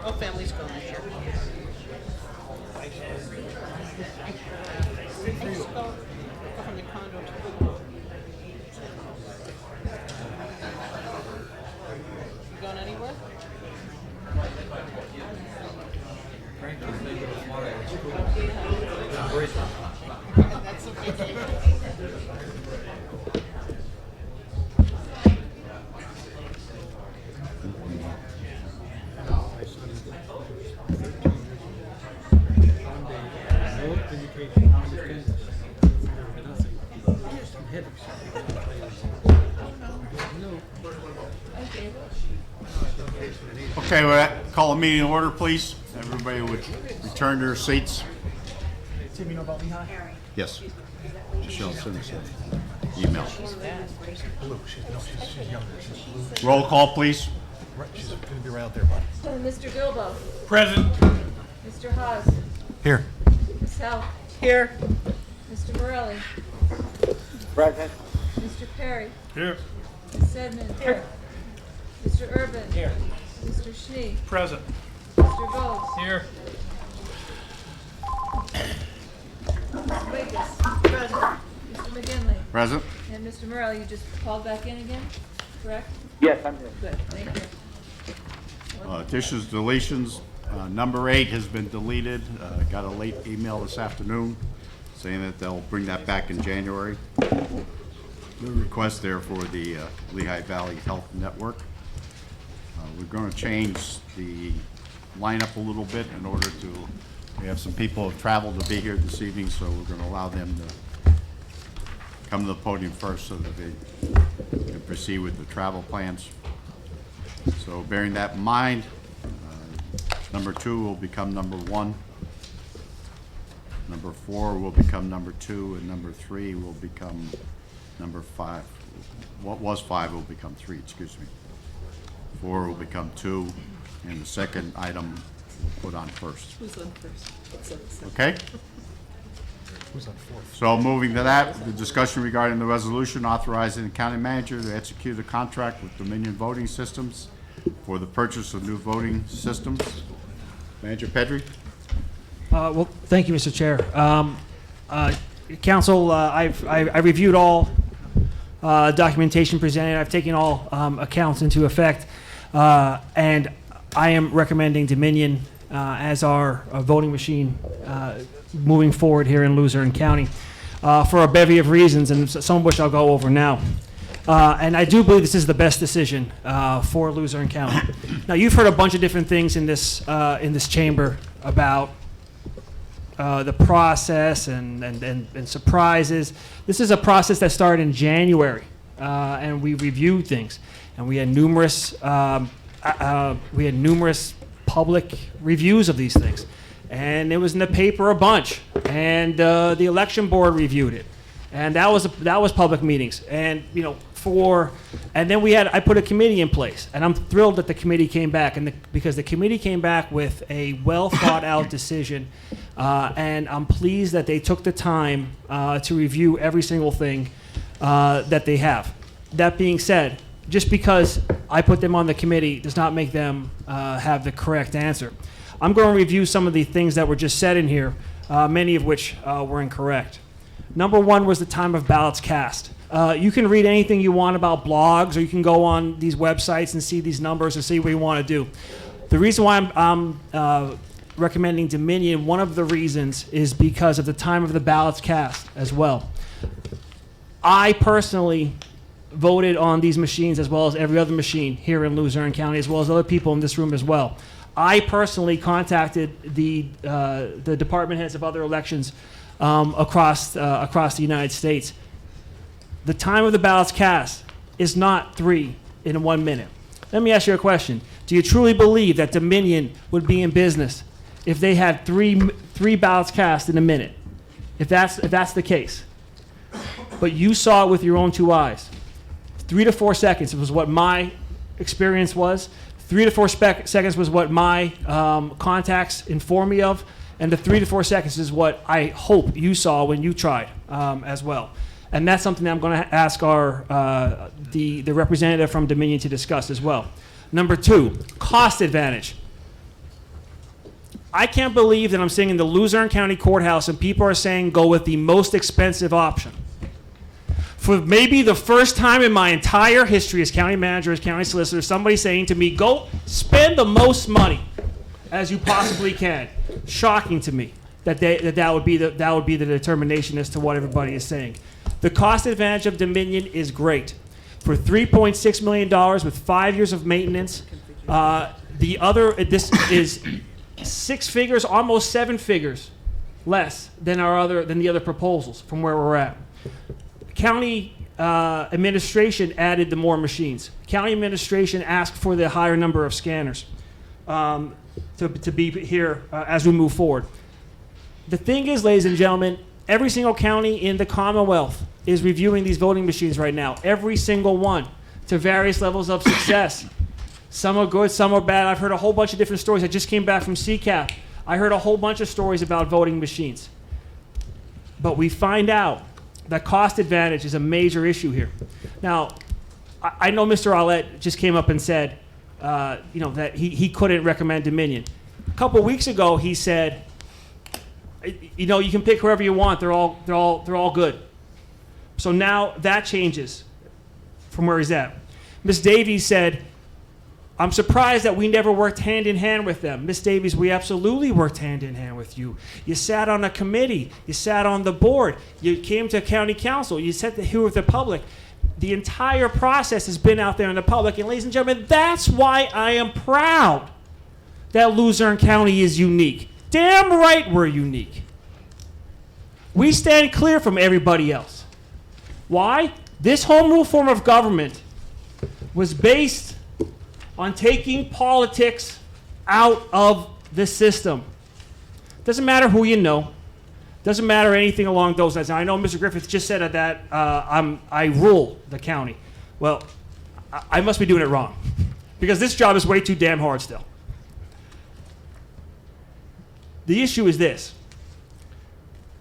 What family's going this year? I used to go from the condo to You going anywhere? That's a big Okay, we'll call a meeting in order, please. Everybody would return to their seats. Tim, you know about Lehigh? Yes. Michelle sent us an email. Blue. She's younger. She's blue. Roll call, please. Right, she's going to be right out there, bud. Mr. Bilbo. Present. Mr. Haas. Here. Ms. Howe. Here. Mr. Morelli. Present. Mr. Perry. Here. Ms. Sedman. Here. Mr. Urban. Here. Mr. Schnee. Present. Mr. Bowes. Here. Mr. Wiggis. Present. Mr. McGinley. Present. And Mr. Morelli, you just called back in again, correct? Yes, I'm here. Good, thank you. Additions, deletions. Number 8 has been deleted. Got a late email this afternoon saying that they'll bring that back in January. The request there for the Lehigh Valley Health Network. We're going to change the lineup a little bit in order to, we have some people who have traveled to be here this evening, so we're going to allow them to come to the podium first so that they can proceed with the travel plans. So bearing that in mind, number 2 will become number 1. Number 4 will become number 2, and number 3 will become number 5. What was 5 will become 3, excuse me. 4 will become 2, and the second item we'll put on first. Who's on first? Okay? Who's on fourth? So moving to that, the discussion regarding the resolution authorizing the county manager to execute a contract with Dominion Voting Systems for the purchase of new voting systems. Manager Pedri? Well, thank you, Mr. Chair. Council, I reviewed all documentation presented. I've taken all accounts into effect, and I am recommending Dominion as our voting machine moving forward here in Luzerne County for a bevy of reasons, and some of which I'll go over now. And I do believe this is the best decision for Luzerne County. Now, you've heard a bunch of different things in this chamber about the process and surprises. This is a process that started in January, and we reviewed things, and we had numerous public reviews of these things, and it was in the paper a bunch, and the election board reviewed it, and that was public meetings, and and then I put a committee in place, and I'm thrilled that the committee came back, because the committee came back with a well thought out decision, and I'm pleased that they took the time to review every single thing that they have. That being said, just because I put them on the committee does not make them have the correct answer. I'm going to review some of the things that were just said in here, many of which were incorrect. Number 1 was the time of ballots cast. You can read anything you want about blogs, or you can go on these websites and see these numbers and see what you want to do. The reason why I'm recommending Dominion, one of the reasons is because of the time of the ballots cast as well. I personally voted on these machines as well as every other machine here in Luzerne County, as well as other people in this room as well. I personally contacted the department heads of other elections across the United States. The time of the ballots cast is not 3 in 1 minute. Let me ask you a question. Do you truly believe that Dominion would be in business if they had three ballots cast in a minute? If that's the case. But you saw it with your own 2 eyes. 3 to 4 seconds was what my experience was. 3 to 4 seconds was what my contacts informed me of. And the 3 to 4 seconds is what I hope you saw when you tried as well. And that's something that I'm going to ask the representative from Dominion to discuss as well. Number 2, cost advantage. I can't believe that I'm sitting in the Luzerne County Courthouse and people are saying go with the most expensive option. For maybe the first time in my entire history as county manager, as county solicitor, somebody saying to me, go spend the most money as you possibly can. Shocking to me that would be the determination as to what everybody is saying. The cost advantage of Dominion is great. For $3.6 million with 5 years of maintenance, this is 6 figures, almost 7 figures less than the other proposals from where we're at. County administration added the more machines. County administration asked for the higher number of scanners to be here as we move forward. The thing is, ladies and gentlemen, every single county in the Commonwealth is reviewing these voting machines right now. Every single one, to various levels of success. Some are good, some are bad. I've heard a whole bunch of different stories. I just came back from CCAP. I heard a whole bunch of stories about voting machines. But we find out that cost advantage is a major issue here. Now, I know Mr. Aulette just came up and said, that he couldn't recommend Dominion. A couple weeks ago, he said, you can pick whoever you want. They're all good. So now that changes from where he's at. Ms. Davies said, I'm surprised that we never worked hand in hand with them. Ms. Davies, we absolutely worked hand in hand with you. You sat on a committee. You sat on the board. You came to county council. You sat here with the public. The entire process has been out there in the public. And ladies and gentlemen, that's why I am proud that Luzerne County is unique. Damn right we're unique. We stand clear from everybody else. Why? This home rule form of government was based on taking politics out of the system. Doesn't matter who you know. Doesn't matter anything along those lines. Now, I know Mr. Griffith just said that I rule the county. Well, I must be doing it wrong because this job is way too damn hard still. The issue is this.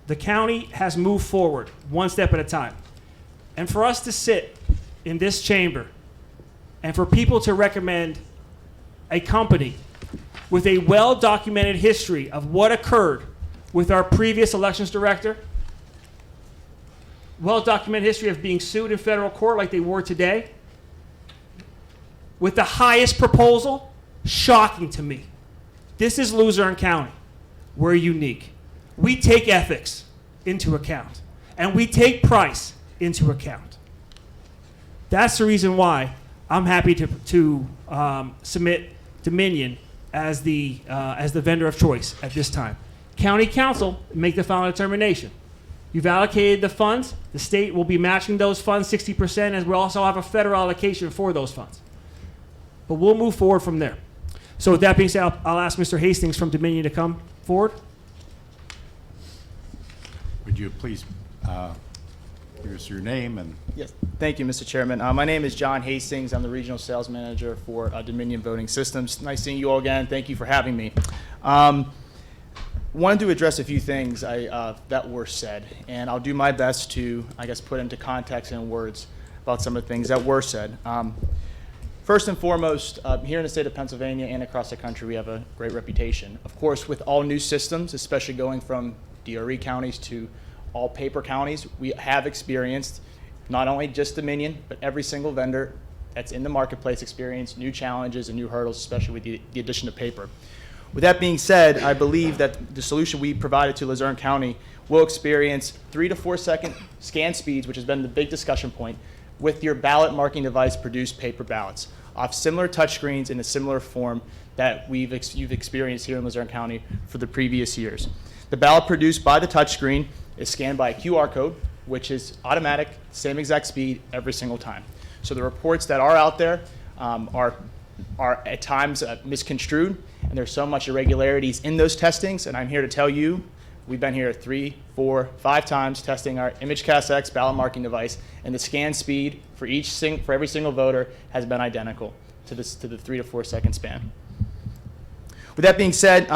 The county has moved forward one step at a time. And for us to sit in this chamber and for people to recommend a company with a well-documented history of what occurred with our previous elections director, well-documented history of being sued in federal court like they were today, with the highest proposal, shocking to me. This is Luzerne County. We're unique. We take ethics into account, and we take price into account. That's the reason why I'm happy to submit Dominion as the vendor of choice at this time. County Council make the final determination. You've allocated the funds. The state will be matching those funds 60%, as we also have a federal allocation for those funds. But we'll move forward from there. So with that being said, I'll ask Mr. Hastings from Dominion to come forward. Would you please give us your name and... Yes, thank you, Mr. Chairman. My name is John Hastings. I'm the Regional Sales Manager for Dominion Voting Systems. Nice seeing you all again. Thank you for having me. Wanted to address a few things that were said, and I'll do my best to, put into context and words about some of the things that were said. First and foremost, here in the state of Pennsylvania and across the country, we have a great reputation. Of course, with all new systems, especially going from DRE counties to all paper counties, we have experienced not only just Dominion, but every single vendor that's in the marketplace experienced new challenges and new hurdles, especially with the addition of paper. With that being said, I believe that the solution we provided to Luzerne County will experience 3 to 4 second scan speeds, which has been the big discussion point, with your ballot marking device produced paper ballots off similar touchscreens in a similar form that you've experienced here in Luzerne County for the previous years. The ballot produced by the touchscreen is scanned by a QR code, which is automatic, same exact speed every single time. So the reports that are out there are at times misconstrued, and there's so much irregularities in those testings, and I'm here to tell you, we've been here 3, 4, 5 times testing our ImageCast X ballot marking device, and the scan speed for every single voter has been identical to the 3 to 4 second span. With that being said,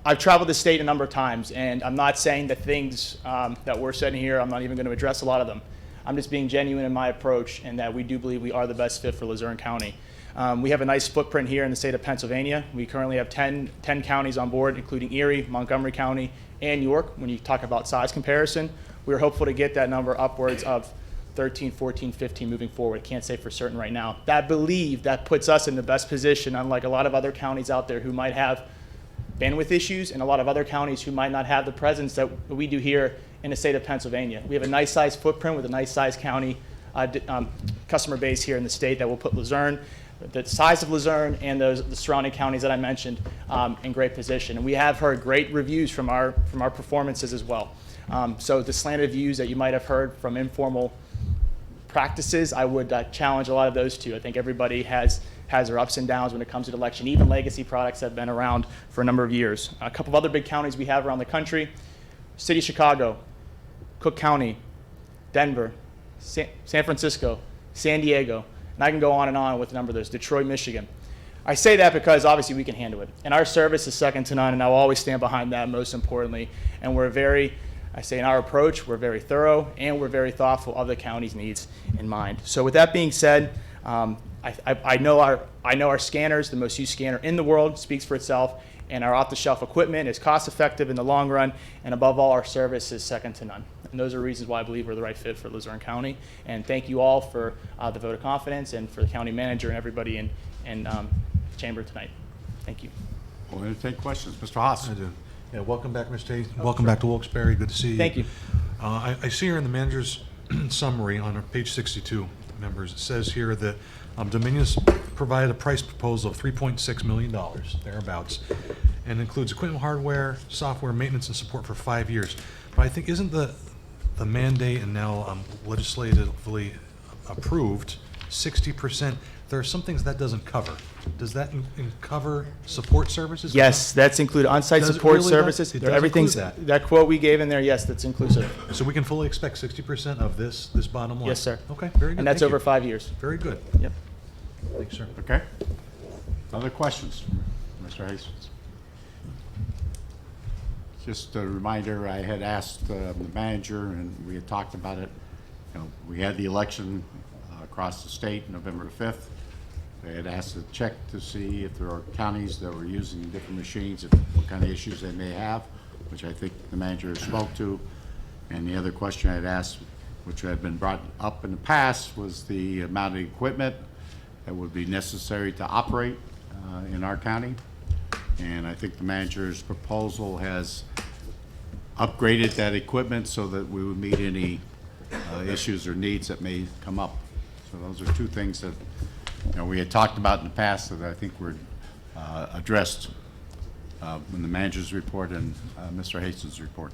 I've traveled the state a number of times, and I'm not saying that things that were said here, I'm not even going to address a lot of them. I'm just being genuine in my approach, and that we do believe we are the best fit for Luzerne County. We have a nice footprint here in the state of Pennsylvania. We currently have 10 counties on board, including Erie, Montgomery County, and York. When you talk about size comparison, we're hopeful to get that number upwards of 13, 14, 15 moving forward. Can't say for certain right now. That puts us in the best position, unlike a lot of other counties out there who might have bandwidth issues, and a lot of other counties who might not have the presence that we do here in the state of Pennsylvania. We have a nice size footprint with a nice size county customer base here in the state that will put Luzerne, the size of Luzerne and the surrounding counties that I mentioned, in great position. And we have heard great reviews from our performances as well. So the slanted views that you might have heard from informal practices, I would challenge a lot of those too. I think everybody has their ups and downs when it comes to election. Even legacy products have been around for a number of years. A couple of other big counties we have around the country: City of Chicago, Cook County, Denver, San Francisco, San Diego, and I can go on with a number of those. Detroit, Michigan. I say that because obviously we can handle it, and our service is second to none, and I'll always stand behind that most importantly. And in our approach, we're very thorough, and we're very thoughtful of the county's needs in mind. So with that being said, I know our scanners, the most used scanner in the world, speaks for itself, and our off-the-shelf equipment is cost-effective in the long run, and above all, our service is second to none. And those are reasons why I believe we're the right fit for Luzerne County. And thank you all for the vote of confidence, and for the county manager and everybody in chamber tonight. Thank you. We'll entertain questions. Mr. Haas. I do. Yeah, welcome back, Mr. Hayes. Welcome back to Wilkes-Barre. Good to see you. Thank you. I see here in the manager's summary on page 62, members, it says here that Dominion's provided a price proposal of $3.6 million, thereabouts, and includes equipment, hardware, software, maintenance, and support for 5 years. But I think, isn't the mandate and now legislatively approved 60%? There are some things that doesn't cover. Does that cover support services? Yes, that's included on-site Does it support really services. It does Everything's include that quote we gave in there. Yes, that's inclusive. So we can fully expect 60% of this bottom line? Yes, sir. Okay, very good. And that's Thank over you. 5 years. Very good. Yep. Thanks, sir. Okay. Other questions? Mr. Hayes? Just a reminder, I had asked the manager, and we had talked about it. We had the election across the state, November 5th. They had asked to check to see if there are counties that were using different machines, what kind of issues they may have, which I think the manager spoke to. And the other question I had asked, which had been brought up in the past, was the amount of equipment that would be necessary to operate in our county. And I think the manager's proposal has upgraded that equipment so that we would meet any issues or needs that may come up. So those are two things that we had talked about in the past that I think were addressed in the manager's report and Mr. Hastings' report.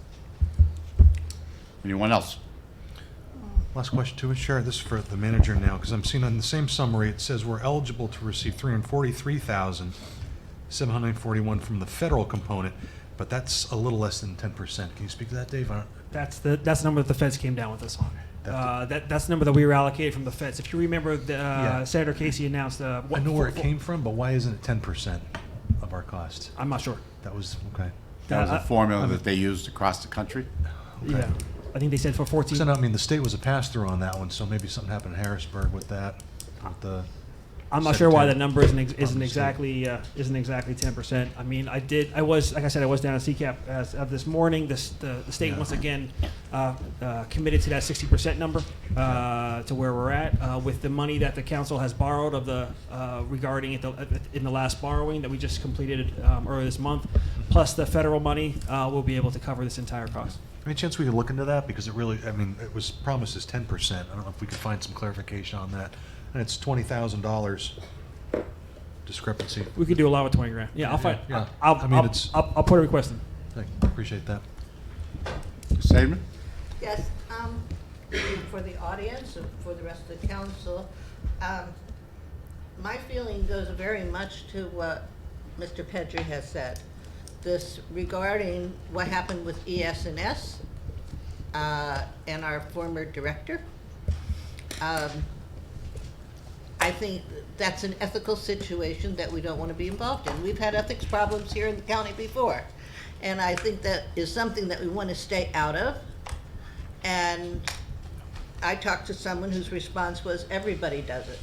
Anyone else? Last question too, Chair. This is for the manager now, because I'm seeing on the same summary, it says we're eligible to receive $343,741 from the federal component, but that's a little less than 10%. Can you speak to that, Dave? That's the number that the feds came down with us on. That's the number that we were allocated from the feds. If you remember, Senator Casey announced. I know where it came from, but why isn't it 10% of our cost? I'm not sure. That was okay. That was a formula that they used across the country. Okay. Yeah, I think they said for 14. So, I mean, the state was a pass-through on that one, so maybe something happened in Harrisburg with that. With the I'm not sure why that Secretary number isn't from the exactly 10%. I mean, I was like I said, I was down at CCAP as of this morning. The state once again committed to that 60% number to where we're at with the money that the council has borrowed of the regarding it in the last borrowing that we just completed earlier this month, plus the federal money, we'll be able to cover this entire cost. Any chance we could look into that? Because it really, I mean, it was promised as 10%. I don't know if we could find some clarification on that. And it's $20,000 discrepancy. We could do a lot with 20 grand. Yeah, I'll find. Yeah. I'll put a request in. I appreciate that. Statement? Yes, for the audience and for the rest of the council, my feeling goes very much to what Mr. Pedri has said. This regarding what happened with ES&S and our former director. I think that's an ethical situation that we don't want to be involved in. We've had ethics problems here in the county before. And I think that is something that we want to stay out of. And I talked to someone whose response was, everybody does it.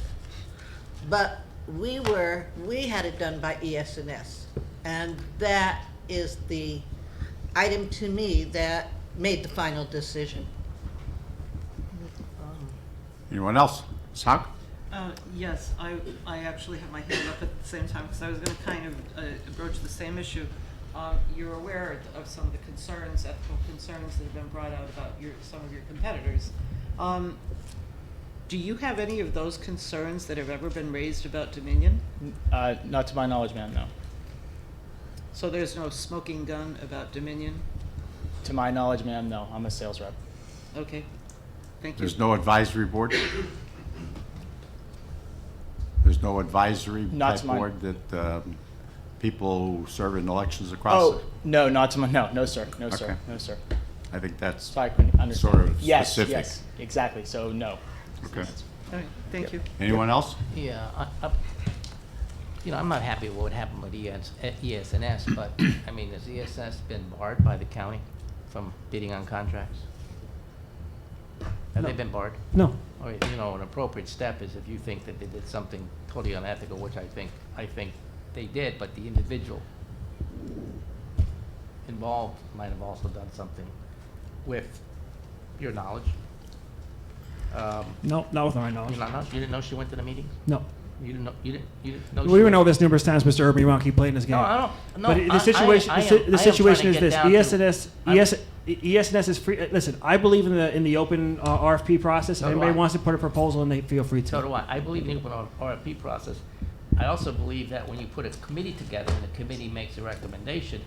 But we had it done by ES&S, and that is the item to me that made the final decision. Anyone else? Ms. Houck? Yes, I actually have my hand up at the same time because I was going to kind of broach the same issue. You're aware of some of the concerns, ethical concerns that have been brought out about some of your competitors. Do you have any of those concerns that have ever been raised about Dominion? Not to my knowledge, ma'am, no. So there's no smoking gun about Dominion? To my knowledge, ma'am, no. I'm a sales rep. Okay, thank you. There's no advisory board? There's no advisory Not type to my- board that people who serve in elections across? Oh, no, not to my, no, sir, no, sir, Okay. no, sir. I think that's So I couldn't understand. sort of Yes, specific. yes, exactly, so no. Okay. All right, thank you. Anyone else? Yeah, I'm not happy with what happened with ES&S, but, I mean, has ES&S been barred by the county from bidding on contracts? Have they been barred? No. Or, an appropriate step is if you think that they did something totally unethical, which I think they did, but the individual involved might have also done something with your knowledge. No, not with my knowledge. You didn't know she went to the meetings? No. You didn't know? We went over this numerous times, Mr. Urban. You want to keep playing this game? No, I don't. No, But the situation, the situation is this: ES&S is free. Listen, I believe in the open RFP process. So If do anybody I. wants to put a proposal in, they feel free to. So do I. I believe in the open RFP process. I also believe that when you put a committee together and the committee makes a recommendation,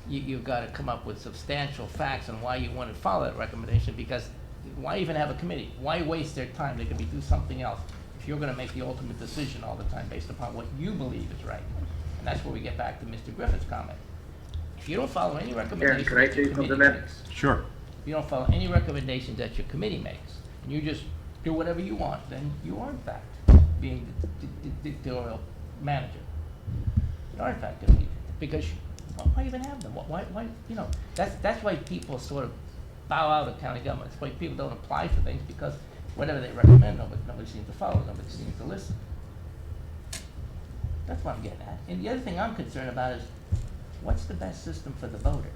you've got to come up with substantial facts on why you want to follow that recommendation, because why even have a committee? Why waste their time? They could do something else if you're going to make the ultimate decision all the time based upon what you believe is right. And that's where we get back to Mr. Griffith's comment. If you don't follow any recommendations can I that say your committee something then? makes, Sure. if you don't follow any recommendations that your committee makes, and you just do whatever you want, then you are in fact being the dictatorial manager. You are in fact going to be, because why even have them? Why that's why people sort of bow out of county government. It's why people don't apply for things, because whatever they recommend, nobody seems to follow, nobody seems to listen. That's what I'm getting at. And the other thing I'm concerned about is, what's the best system for the voter?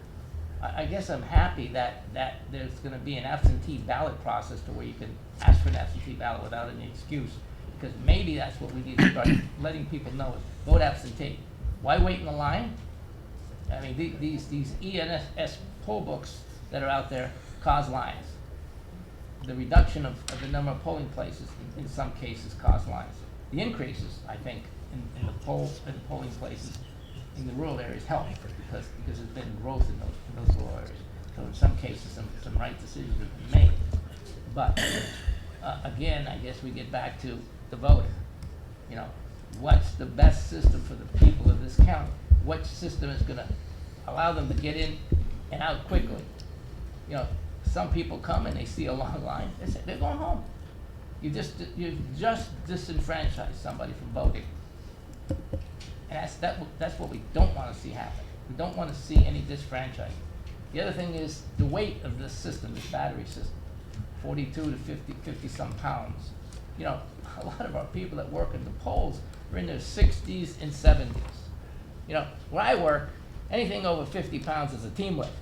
I guess I'm happy that there's going to be an absentee ballot process to where you can ask for an absentee ballot without any excuse, because maybe that's what we need to start letting people know is vote absentee. Why wait in the line? I mean, these ES&S poll books that are out there cause lines. The reduction of the number of polling places in some cases cause lines. The increases, I think, in the polling places in the rural areas help, because there's been growth in those rural areas. So in some cases, some right decisions have been made. But again, I guess we get back to the voter. What's the best system for the people of this county? What system is going to allow them to get in and out quickly? Some people come and they see a long line. They say they're going home. You just disenfranchise somebody from voting, and that's what we don't want to see happen. We don't want to see any disfranchising. The other thing is the weight of this system, this battery system, 42 to 50 some pounds. A lot of our people that work in the polls are in their 60s and 70s. Where I work, anything over 50 pounds is a team lift.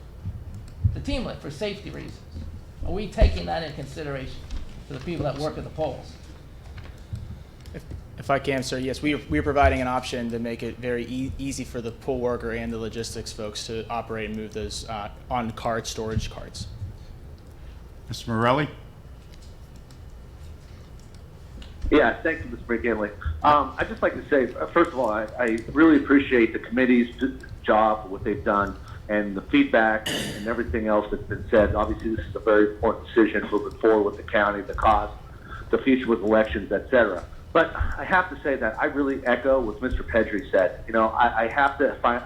The team lift for safety reasons. Are we taking that in consideration for the people that work at the polls? If I can, sir, yes, we are providing an option to make it very easy for the poll worker and the logistics folks to operate and move those on carts, storage carts. Mr. Morelli? Yeah, thank you, Mr. McGinley. I'd just like to say, first of all, I really appreciate the committee's job, what they've done, and the feedback and everything else that's been said. Obviously, this is a very important decision moving forward with the county, the cost, the future with elections, et cetera. But I have to say that I really echo what Mr. Pedri said. I have to find,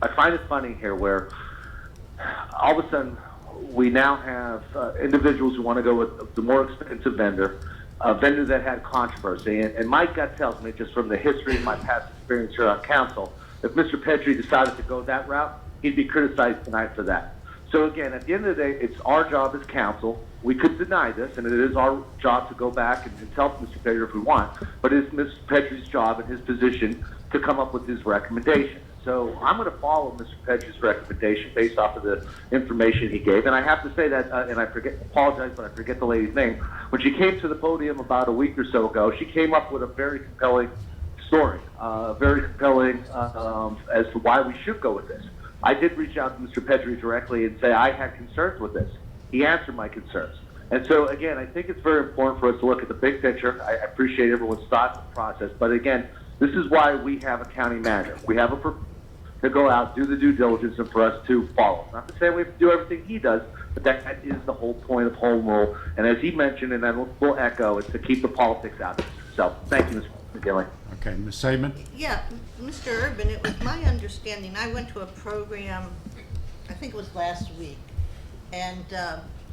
I find it funny here where all of a sudden we now have individuals who want to go with the more expensive vendor, a vendor that had controversy. And my gut tells me, just from the history of my past experience here on council, if Mr. Pedri decided to go that route, he'd be criticized tonight for that. So again, at the end of the day, it's our job as council. We could deny this, and it is our job to go back and tell Mr. Pedro if we want, but it's Mr. Pedro's job and his position to come up with his recommendation. So I'm going to follow Mr. Pedro's recommendation based off of the information he gave. And I have to say that, and apologize, but I forget the lady's name. When she came to the podium about a week or so ago, she came up with a very compelling story, very compelling as to why we should go with this. I did reach out to Mr. Pedro directly and say I had concerns with this. He answered my concerns. And so, again, I think it's very important for us to look at the big picture. I appreciate everyone's thoughts and process. But, again, this is why we have a county manager. We have to go out, do the due diligence, and for us to follow. Not to say we have to do everything he does, but that is the whole point of home rule. And as he mentioned, and I will echo, it's to keep the politics out of it. So, thank you, Mr. McGinley. Okay, Ms. Saban? Yeah, Mr. Urban, it was my understanding, I went to a program, I think it was last week, and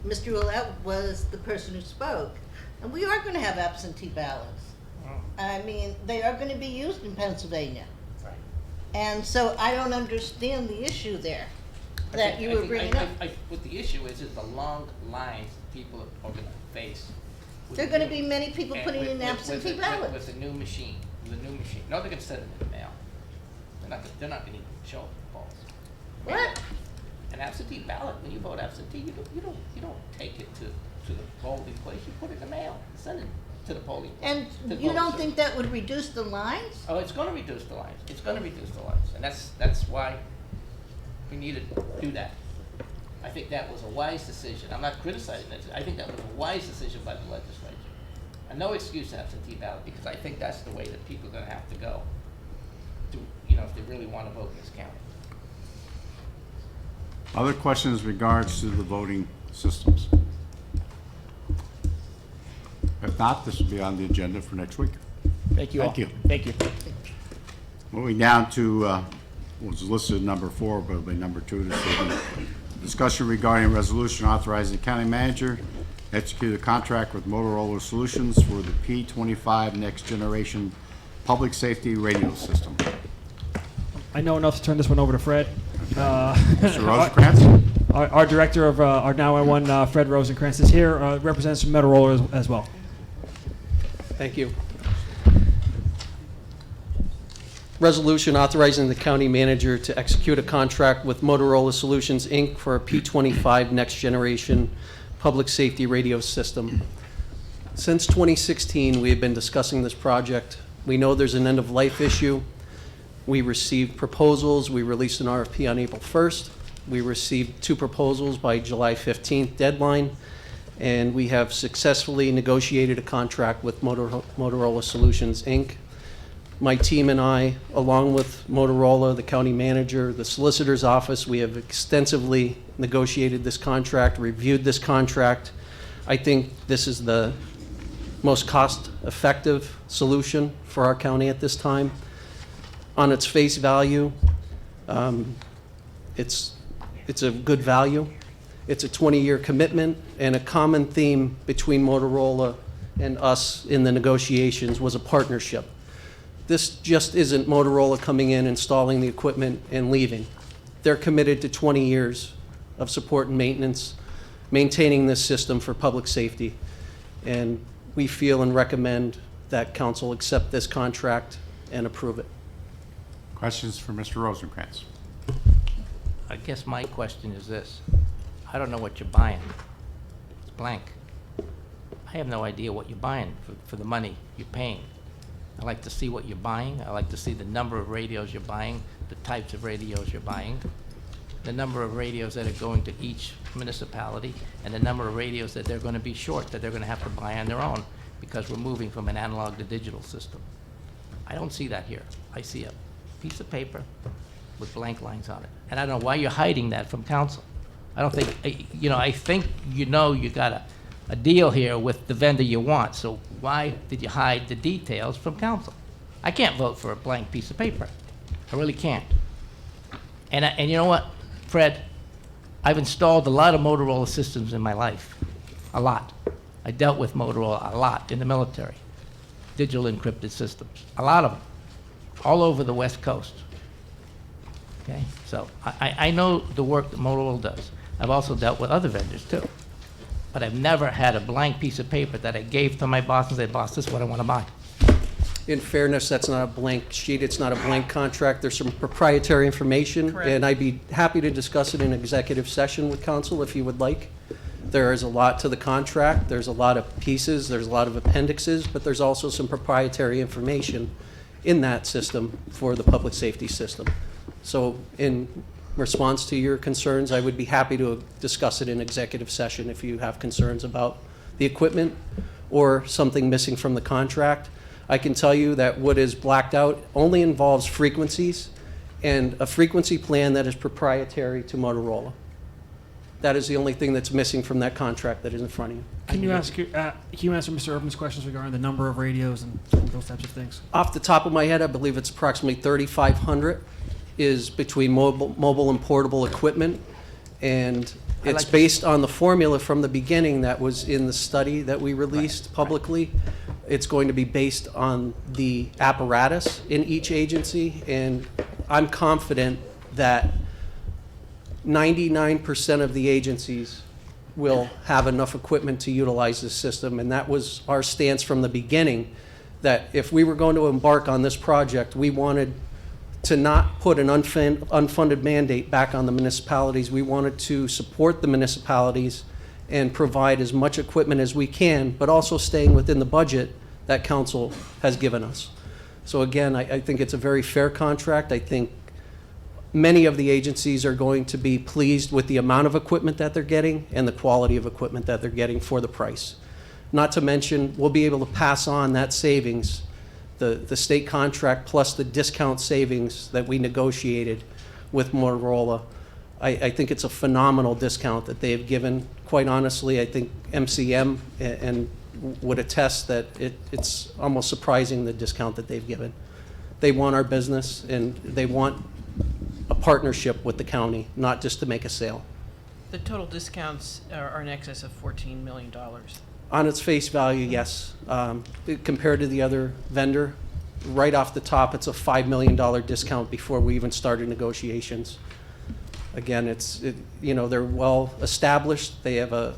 Mr. Ouellette was the person who spoke. And we are going to have absentee ballots. I mean, they are going to be used in Pennsylvania. Right. And so I don't understand the issue there that you were bringing up. What the issue is the long lines people are going to face. There are going to be many people putting in absentee ballots. With a new machine. No, they're going to send them in the mail. They're not going to even show up at polls. What? An absentee ballot, when you vote absentee, you don't take it to the polling place. You put it in the mail and send it to the polling place. And you don't think that would reduce the lines? Oh, it's going to reduce the lines. It's going to reduce the lines, and that's why we need to do that. I think that was a wise decision. I'm not criticizing it. I think that was a wise decision by the legislature. And no excuse to absentee ballot, because I think that's the way that people are going to have to go, if they really want to vote in this county. Other questions in regards to the voting systems? If not, this will be on the agenda for next week. Thank you all. Thank you. Thank you. Moving down to, was listed number 4, but it'll be number 2 this evening. Discussion regarding resolution authorizing the county manager to execute a contract with Motorola Solutions for the P25 Next Generation Public Safety Radio System. I know enough to turn this one over to Fred. Mr. Rosencrantz? Our director of our 911, Fred Rosencrantz, is here. Represents from Motorola as well. Thank you. Resolution authorizing the county manager to execute a contract with Motorola Solutions, Inc. for a P25 Next Generation Public Safety Radio System. Since 2016, we have been discussing this project. We know there's an end-of-life issue. We received proposals. We released an RFP on April 1st. We received 2 proposals by July 15th deadline, and we have successfully negotiated a contract with Motorola Solutions, Inc. My team and I, along with Motorola, the county manager, the solicitor's office, we have extensively negotiated this contract, reviewed this contract. I think this is the most cost-effective solution for our county at this time. On its face value, it's a good value. It's a 20-year commitment, and a common theme between Motorola and us in the negotiations was a partnership. This just isn't Motorola coming in, installing the equipment, and leaving. They're committed to 20 years of support and maintenance, maintaining this system for public safety. And we feel and recommend that council accept this contract and approve it. Questions for Mr. Rosencrantz? I guess my question is this. I don't know what you're buying. It's blank. I have no idea what you're buying for the money you're paying. I like to see what you're buying. I like to see the number of radios you're buying, the types of radios you're buying, the number of radios that are going to each municipality, and the number of radios that they're going to be short, that they're going to have to buy on their own because we're moving from an analog to digital system. I don't see that here. I see a piece of paper with blank lines on it. And I don't know why you're hiding that from council. I don't think, I think you got a deal here with the vendor you want, so why did you hide the details from council? I can't vote for a blank piece of paper. I really can't. And you know what, Fred? I've installed a lot of Motorola systems in my life. A lot. I dealt with Motorola a lot in the military. Digital encrypted systems. A lot of them. All over the West Coast. Okay? So I know the work that Motorola does. I've also dealt with other vendors too. But I've never had a blank piece of paper that I gave to my boss and said, boss, this is what I want to buy. In fairness, that's not a blank sheet, it's not a blank contract, there's some proprietary information. And I'd be happy to discuss it in executive session with council if you would like. There is a lot to the contract, there's a lot of pieces, there's a lot of appendixes, but there's also some proprietary information in that system for the public safety system. So in response to your concerns, I would be happy to discuss it in executive session if you have concerns about the equipment or something missing from the contract. I can tell you that what is blacked out only involves frequencies and a frequency plan that is proprietary to Motorola. That is the only thing that's missing from that contract that is in front of you. Can you answer Mr. Urban's questions regarding the number of radios and those types of things? Off the top of my head, I believe it's approximately 3,500 is between mobile and portable equipment. And it's based on the formula from the beginning that was in the study that we released publicly. It's going to be based on the apparatus in each agency, and I'm confident that 99% of the agencies will have enough equipment to utilize this system, and that was our stance from the beginning, that if we were going to embark on this project, we wanted to not put an unfunded mandate back on the municipalities. We wanted to support the municipalities and provide as much equipment as we can, but also staying within the budget that council has given us. So again, I think it's a very fair contract. I think many of the agencies are going to be pleased with the amount of equipment that they're getting and the quality of equipment that they're getting for the price. Not to mention, we'll be able to pass on that savings, the state contract plus the discount savings that we negotiated with Motorola. I think it's a phenomenal discount that they have given. Quite honestly, I think MCM and would attest that it's almost surprising the discount that they've given. They want our business and they want a partnership with the county, not just to make a sale. The total discounts are in excess of $14 million. On its face value, yes. Compared to the other vendor, right off the top, it's a $5 million discount before we even started negotiations. Again, they're well established. They have a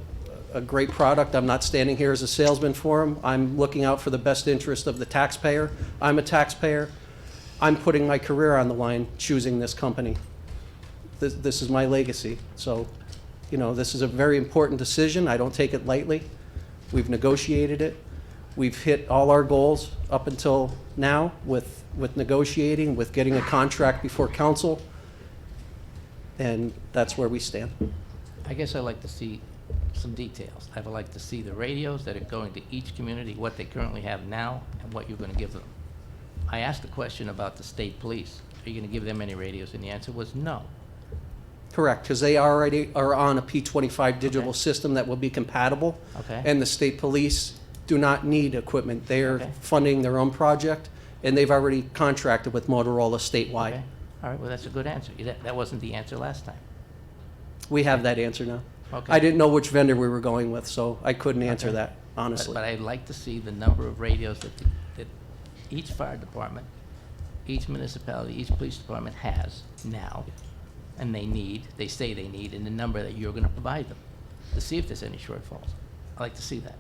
great product. I'm not standing here as a salesman for them. I'm looking out for the best interest of the taxpayer. I'm a taxpayer. I'm putting my career on the line choosing this company. This is my legacy. So, this is a very important decision. I don't take it lightly. We've negotiated it. We've hit all our goals up until now with negotiating, with getting a contract before council, and that's where we stand. I guess I'd like to see some details. I would like to see the radios that are going to each community, what they currently have now, and what you're going to give them. I asked a question about the state police. Are you going to give them any radios? And the answer was no. Correct, because they already are on a P25 digital system that will be compatible. Okay. And the state police do not need equipment. They are Okay. funding their own project, and they've already contracted with Motorola statewide. Okay. All right, well, that's a good answer. That wasn't the answer last time. We have that answer now. Okay. I didn't know which vendor we were going with, so I couldn't answer Okay. that, honestly. But I'd like to see the number of radios that each fire department, each municipality, each police department has now, and they say they need, and the number that you're going to provide them, to see if there's any shortfalls. I'd like to see that.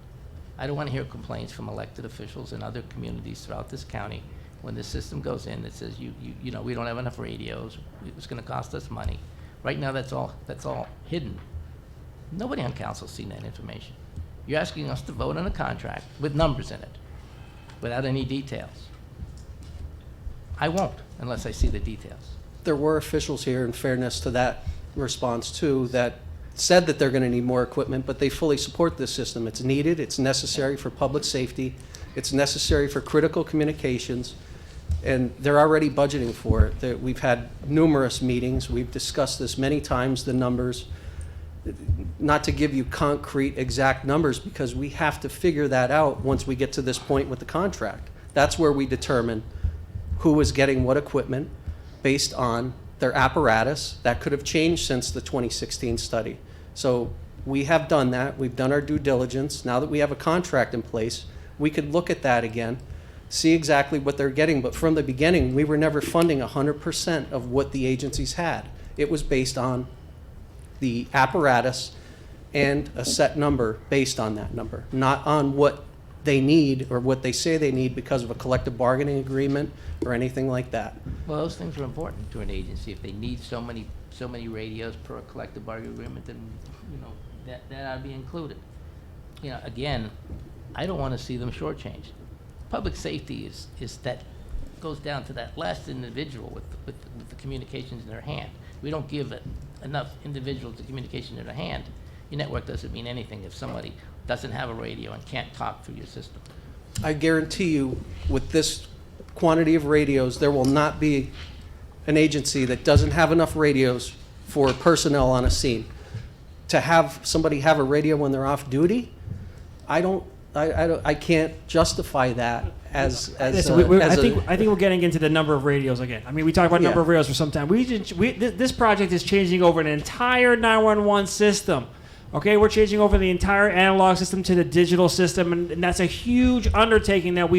I don't want to hear complaints from elected officials in other communities throughout this county when the system goes in that says, we don't have enough radios, it's going to cost us money. Right now, that's all hidden. Nobody on council's seen that information. You're asking us to vote on a contract with numbers in it, without any details. I won't unless I see the details. There were officials here, in fairness to that response too, that said that they're going to need more equipment, but they fully support this system. It's needed, it's necessary for public safety, it's necessary for critical communications, and they're already budgeting for it. We've had numerous meetings, we've discussed this many times, the numbers. Not to give you concrete exact numbers, because we have to figure that out once we get to this point with the contract. That's where we determine who is getting what equipment based on their apparatus. That could have changed since the 2016 study. So we have done that. We've done our due diligence. Now that we have a contract in place, we could look at that again, see exactly what they're getting. But from the beginning, we were never funding 100% of what the agencies had. It was based on the apparatus and a set number based on that number, not on what they need or what they say they need because of a collective bargaining agreement or anything like that. Well, those things are important to an agency. If they need so many radios per collective bargaining agreement, then, you know, that ought to be included. You know, again, I don't want to see them shortchanged. Public safety is that, goes down to that last individual with the communications in their hand. We don't give enough individuals the communication in their hand. Your network doesn't mean anything if somebody doesn't have a radio and can't talk through your system. I guarantee you, with this quantity of radios, there will not be an agency that doesn't have enough radios for personnel on a scene. To have somebody have a radio when they're off duty, I can't justify that as I a think we're getting into the number of radios again. I mean, we talked about number of radios for some time. This project is changing over an entire 911 system. Okay, we're changing over the entire analog system to the digital system, and that's a huge undertaking that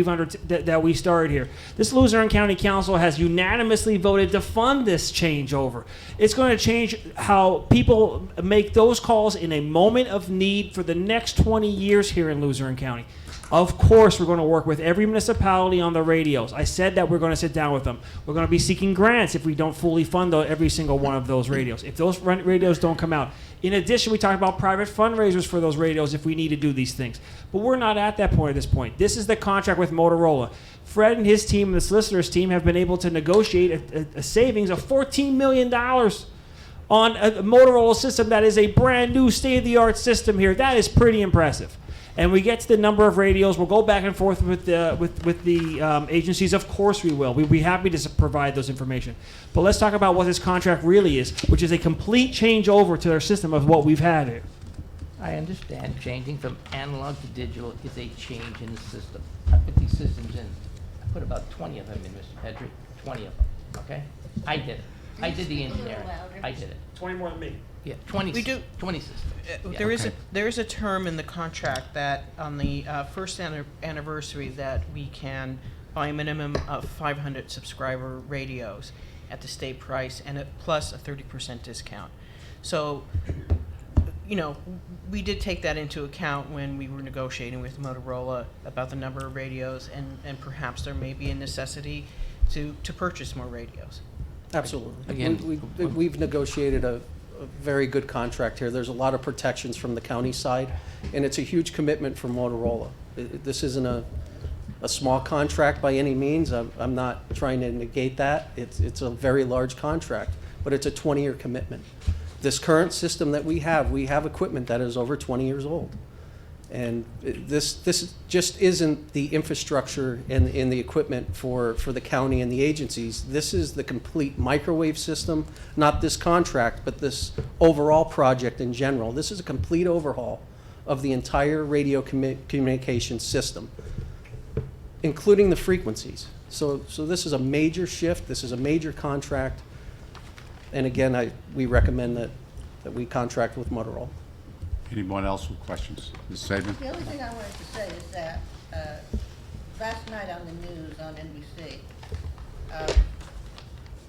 that we started here. This Luzerne County Council has unanimously voted to fund this changeover. It's going to change how people make those calls in a moment of need for the next 20 years here in Luzerne County. Of course, we're going to work with every municipality on the radios. I said that we're going to sit down with them. We're going to be seeking grants if we don't fully fund every single one of those radios, if those radios don't come out. In addition, we talk about private fundraisers for those radios if we need to do these things. But we're not at that point at this point. This is the contract with Motorola. Fred and his team and the solicitor's team have been able to negotiate a savings of $14 million on a Motorola system that is a brand new state-of-the-art system here. That is pretty impressive. And we get to the number of radios. We'll go back and forth with the agencies. Of course we will. We'd be happy to provide those information. But let's talk about what this contract really is, which is a complete changeover to our system of what we've had here. I understand changing from analog to digital is a change in the system. I put these systems in. I put about 20 of them in, Mr. Pedrick. 20 of them, okay? I did it. I did the engineering. I did it. 20 more than me. Yeah, 20, We do- 20 systems. Yeah. There is a term in the contract that on the first anniversary that we can buy a minimum of 500 subscriber radios at the state price and plus a 30% discount. So, you know, we did take that into account when we were negotiating with Motorola about the number of radios, and perhaps there may be a necessity to purchase more radios. Absolutely. Again, We've negotiated a very good contract here. There's a lot of protections from the county side, and it's a huge commitment from Motorola. This isn't a small contract by any means. I'm not trying to negate that. It's a very large contract, but it's a 20-year commitment. This current system that we have equipment that is over 20 years old. And this just isn't the infrastructure and the equipment for the county and the agencies. This is the complete microwave system, not this contract, but this overall project in general. This is a complete overhaul of the entire radio communication system, including the frequencies. So this is a major shift. This is a major contract. And again, we recommend that we contract with Motorola. Anyone else with questions? Ms. Saban? The only thing I wanted to say is that last night on the news on NBC,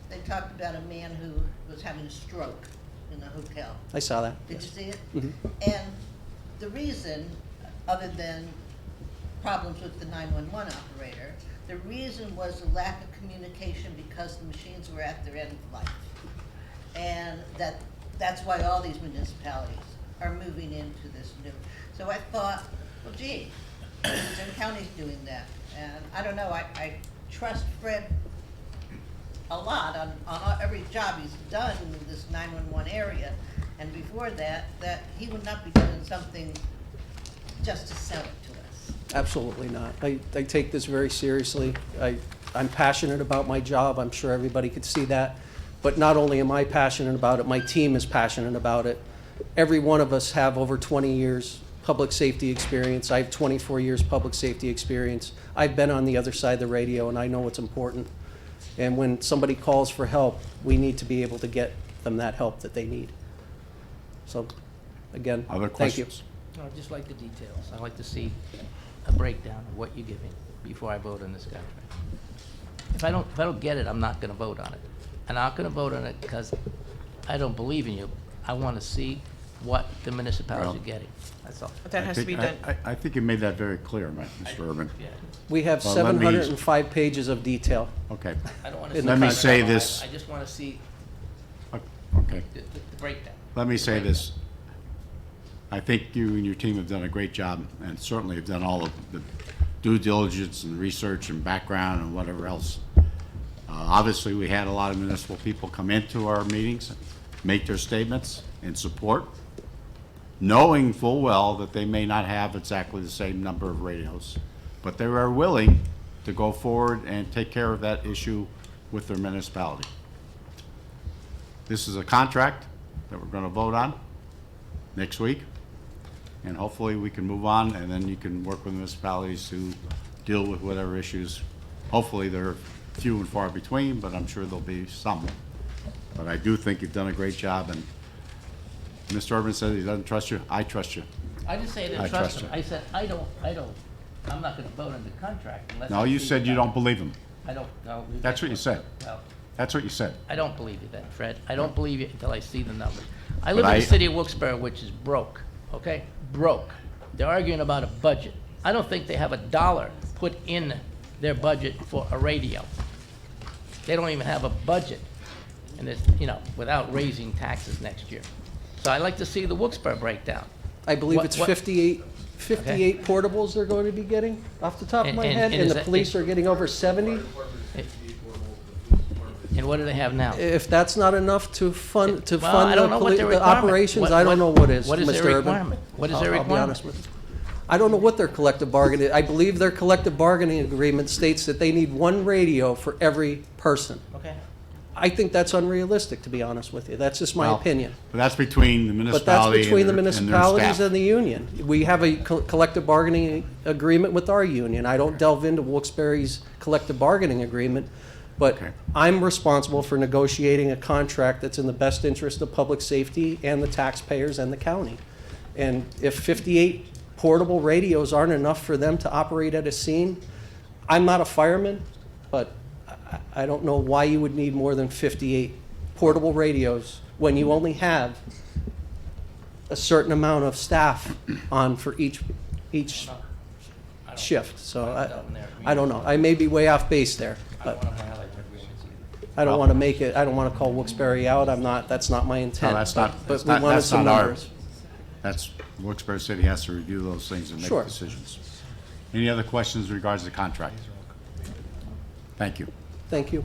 they talked about a man who was having a stroke in a hotel. I saw that. Did you see it? Mhm. And the reason, other than problems with the 911 operator, the reason was the lack of communication because the machines were at their end of life. And that's why all these municipalities are moving into this new. So I thought, well, gee, Luzerne County's doing that. And I don't know, I trust Fred a lot on every job he's done in this 911 area. And before that he would not be doing something just to sell it to us. Absolutely not. I take this very seriously. I'm passionate about my job. I'm sure everybody could see that. But not only am I passionate about it, my team is passionate about it. Every one of us have over 20 years public safety experience. I have 24 years public safety experience. I've been on the other side of the radio, and I know what's important. And when somebody calls for help, we need to be able to get them that help that they need. So, again, Other thank you. questions? I'd just like the details. I'd like to see a breakdown of what you're giving before I vote on this contract. If I don't get it, I'm not going to vote on it. I'm not going to vote on it because I don't believe in you. I want to see what the municipalities Well- are getting. That's all. But that has to be done. I think you made that very clear, Mr. Urban. Yeah. We have Well, let me- 705 pages of detail. Okay, I don't want In to the see. let me contract. say this, I just want to see okay. the breakdown. Let me say this. I think you and your team have done a great job, and certainly have done all of the due diligence and research and background and whatever else. Obviously, we had a lot of municipal people come into our meetings, make their statements in support, knowing full well that they may not have exactly the same number of radios, but they are willing to go forward and take care of that issue with their municipality. This is a contract that we're going to vote on next week, and hopefully we can move on, and then you can work with municipalities to deal with whatever issues. Hopefully they're few and far between, but I'm sure there'll be some. But I do think you've done a great job, and Mr. Urban said he doesn't trust you. I trust you. I didn't say I I didn't trust trust him. you. I said, I'm not going to vote on the contract unless. No, I you see said the you number. don't believe him. I don't. That's what you said. Well, That's what you said. I don't believe you then, Fred. I don't believe you until I see the numbers. I But live in I- the city of Wilkes-Barre, which is broke, okay? Broke. They're arguing about a budget. I don't think they have a dollar put in their budget for a radio. They don't even have a budget, and it's, without raising taxes next year. So I'd like to see the Wilkes-Barre breakdown. I believe What- it's what- 58 portables they're going to be getting, off the top of And- my and- head, and and is the that- police are getting over 70. And what do they have now? If that's not enough to fund, Well, I don't know what their the requirement- operations, I don't know what is, What is their Mr. Urban. requirement? What is their I'll be requirement? honest with you. I don't know what their collective bargaining, I believe their collective bargaining agreement states that they need one radio for every person. Okay. I think that's unrealistic, to be honest with you. That's just my Well, opinion. But that's between the But that's municipality between the and their municipalities staff. and the union. We have a collective bargaining agreement with our union. I don't delve into Wilkes-Barre's collective bargaining agreement, but Okay. I'm responsible for negotiating a contract that's in the best interest of public safety and the taxpayers and the county. And if 58 portable radios aren't enough for them to operate at a scene, I'm not a fireman, but I don't know why you would need more than 58 portable radios when you only have a certain amount of staff on for each shift. So I don't know. I may be way off base there, I don't but want to violate their agreements either. I don't want to make it, I don't want to call Wilkes-Barre out. I'm not, that's not my intent. No, that's not, But that's we not, wanted that's some not our, numbers. that's, Wilkes-Barre City has to review those things and make Sure. decisions. Any other questions in regards to the contract? Thank you. Thank you.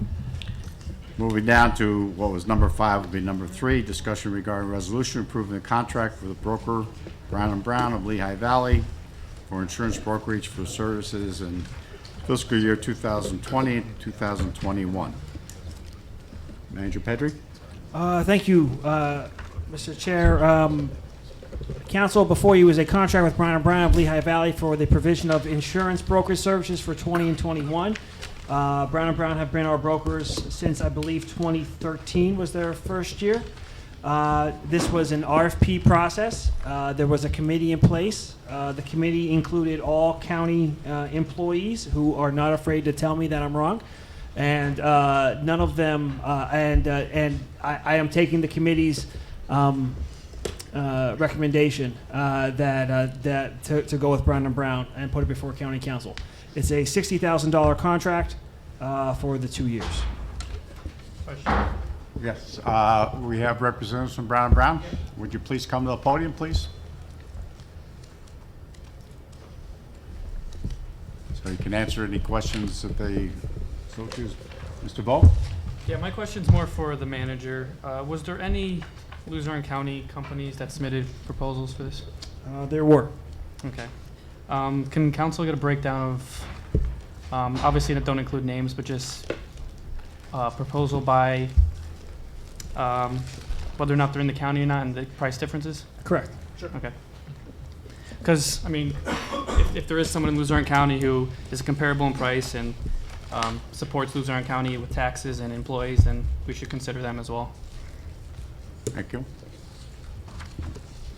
Moving down to what was number 5, would be number 3, discussion regarding resolution approving the contract for the broker Brown & Brown of Lehigh Valley for insurance brokerage for services in fiscal year 2020 and 2021. Manager Pedri? Thank you, Mr. Chair. Council, before you is a contract with Brown & Brown of Lehigh Valley for the provision of insurance brokerage services for 20 and 21. Brown & Brown have been our brokers since, I believe, 2013 was their first year. This was an RFP process. There was a committee in place. The committee included all county employees who are not afraid to tell me that I'm wrong. And none of them, and I am taking the committee's recommendation to go with Brown & Brown and put it before County Council. It's a $60,000 contract for the 2 years. Yes, we have representatives from Brown & Brown. Would you please come to the podium, please? So you can answer any questions that they so choose. Mr. Bo? Yeah, my question's more for the manager. Was there any Luzerne County companies that submitted proposals for this? There were. Okay. Can council get a breakdown of, obviously that don't include names, but just proposal by whether or not they're in the county or not and the price differences? Correct. Okay. Because, I mean, if there is someone in Luzerne County who is comparable in price and supports Luzerne County with taxes and employees, then we should consider them as well. Thank you.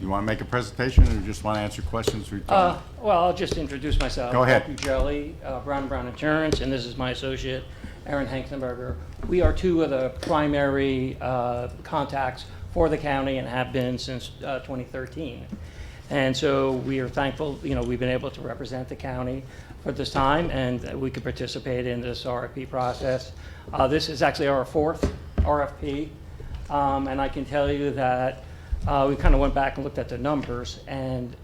You want to make a presentation, or you just want to answer questions? Well, I'll just introduce myself. Go ahead. Matthew Jelly, Brown & Brown Insurance, and this is my associate, Aaron Hanksonberger, we are two of the primary contacts for the county and have been since 2013. And so we are thankful, we've been able to represent the county for this time, and we could participate in this RFP process. This is actually our fourth RFP, and I can tell you that we kind of went back and looked at the numbers, and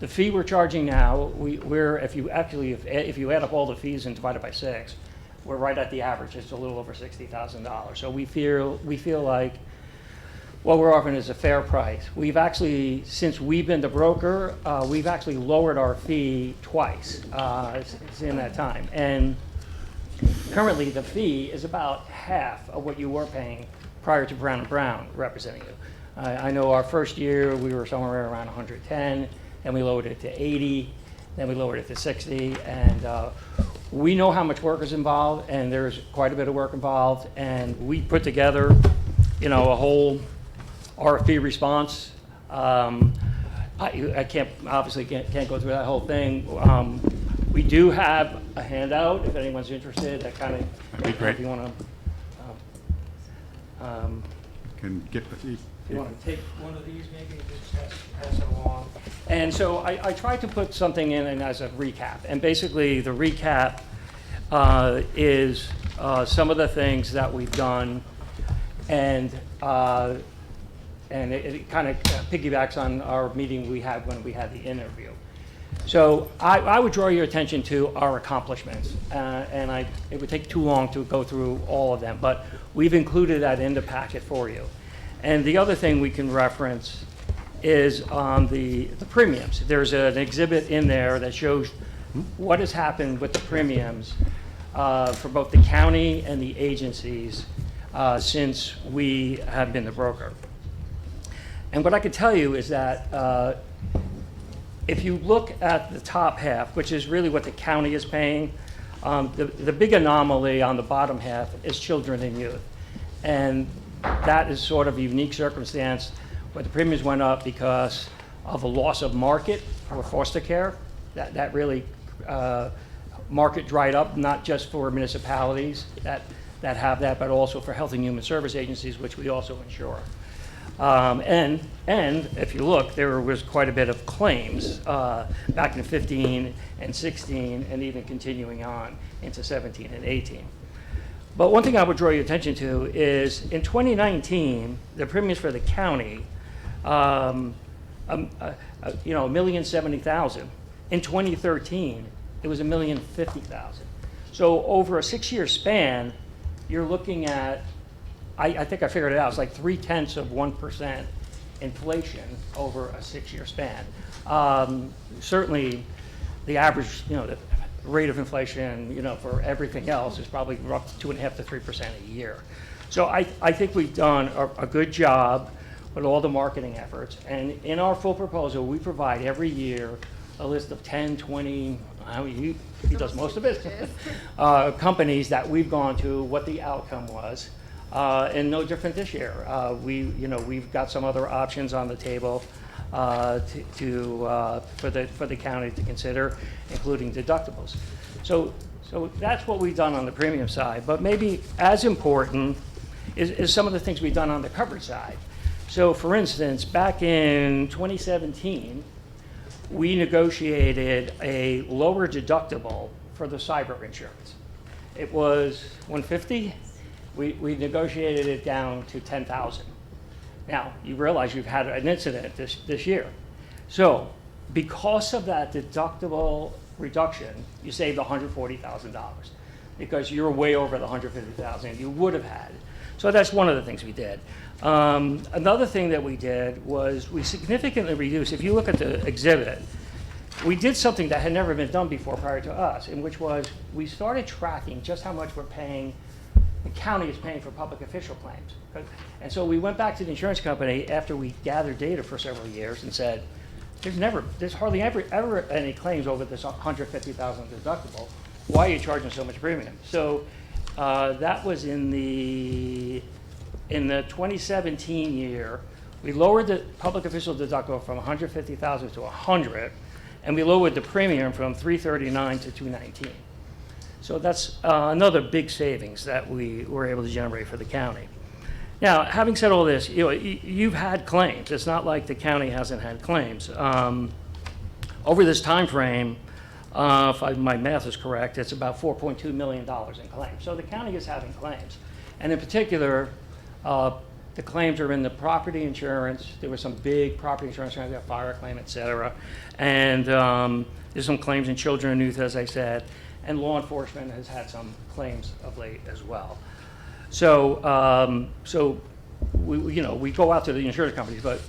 the fee we're charging now, if you add up all the fees and divide it by 6, we're right at the average. It's a little over $60,000. So we feel like what we're offering is a fair price. We've actually, since we've been the broker, we've actually lowered our fee twice in that time. And currently the fee is about half of what you were paying prior to Brown & Brown representing you. I know our first year we were somewhere around 110, and we lowered it to 80, then we lowered it to 60, and we know how much work is involved, and there's quite a bit of work involved, and we put together, a whole RFP response. I can't go through that whole thing. We do have a handout if anyone's interested. That kind of, that'd be great. If you want to. Can get You want to take one of these, maybe just pass it along. And so I tried to put something in and as a recap. And basically, the recap is some of the things that we've done, and it kind of piggybacks on our meeting we had when we had the interview. So I would draw your attention to our accomplishments, and it would take too long to go through all of them, but we've included that in the packet for you. And the other thing we can reference is on the premiums. There's an exhibit in there that shows what has happened with the premiums for both the county and the agencies since we have been the broker. And what I can tell you is that if you look at the top half, which is really what the county is paying, the big anomaly on the bottom half is children and youth. And that is sort of a unique circumstance where the premiums went up because of a loss of market for foster care. That really, market dried up, not just for municipalities that have that, but also for health and human service agencies, which we also insure. And if you look, there was quite a bit of claims back in 15 and 16, and even continuing on into 17 and 18. But one thing I would draw your attention to is in 2019, the premiums for the county, $1,070,000. In 2013, it was $1,050,000. So over a 6-year span, you're looking at, I think I figured it out, it's like 0.3% inflation over a 6-year span. Certainly, the average, the rate of inflation, for everything else is probably roughly 2.5% to 3% a year. So I think we've done a good job with all the marketing efforts. And in our full proposal, we provide every year a list of 10, 20, he does most of it, companies that we've gone to, what the outcome was. And no different this year. We've got some other options on the table for the county to consider, including deductibles. So that's what we've done on the premium side. But maybe as important is some of the things we've done on the coverage side. So for instance, back in 2017, we negotiated a lower deductible for the cyber insurance. It was $150. We negotiated it down to $10,000. Now, you realize you've had an incident this year. So because of that deductible reduction, you saved $140,000 because you're way over the $150,000 you would have had. So that's one of the things we did. Another thing that we did was we significantly reduced, if you look at the exhibit, we did something that had never been done before prior to us, in which was we started tracking just how much we're paying, the county is paying for public official claims. And so we went back to the insurance company after we gathered data for several years and said, there's hardly ever any claims over this $150,000 deductible. Why are you charging so much premium? So that was in the 2017 year. We lowered the public official deductible from $150,000 to $100,000, and we lowered the premium from $339 to $219. So that's another big savings that we were able to generate for the county. Now, having said all this, you've had claims. It's not like the county hasn't had claims. Over this time frame, if my math is correct, it's about $4.2 million in claims. So the county is having claims. And in particular, the claims are in the property insurance. There was some big property insurance, a fire claim, et cetera. And there's some claims in children and youth, as I said. And law enforcement has had some claims of late as well. So, we go out to the insurance companies, but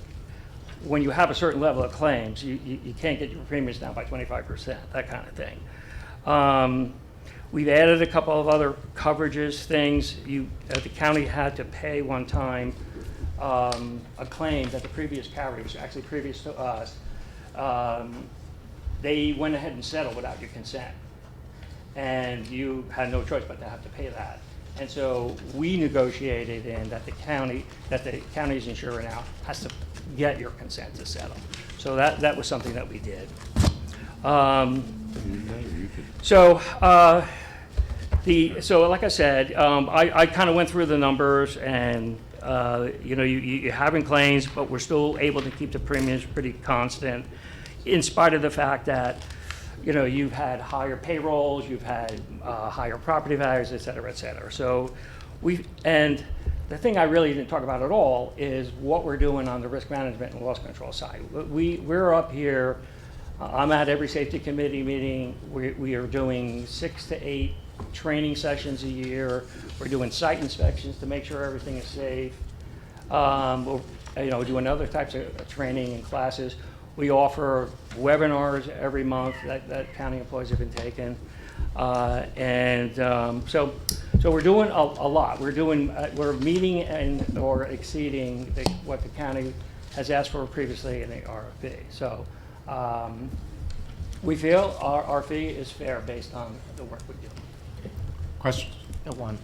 when you have a certain level of claims, you can't get your premiums down by 25%, that kind of thing. We've added a couple of other coverages, things. The county had to pay one time a claim that the previous carriers, actually previous to us, they went ahead and settled without your consent. And you had no choice but to have to pay that. And so we negotiated in that the county's insurer now has to get your consent to settle. So that was something that we did. So like I said, I kind of went through the numbers, and you're having claims, but we're still able to keep the premiums pretty constant, in spite of the fact that you've had higher payrolls, you've had higher property values, et cetera, et cetera. So and the thing I really didn't talk about at all is what we're doing on the risk management and loss control side. We're up here, I'm at every safety committee meeting. We are doing 6 to 8 training sessions a year. We're doing site inspections to make sure everything is safe. We're doing other types of training and classes. We offer webinars every month that county employees have been taking. So we're doing a lot. We're meeting or exceeding what the county has asked for previously in the RFP. So we feel our fee is fair based on the work we do. Questions? One,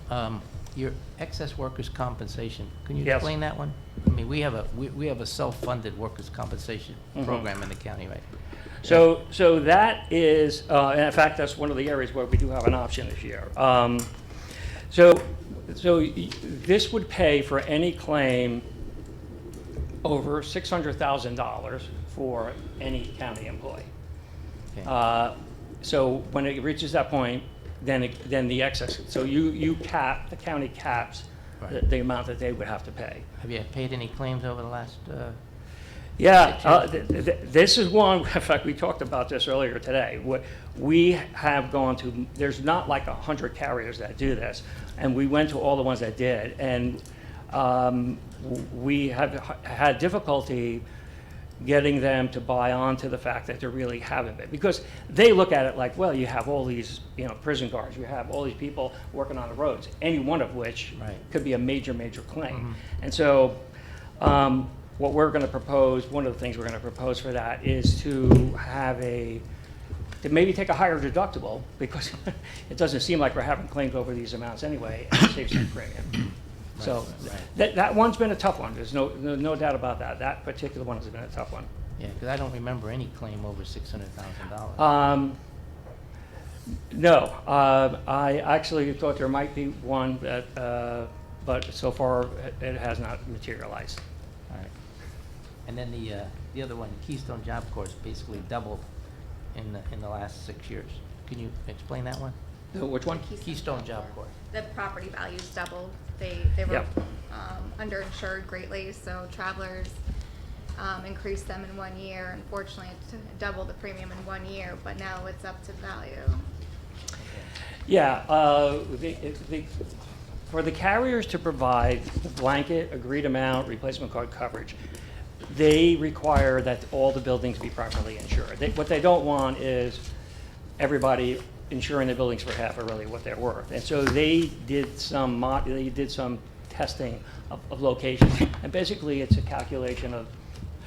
your excess workers' compensation, can you Yes. explain that one? I mean, we have a self-funded workers' compensation program in the county, right? So that is, and in fact, that's one of the areas where we do have an option this year. So this would pay for any claim over $600,000 for any county employee. Okay. So when it reaches that point, then the excess. So the county caps Right. the amount that they would have to pay. Have you paid any claims over the last? Yeah, this is one. In fact, we talked about this earlier today. We have gone to. There's not like 100 carriers that do this, and we went to all the ones that did, and we have had difficulty getting them to buy on to the fact that there really haven't been, because they look at it like, well, you have all these, prison guards, you have all these people working on the roads, any one of which Right. could be a major claim. And so what we're going to propose, one of the things we're going to propose for that is to have to maybe take a higher deductible, because it doesn't seem like we're having claims over these amounts anyway, and save some premium. So that one's been a tough one. There's no doubt about that. That particular one has been a tough one. Yeah, because I don't remember any claim over $600,000. No, I actually thought there might be one, but so far it has not materialized. All right. And then the other one, Keystone Job Corps, basically doubled in the last 6 years. Can you explain that one? Which one? Keystone Job Corps. The property values doubled. They were Yep. Underinsured greatly, so travelers increased them in 1 year. Unfortunately, it doubled the premium in 1 year, but now it's up to value. Yeah, for the carriers to provide the blanket agreed amount replacement card coverage, they require that all the buildings be properly insured. What they don't want is everybody insuring the buildings for half of really what they're worth. And so they did some testing of locations. And basically it's a calculation of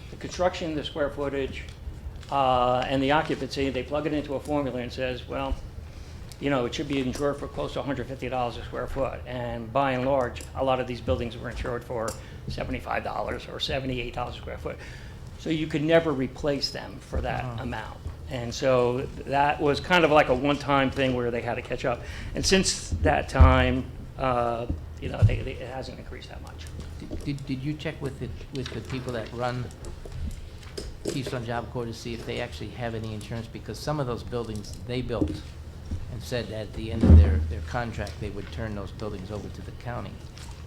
the construction, the square footage, and the occupancy. They plug it into a formula and says, well, it should be insured for close to $150 a square foot. And by and large, a lot of these buildings were insured for $75 or $78 a square foot. So you could never replace them for that amount. And so that was kind of like a one-time thing where they had to catch up. And since that time, it hasn't increased that much. Did you check with the people that run Keystone Job Corps to see if they actually have any insurance? Because some of those buildings they built and said that at the end of their contract they would turn those buildings over to the county.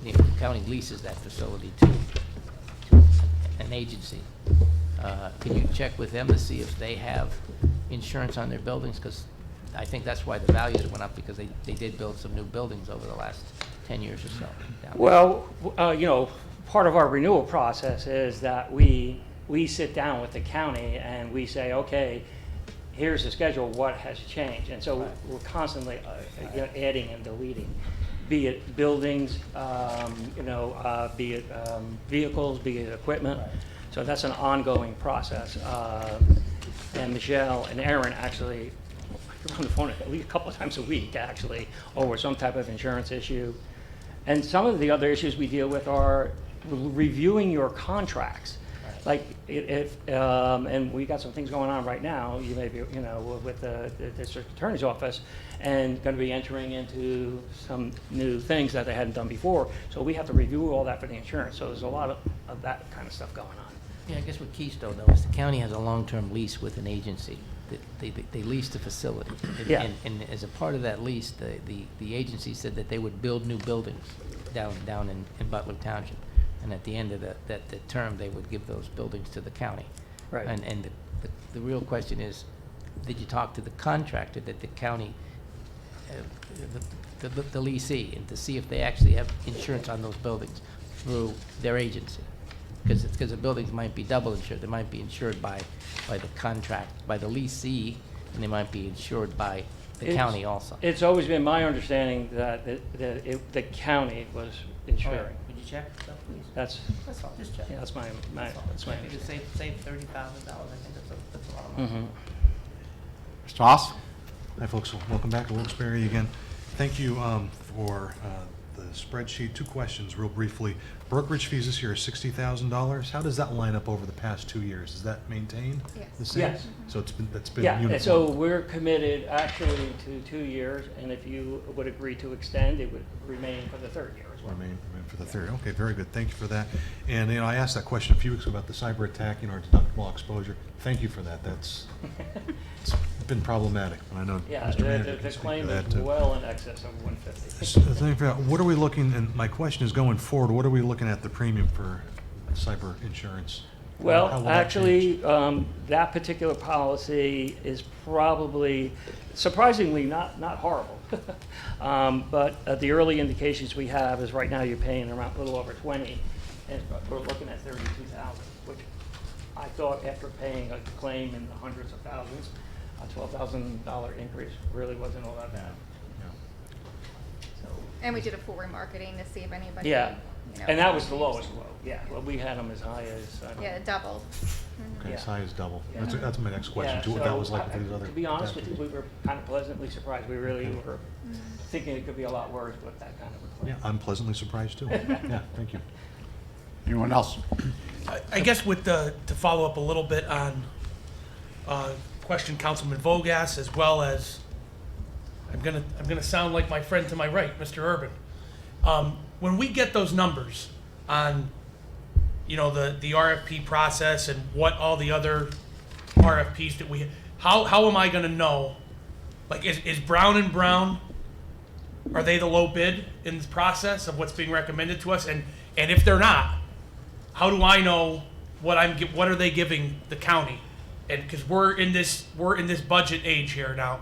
The county leases that facility to an agency. Can you check with them to see if they have insurance on their buildings? Because I think that's why the values went up, because they did build some new buildings over the last 10 years or so. Well, part of our renewal process is that we sit down with the county and we say, okay, here's the schedule, what has changed? And so we're constantly adding and deleting, be it buildings, be it vehicles, be it equipment. Right. So that's an ongoing process. And Michelle and Aaron actually on the phone at least a couple of times a week, actually, over some type of insurance issue. And some of the other issues we deal with are reviewing your contracts. Like and we got some things going on right now, you may be, with the district attorney's office, and going to be entering into some new things that they hadn't done before. So we have to review all that for the insurance. So there's a lot of that kind of stuff going on. Yeah, I guess with Keystone though, is the county has a long-term lease with an agency. They lease the facility. Yeah. And as a part of that lease, the agency said that they would build new buildings down in Butler Township. And at the end of the term, they would give those buildings to the county. Right. And the real question is, did you talk to the contractor that the county, the leasee, and to see if they actually have insurance on those buildings through their agency? Because the buildings might be double insured. They might be insured by the contract, by the leasee, and they might be insured by the county also. It's always been my understanding that the county was insuring. All right. Would you check that, please? That's all. Just check. Yeah, that's my That's my. If you save $30,000, I think that's a lot of money. Mm-hmm. Mr. Haas? Hi, folks. Welcome back to Wilkes-Barre again. Thank you for the spreadsheet. Two questions, real briefly. Brokerage fees this year are $60,000. How does that line up over the past 2 years? Is that maintained Yes. the same? Yes. So that's been Yeah, uniform. so we're committed actually to 2 years, and if you would agree to extend, it would remain for the third year as well. Remain for the third. Okay, very good. Thank you for that. And I asked that question a few weeks ago about the cyber attack, our deductible exposure. Thank you for that. It's been problematic, and I know Yeah, Mr. Manager the can speak claim to is that too. well in excess of 150. So, thank you. What are we looking? And my question is, going forward, what are we looking at the premium for cyber insurance? How Well, will that actually, change? that particular policy is probably, surprisingly, not horrible. But the early indications we have is right now you're paying around a little over 20, and we're looking at 32,000, which I thought after paying a claim in the hundreds of thousands, a $12,000 increase really wasn't all that bad. So, And we did a full remarketing to see if anybody. yeah, and that was the used. lowest low. Yeah, well, we had them as high as. Yeah, it doubled. Okay, yeah. as high as double. Yeah. That's my next question Yeah, too. What that was like so, with these other. To be honest with you, attacks. we were kind of pleasantly surprised. We really were thinking it could be a lot worse with that kind of a Yeah, claim. I'm pleasantly surprised too. Yeah, thank you. Anyone else? I guess to follow up a little bit on question Councilman Vogas, as well as I'm gonna sound like my friend to my right, Mr. Urban. When we get those numbers on the RFP process and what all the other RFPs that how am I gonna know? Like, is Brown and Brown, are they the low bid in the process of what's being recommended to us? And if they're not, how do I know what are they giving the county? And because we're in this budget age here now,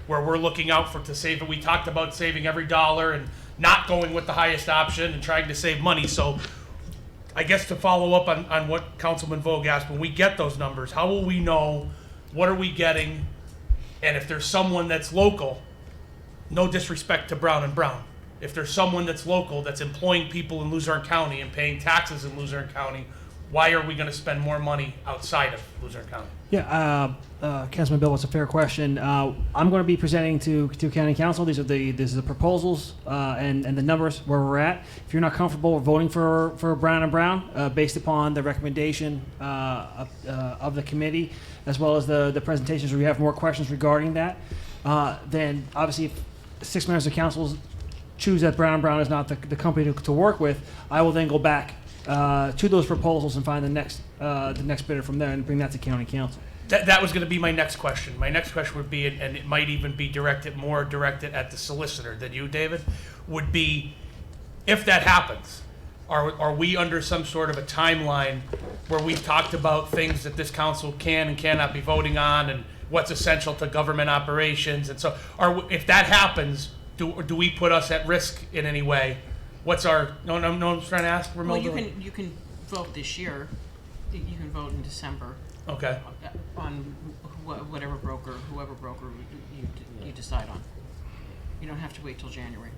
where we're looking out to save it. We talked about saving every dollar and not going with the highest option and trying to save money. So I guess to follow up on what Councilman Vogt asked, when we get those numbers, how will we know what are we getting? And if there's someone that's local, no disrespect to Brown and Brown, if there's someone that's local that's employing people in Luzerne County and paying taxes in Luzerne County, why are we gonna spend more money outside of Luzerne County? Yeah, Councilman Bill, it's a fair question. I'm going to be presenting to County Council. These are the proposals and the numbers where we're at. If you're not comfortable voting for Brown and Brown, based upon the recommendation of the committee, as well as the presentations where we have more questions regarding that, then obviously if 6 members of council choose that Brown and Brown is not the company to work with, I will then go back to those proposals and find the next bidder from there and bring that to County Council. That was going to be my next question. My next question would be, and it might even be more directed at the solicitor than you, David, would be, if that happens, are we under some sort of a timeline where we've talked about things that this council can and cannot be voting on, and what's essential to government operations, and so if that happens, do we put us at risk in any way? What's our? No, I'm trying to ask. Well, you can vote this year. You can vote in December. Okay. On whoever broker you decide on. You don't have to wait till January.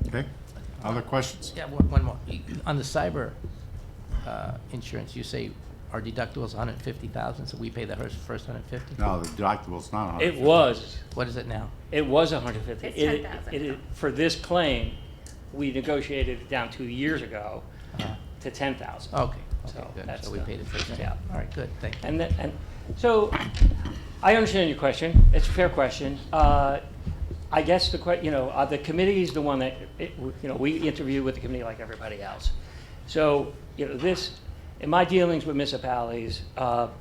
Okay. Other questions? Yeah, one more. On the cyber insurance, you say our deductible is $150,000, so we pay the first $150,000? No, the deductible's not $150,000. It was. What is it now? It was $150,000. It's $10,000. For this claim, we negotiated it down 2 years ago to $10,000. Okay. So Okay, good. that's So we paid it first. yeah. All right, good. Thank you. And so I understand your question. It's a fair question. I guess the committee is the one that we interview with the committee like everybody else. So in my dealings with municipalities,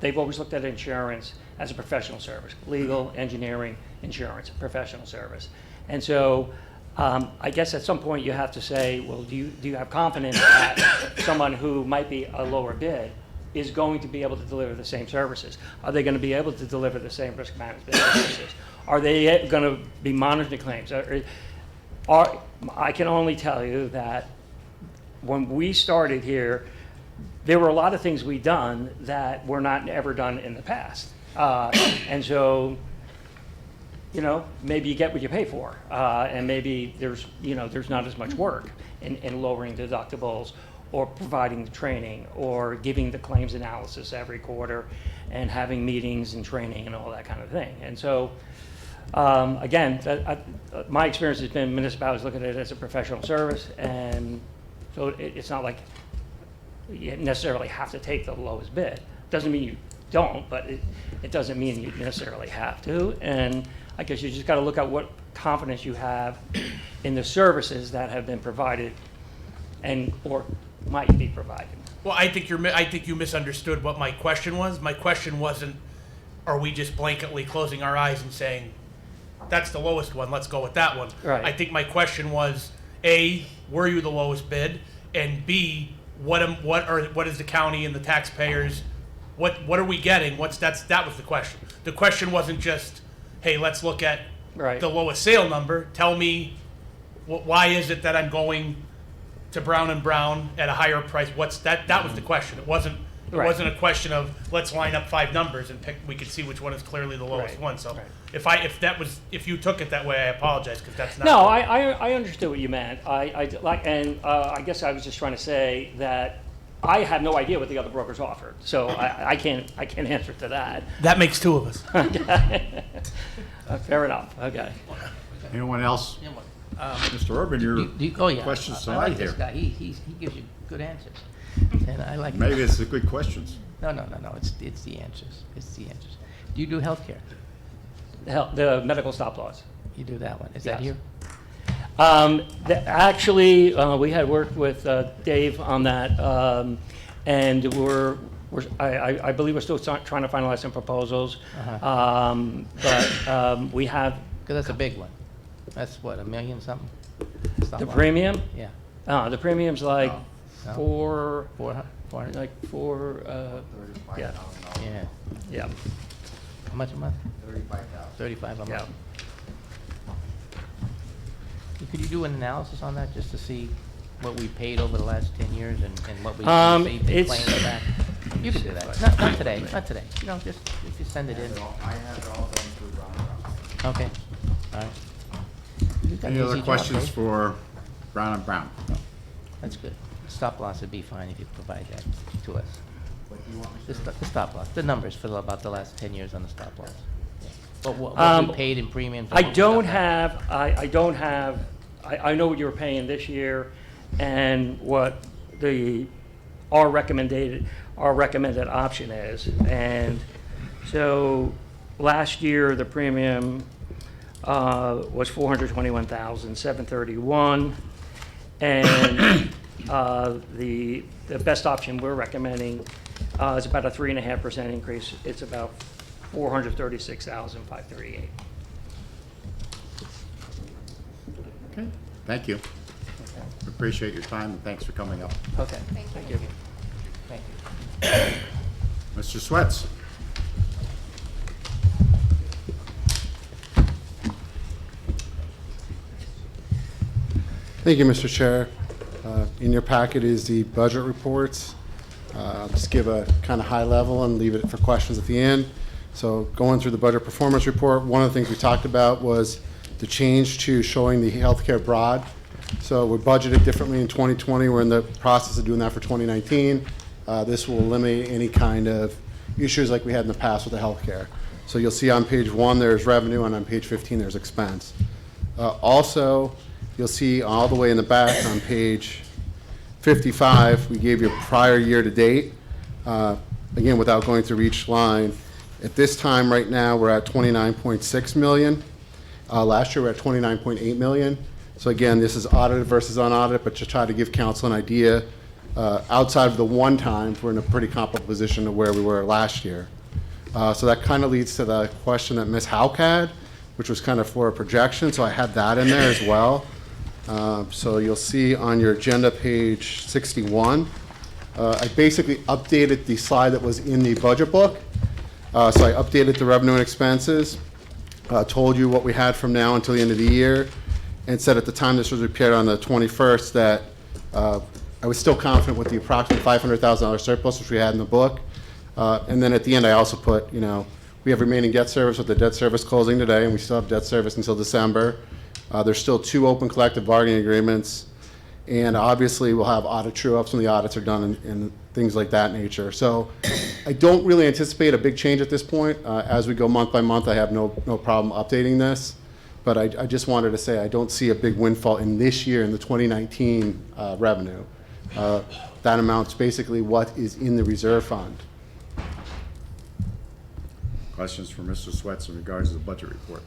they've always looked at insurance as a professional service, legal, engineering, insurance, professional service. And so I guess at some point you have to say, well, do you have confidence that someone who might be a lower bid is going to be able to deliver the same services? Are they going to be able to deliver the same risk management services? Are they going to be monitoring claims? I can only tell you that when we started here, there were a lot of things we've done that were not ever done in the past. And so, maybe you get what you pay for, and maybe there's not as much work in lowering deductibles or providing the training or giving the claims analysis every quarter and having meetings and training and all that kind of thing. And so, again, my experience has been municipalities look at it as a professional service, and so it's not like you necessarily have to take the lowest bid. Doesn't mean you don't, but it doesn't mean you necessarily have to. And I guess you just got to look at what confidence you have in the services that have been provided or might be provided. Well, I think you misunderstood what my question was. My question wasn't, are we just blanketly closing our eyes and saying, that's the lowest one, let's go with that one. Right. I think my question was, A, were you the lowest bid? And B, what is the county and the taxpayers, what are we getting? That was the question. The question wasn't just, hey, let's look at the lowest sale number. Tell me, why is it that I'm going to Brown and Brown at a higher price? That was the question. It wasn't a question of let's line up 5 numbers and pick. We could see which one is clearly the lowest one. So if you took it that way, I apologize, because that's not. No, I understood what you meant. I guess I was just trying to say that I have no idea what the other brokers offered, so I can't answer to that. That makes 2 of us. Okay. Fair enough. Okay. Anyone else? Mr. Urban, your questions I like tonight this here. guy. He gives you good answers, and I like. Maybe it's the good questions. No. It's the answers. It's the answers. Do you do healthcare? The medical stop loss. You do that one. Is that here? Actually, we had worked with Dave on that, and I believe we're still trying to finalize some proposals. But we have. Because that's a big one. That's what, $1 million something? The premium? Yeah. The premium's like No. 400. Like 4. Yeah. Yeah. Yeah. How much a month? 35,000. 35 a month. Yeah. Could you do an analysis on that just to see what we paid over the last 10 years and what we saved in claims back? You can do that. Not today. Not today. Just if you send it in. I have it all done through Brown. Okay. All right. You've got Any an other easy job, questions Dave. for Brown and Brown? That's good. Stop loss would be fine if you provide that to us. The stop loss, the numbers for about the last 10 years on the stop loss. Yeah. What we paid in premiums. and I what we don't got back. have, I know what you were paying this year and what our recommended option is. And so last year, the premium was $421,731. And the best option we're recommending is about a 3.5% increase. It's about $436,538. Okay, thank you. Appreciate your time, and thanks for coming up. Okay. Thank you. Thank you. Mr. Swets? Thank you, Mr. Chair. In your packet is the budget reports. I'll just give a kind of high level and leave it for questions at the end. So going through the budget performance report, one of the things we talked about was the change to showing the healthcare broad. So we're budgeted differently in 2020. We're in the process of doing that for 2019. This will eliminate any kind of issues like we had in the past with the healthcare. So you'll see on page 1 there's revenue, and on page 15 there's expense. Also, you'll see all the way in the back on page 55, we gave you prior year to date. Again, without going through each line. At this time right now, we're at 29.6 million. Last year, we're at 29.8 million. So again, this is audited versus unaudited, but to try to give council an idea, outside of the one time, we're in a pretty comparable position to where we were last year. So that kind of leads to the question that Ms. Houck had, which was kind of for a projection, so I had that in there as well. So you'll see on your agenda, page 61, I basically updated the slide that was in the budget book. So I updated the revenue and expenses, told you what we had from now until the end of the year, and said at the time this was prepared on the 21st that I was still confident with the approximate $500,000 surplus which we had in the book. And then at the end I also put, we have remaining debt service with the debt service closing today, and we still have debt service until December. There's still 2 open collective bargaining agreements, and obviously we'll have audit true-ups when the audits are done and things like that nature. So I don't really anticipate a big change at this point. As we go month by month, I have no problem updating this, but I just wanted to say I don't see a big windfall in this year in the 2019 revenue. That amount's basically what is in the reserve fund. Questions for Mr. Swets in regards to the budget report?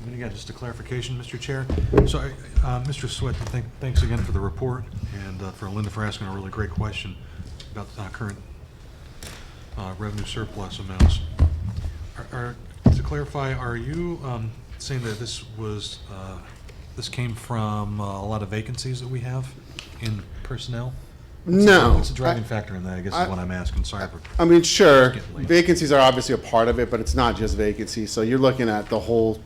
And again, just a clarification, Mr. Chair. So, Mr. Swett, thanks again for the report, and for Linda for asking a really great question about current revenue surplus amounts. To clarify, are you saying that this came from a lot of vacancies that we have in personnel? No. What's the driving factor in that, I guess is what I'm asking. Sorry for... I mean, sure, It's getting late. vacancies are obviously a part of it, but it's not just vacancies. So you're looking at the whole,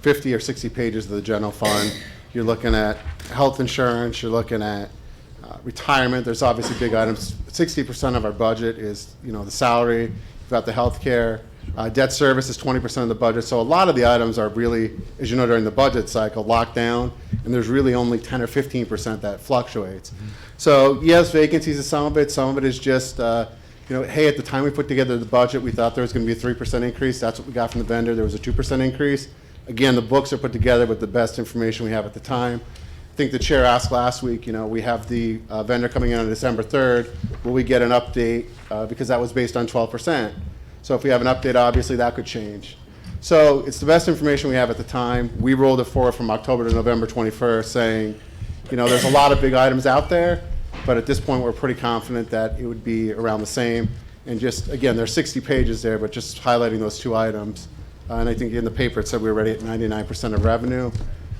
50 or 60 pages of the general fund. You're looking at health insurance, you're looking at retirement. There's obviously big items. 60% of our budget is, the salary. You've got the health care. Debt service is 20% of the budget. So a lot of the items are really, as you know, during the budget cycle, locked down, and there's really only 10 or 15% that fluctuates. Mm-hmm. So yes, vacancies is some of it. Some of it is just, hey, at the time we put together the budget, we thought there was going to be a 3% increase. That's what we got from the vendor. There was a 2% increase. Again, the books are put together with the best information we have at the time. I think the chair asked last week, we have the vendor coming in on December 3rd. Will we get an update? Because that was based on 12%. So if we have an update, obviously that could change. So it's the best information we have at the time. We rolled it forward from October to November 21st saying, there's a lot of big items out there, but at this point we're pretty confident that it would be around the same. And just, again, there's 60 pages there, but just highlighting those 2 items. And I think in the paper it said we were already at 99% of revenue.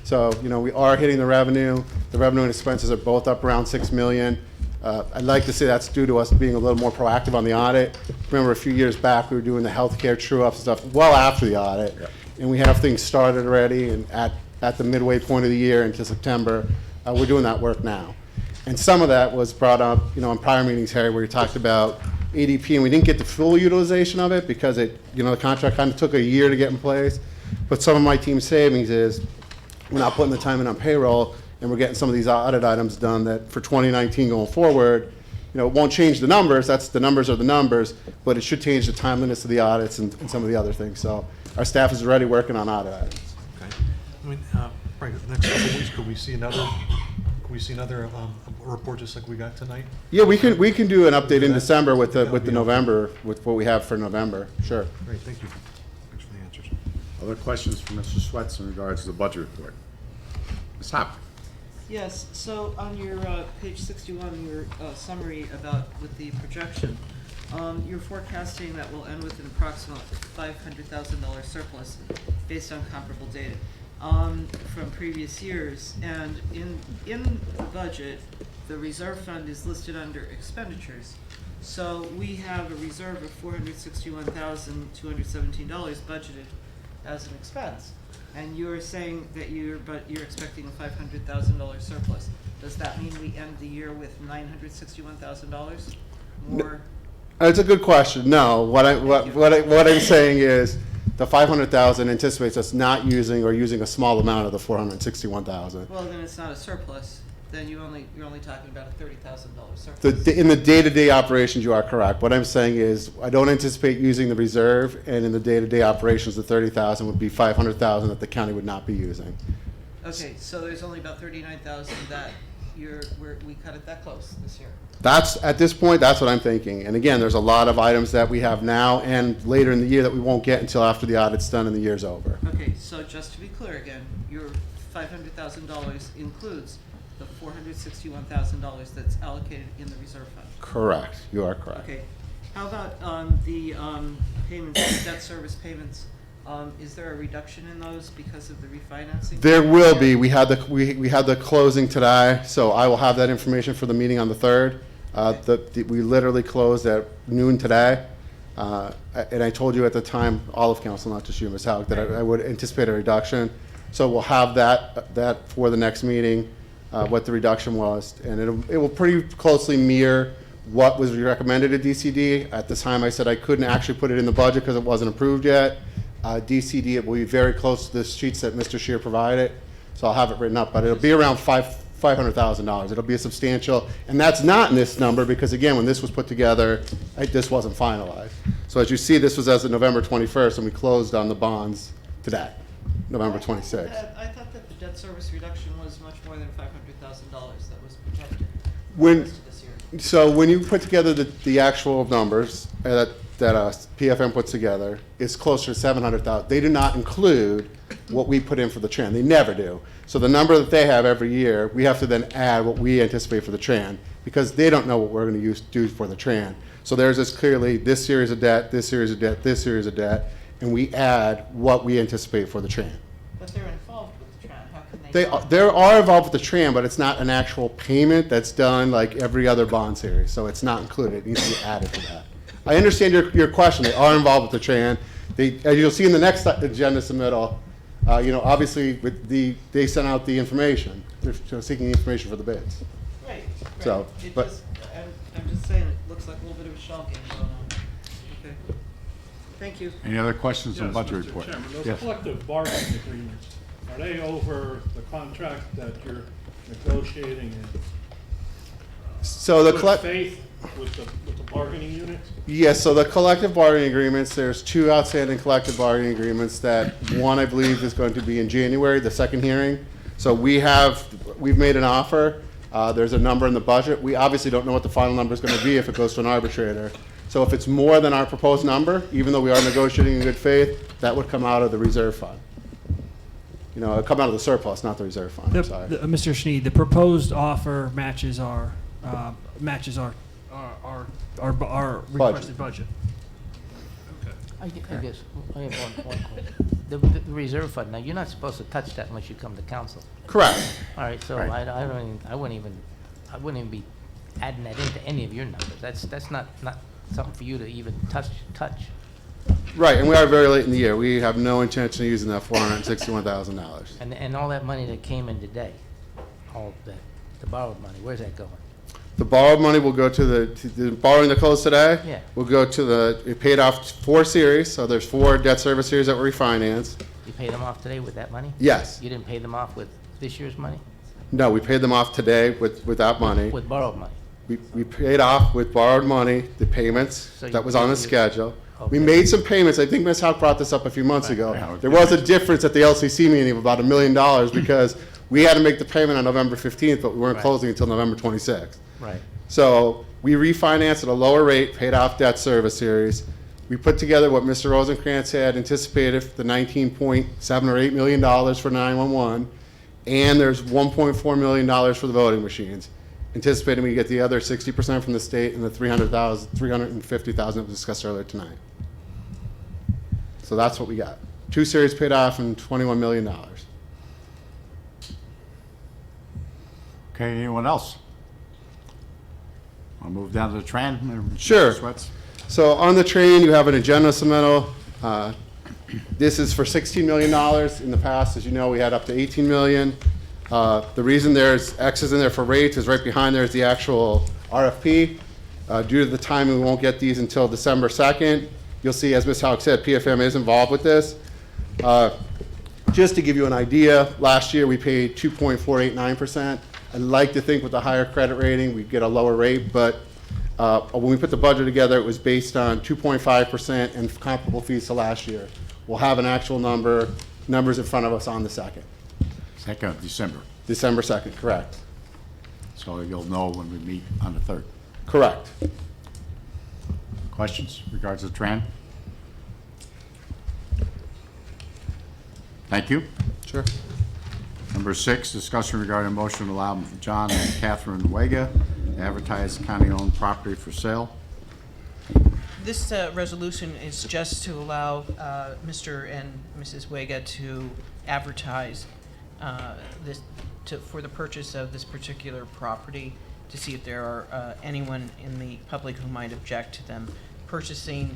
So, we are hitting the revenue. The revenue and expenses are both up around $6 million. I'd like to say that's due to us being a little more proactive on the audit. Remember a few years back we were doing the healthcare true-up stuff well after the audit. Yep. And we have things started already, and at the midway point of the year into September, we're doing that work now. And some of that was brought up, in prior meetings, Harry, where you talked about ADP, and we didn't get the full utilization of it because the contract kind of took a year to get in place. But some of my team savings is we're not putting the time in on payroll, and we're getting some of these audit items done that for 2019 going forward, you know, it won't change the numbers, the numbers are the numbers, but it should change the timeliness of the audits and some of the other things. So our staff is already working on audit items. Okay. I mean, right, the next couple of weeks, could we see another report just like we got tonight? Yeah, we can do an update in December with the November, with what we have for November, sure. Great, thank you. Thanks for the answers. Other questions from Mr. Swets in regards to the budget report? Ms. Hop? Yes, so on your page 61, your summary with the projection, you're forecasting that we'll end with an approximate $500,000 surplus based on comparable data from previous years. And in the budget, the reserve fund is listed under expenditures. So we have a reserve of $461,217 budgeted as an expense. And you're saying that you're expecting a $500,000 surplus. Does that mean we end the year with $961,000 more? It's a good question. No, what I'm saying is the 500,000 anticipates us not using or using a small amount of the 461,000. Well, then it's not a surplus. Then you're only talking about a $30,000 surplus. In the day-to-day operations, you are correct. What I'm saying is I don't anticipate using the reserve, and in the day-to-day operations, the 30,000 would be 500,000 that the county would not be using. Okay, so there's only about 39,000 that we cut it that close this year. At this point, that's what I'm thinking. And again, there's a lot of items that we have now and later in the year that we won't get until after the audit's done and the year's over. Okay, so just to be clear again, your $500,000 includes the $461,000 that's allocated in the reserve fund. Correct. You are correct. Okay. How about the payments, debt service payments? Is there a reduction in those because of the refinancing? There will be. We had the closing today, so I will have that information for the meeting on the 3rd. We literally closed at noon today, and I told you at the time, all of council, not just you, Ms. Halleck, that I would anticipate a reduction. So we'll have that for the next meeting. What the reduction was, and it will pretty closely mirror what was recommended at DCD. At the time, I said I couldn't actually put it in the budget because it wasn't approved yet. DCD, it will be very close to the sheets that Mr. Scheer provided, so I'll have it written up, but it'll be around $500,000. It'll be a substantial, and that's not in this number because, again, when this was put together, this wasn't finalized. So as you see, this was as of November 21st, and we closed on the bonds today, November 26th. I thought that the debt service reduction was much more than $500,000 that was projected this year. So when you put together the actual numbers that PFM puts together, it's closer to $700,000. They do not include what we put in for the TRAN. They never do. So the number that they have every year, we have to then add what we anticipate for the TRAN because they don't know what we're going to do for the TRAN. So there's this clearly this series of debt, this series of debt, this series of debt, and we add what we anticipate for the TRAN. But they're involved with the TRAN. How can They are involved with the TRAN, but it's not an actual payment that's done like every other bond series, so it's not included. It needs to be added to that. I understand your question. They are involved with the TRAN. As you'll see in the next agenda submittal, obviously they sent out the information. They're seeking the information for the bids. Right. So, but I'm just saying, it looks like a little bit of a shell game going on. Okay. Thank you. Any other questions on Yes, budget Mr. report? Chairman, those Yes. collective bargaining agreements, are they over the contract that you're negotiating in so the good faith with the bargaining units? Yes, so the collective bargaining agreements, there's 2 outstanding collective bargaining agreements that one I believe is going to be in January, the second hearing. So we've made an offer. There's a number in the budget. We obviously don't know what the final number is going to be if it goes to an arbitrator. So if it's more than our proposed number, even though we are negotiating in good faith, that would come out of the reserve fund. It'll come out of the surplus, not the reserve fund. I'm sorry. Mr. Schneed, the proposed offer matches our requested budget. I guess, I have one question. The reserve fund, now, you're not supposed to touch that unless you come to council. Correct. All right, so Right. I wouldn't even be adding that into any of your numbers. That's not something for you to even touch. Right, and we are very late in the year. We have no intention of using that $461,000. And all that money that came in today, all that, the borrowed money, where's that going? The borrowed money will go to the borrowing that closed today. Yeah. Will go to it paid off 4 series, so there's 4 debt service series that were refinanced. You paid them off today with that money? Yes. You didn't pay them off with this year's money? No, we paid them off today with that money. With borrowed money? We paid off with borrowed money, the payments So that was on the schedule. We Okay. made some payments. I think Ms. Houck brought this up a few months ago. Yeah, There was a difference at the LCC meeting of about $1 million because we had to make the payment on November 15th, but we weren't Right. closing until November 26th. Right. So we refinanced at a lower rate, paid off debt service series. We put together what Mr. Rosenkrantz had anticipated, the $19.7 or $8 million for 911, and there's $1.4 million for the voting machines. Anticipating we get the other 60% from the state and the $350,000 that was discussed earlier tonight. So that's what we got. 2 series paid off and $21 million. Okay, anyone else? I'll move down to the Tran. Mr. Sure. Swets. So on the train, you have an agenda submittal. This is for $16 million. In the past, as you know, we had up to $18 million. The reason there's X's in there for rates is right behind there is the actual RFP. Due to the time, we won't get these until December 2nd. You'll see, as Ms. Houck said, PFM is involved with this. Just to give you an idea, last year we paid 2.489%. I'd like to think with a higher credit rating, we'd get a lower rate, but when we put the budget together, it was based on 2.5% and comparable fees to last year. We'll have an actual numbers in front of us on the 2nd. 2nd of December. December 2nd, correct. So you'll know when we meet on the 3rd. Correct. Questions regards to Tran? Thank you. Sure. Number 6, discussion regarding motion to allow John and Catherine Wega to advertise county-owned property for sale. This resolution is just to allow Mr. and Mrs. Wega to advertise for the purchase of this particular property, to see if there are anyone in the public who might object to them purchasing.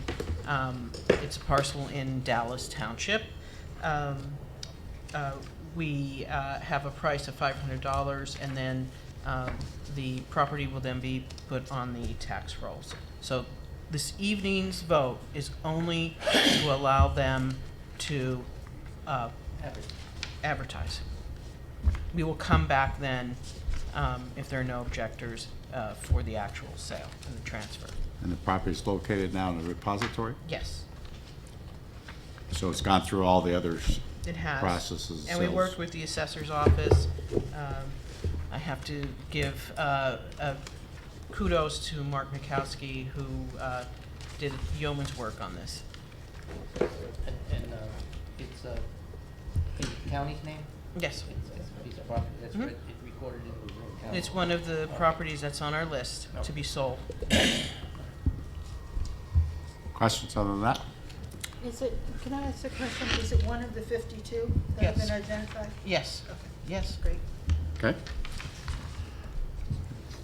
It's a parcel in Dallas Township. We have a price of $500, and then the property will then be put on the tax rolls. So this evening's vote is only to allow them to advertise. We will come back then, if there are no objectors, for the actual sale and the transfer. And the property is located now in the repository? Yes, So it's gone through all the other it has. processes? And we sales. worked with the assessor's office. I have to give kudos to Mark Mikowski, who did yeoman's work on this. And it's the county's name? Yes. It's a piece of property that's Mhm. it's recorded in Luzerne County. It's one of the properties that's on our list to be sold. Questions other than that? Is it, can I ask a question? Is it one of the 52 that have Yes. been identified? Yes, Okay, yes. great. Okay.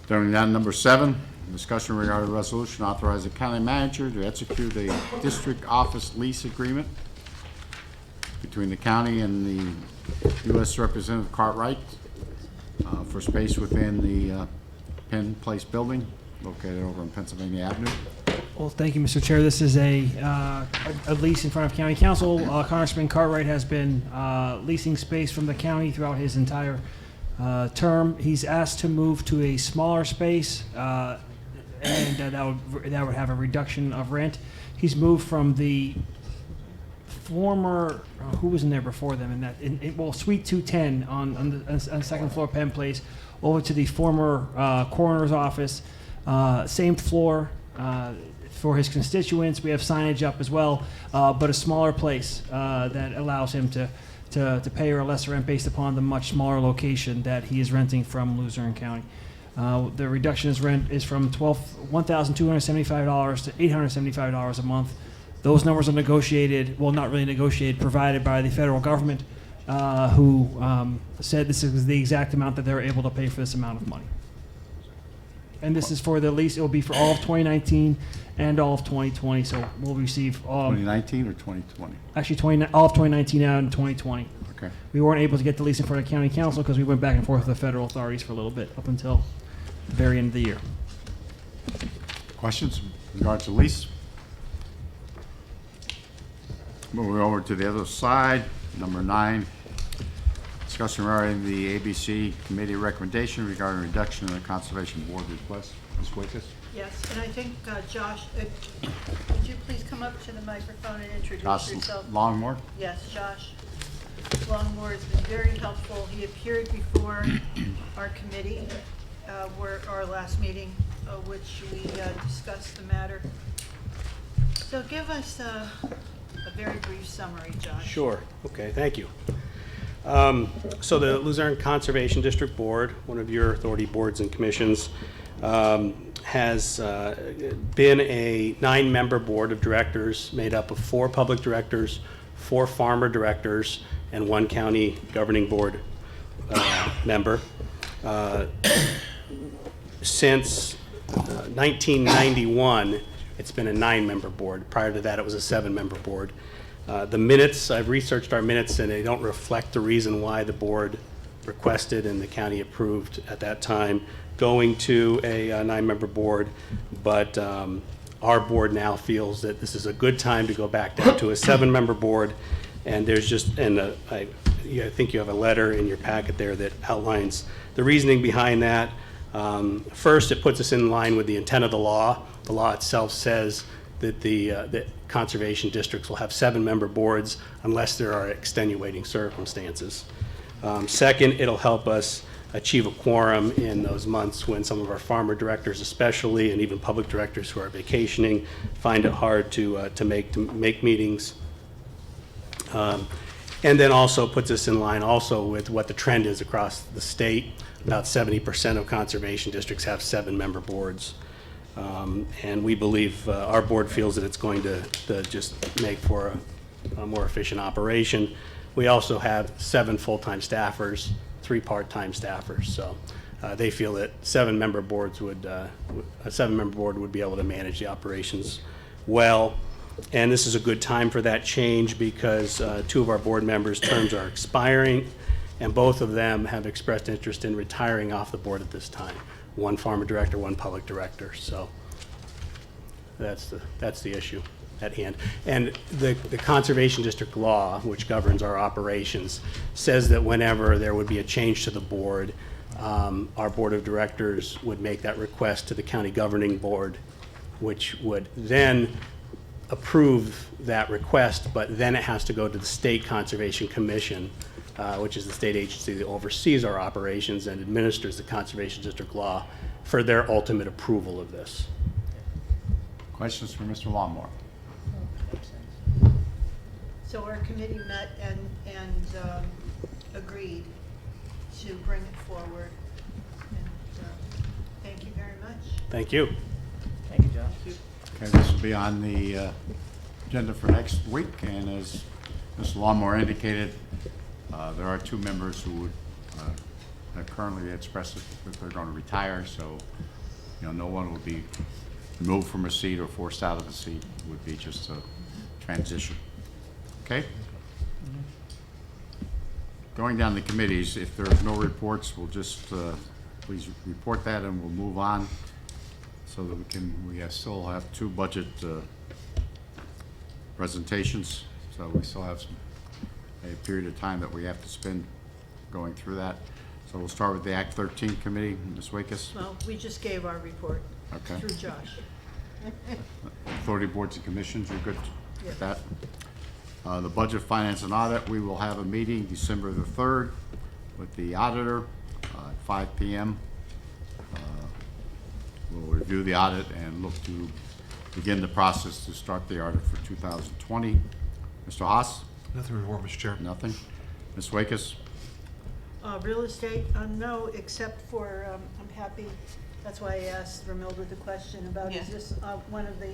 Turning down number 7, discussion regarding resolution authorizing county manager to execute a district office lease agreement between the county and the U.S. Representative Cartwright for space within the Penn Place building located over on Pennsylvania Avenue. Well, thank you, Mr. Chair. This is a lease in front of County Council. Congressman Cartwright has been leasing space from the county throughout his entire term. He's asked to move to a smaller space, and that would have a reduction of rent. He's moved from the former, who was in there before them, Suite 210 on the second floor Penn Place, over to the former coroner's office, same floor. For his constituents, we have signage up as well, but a smaller place that allows him to pay a lesser rent based upon the much smaller location that he is renting from Luzerne County. The reduction in rent is from $1,275 to $875 a month. Those numbers are negotiated, well, not really negotiated, provided by the federal government, who said this is the exact amount that they're able to pay for this amount of money. And this is for the lease. It will be for all of 2019 and all of 2020. So we'll receive 2019 or 2020? Actually, all of 2019 and 2020. Okay. We weren't able to get the lease in front of county council because we went back and forth with the federal authorities for a little bit up until the very end of the year. Questions in regards to lease? Moving over to the other side, number 9. Discussion regarding the ABC committee recommendation regarding reduction in the Conservation Board request. Ms. Wickes? Yes, and I think, Josh, would you please come up to the microphone and introduce Josh yourself? Longmore? Yes, Josh Longmore has been very helpful. He appeared before our committee, our last meeting, which we discussed the matter. So give us a very brief summary, Josh. Sure. Okay, thank you. So the Luzerne Conservation District Board, one of your authority boards and commissions, has been a 9-member board of directors made up of 4 public directors, 4 farmer directors, and 1 county governing board member. Since 1991, it's been a 9-member board. Prior to that, it was a 7-member board. The minutes, I've researched our minutes, and they don't reflect the reason why the board requested and the county approved at that time going to a 9-member board, but our board now feels that this is a good time to go back down to a 7-member board. And there's just, I think you have a letter in your packet there that outlines the reasoning behind that. First, it puts us in line with the intent of the law. The law itself says that that conservation districts will have 7-member boards unless there are extenuating circumstances. Second, it'll help us achieve a quorum in those months when some of our farmer directors especially, and even public directors who are vacationing, find it hard to make meetings. And then also puts us in line also with what the trend is across the state. About 70% of conservation districts have 7-member boards. And we believe, our board feels that it's going to just make for a more efficient operation. We also have 7 full-time staffers, 3 part-time staffers. So they feel that 7-member boards a 7-member board would be able to manage the operations well. And this is a good time for that change because 2 of our board members' terms are expiring, and both of them have expressed interest in retiring off the board at this time. 1 farmer director, 1 public director. So that's the issue at hand. And the Conservation District law, which governs our operations, says that whenever there would be a change to the board, our board of directors would make that request to the county governing board, which would then approve that request, but then it has to go to the State Conservation Commission, which is the state agency that oversees our operations and administers the Conservation District law, for their ultimate approval of this. Questions for Mr. Longmore? So our committee met and agreed to bring it forward. And thank you very much. Thank you. Thank you, Josh. Okay, this will be on the agenda for next week, and as Mr. Longmore indicated, there are 2 members who would currently expressed that they're going to retire, so no one will be removed from a seat or forced out of the seat. It would be just a transition. Okay? Going down the committees, if there's no reports, we'll just please report that and we'll move on so that we still have 2 budget presentations, so we still have a period of time that we have to spend going through that. So we'll start with the Act 13 committee. Ms. Wickes? Well, we just gave our report Okay. through Josh. Authority boards and commissions, you're good Yes. with that? The Budget, Finance, and Audit, we will have a meeting December the 3rd with the auditor at 5 p.m. We'll review the audit and look to begin the process to start the audit for 2020. Mr. Haas? Nothing to report, Mr. Chair. Nothing. Ms. Wickes? Real estate, no, except for, I'm happy, that's why I asked Romilda the question about, is this one of the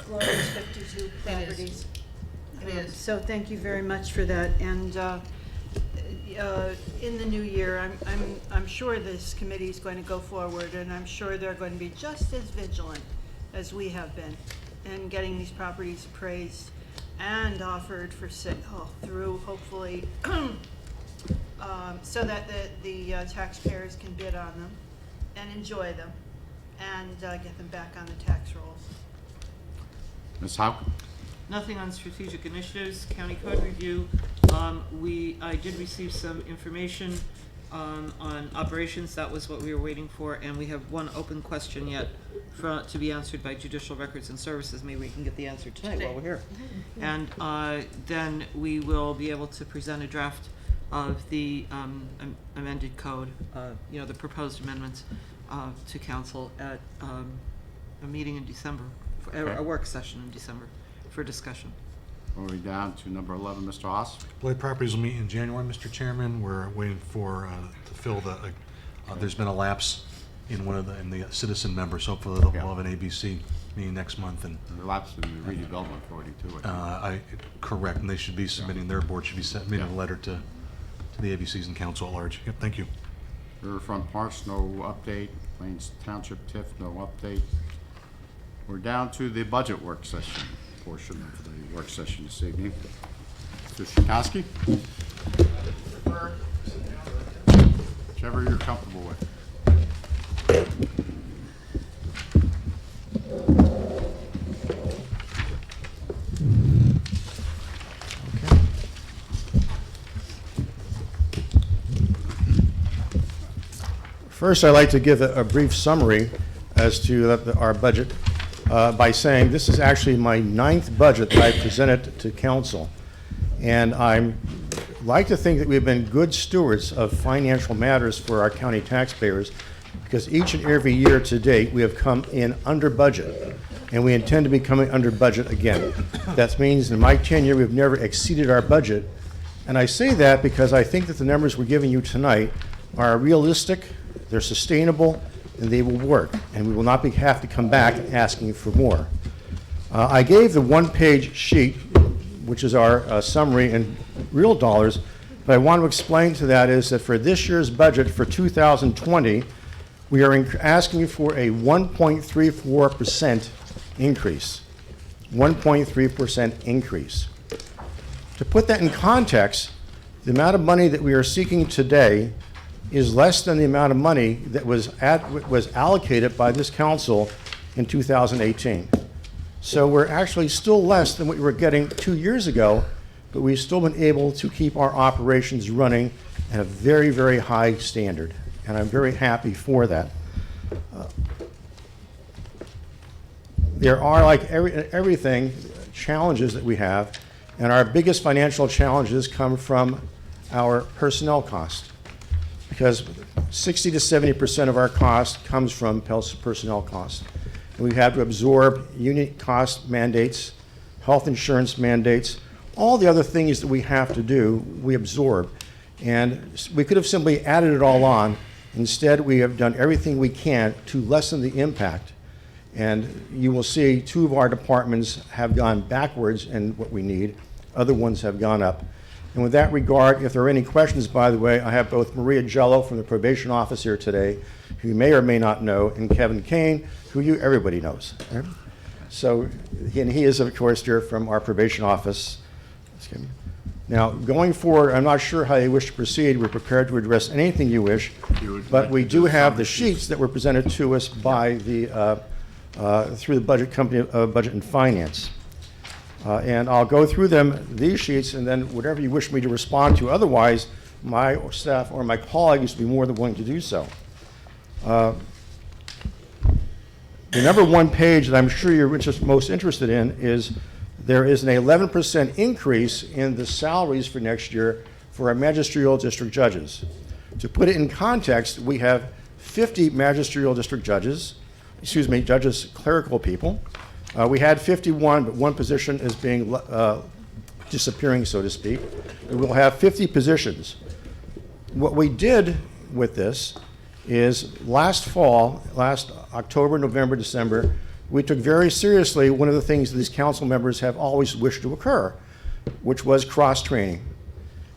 Gloria's 52 properties? It is. So thank you very much for that. And in the new year, I'm sure this committee is going to go forward, and I'm sure they're going to be just as vigilant as we have been in getting these properties appraised and offered for sale through, hopefully, so that the taxpayers can bid on them and enjoy them and get them back on the tax rolls. Ms. Houck? Nothing on strategic initiatives, county code review, I did receive some information on operations. That was what we were waiting for, and we have one open question yet to be answered by Judicial Records and Services. Maybe we can get the answer tonight while we're here. And then we will be able to present a draft of the amended code, the proposed amendments to council at a meeting in December, a work session in December for discussion. Moving down to number 11, Mr. Haas. Blight Properties will meet in January, Mr. Chairman. We're waiting for, to fill the, there's been a lapse in in the citizen members. Hopefully we'll have an ABC meeting next month. And The lapse in the redevelopment authority too. correct, and they should be submitting, their board should be submitting a letter to the ABCs and council at large. Yep, thank you. Riverfront Parks, no update. Plains Township TIF, no update. We're down to the budget work session portion of the work session this evening. Mr. Schakowsky? Whichever you're comfortable with. First, I'd like to give a brief summary as to our budget by saying this is actually my 9th budget that I presented to council. And I like to think that we've been good stewards of financial matters for our county taxpayers, because each and every year to date, we have come in under budget, and we intend to be coming under budget again. That means in my tenure, we've never exceeded our budget. And I say that because I think that the numbers we're giving you tonight are realistic, they're sustainable, and they will work, and we will not have to come back asking for more. I gave the one-page sheet, which is our summary in real dollars, but I want to explain to that is that for this year's budget for 2020, we are asking for a 1.34% increase. 1.3% increase. To put that in context, the amount of money that we are seeking today is less than the amount of money that was allocated by this council in 2018. So we're actually still less than what we were getting 2 years ago, but we've still been able to keep our operations running at a very, very high standard, and I'm very happy for that. There are, like everything, challenges that we have, and our biggest financial challenges come from our personnel cost, because 60 to 70% of our cost comes from personnel costs. And we have to absorb unit cost mandates, health insurance mandates, all the other things that we have to do, we absorb. And we could have simply added it all on. Instead, we have done everything we can to lessen the impact. And you will see 2 of our departments have gone backwards in what we need. Other ones have gone up. And with that regard, if there are any questions, by the way, I have both Maria Jello from the probation office here today, who you may or may not know, and Kevin Kane, who everybody knows. Right? So, and he is, of course, here from our probation office. Now, going forward, I'm not sure how you wish to proceed. We're prepared to address anything you wish, but we do have the sheets that were presented to us by the through the budget company of Budget and Finance. And I'll go through these sheets, and then whatever you wish me to respond to. Otherwise, my staff or my colleagues will be more than willing to do so. The number 1 page that I'm sure you're most interested in is there is an 11% increase in the salaries for next year for our magisterial district judges. To put it in context, we have 50 magisterial district judges, judges, clerical people. We had 51, but one position is being disappearing, so to speak. We will have 50 positions. What we did with this is last fall, last October, November, December, we took very seriously one of the things that these council members have always wished to occur, which was cross-training.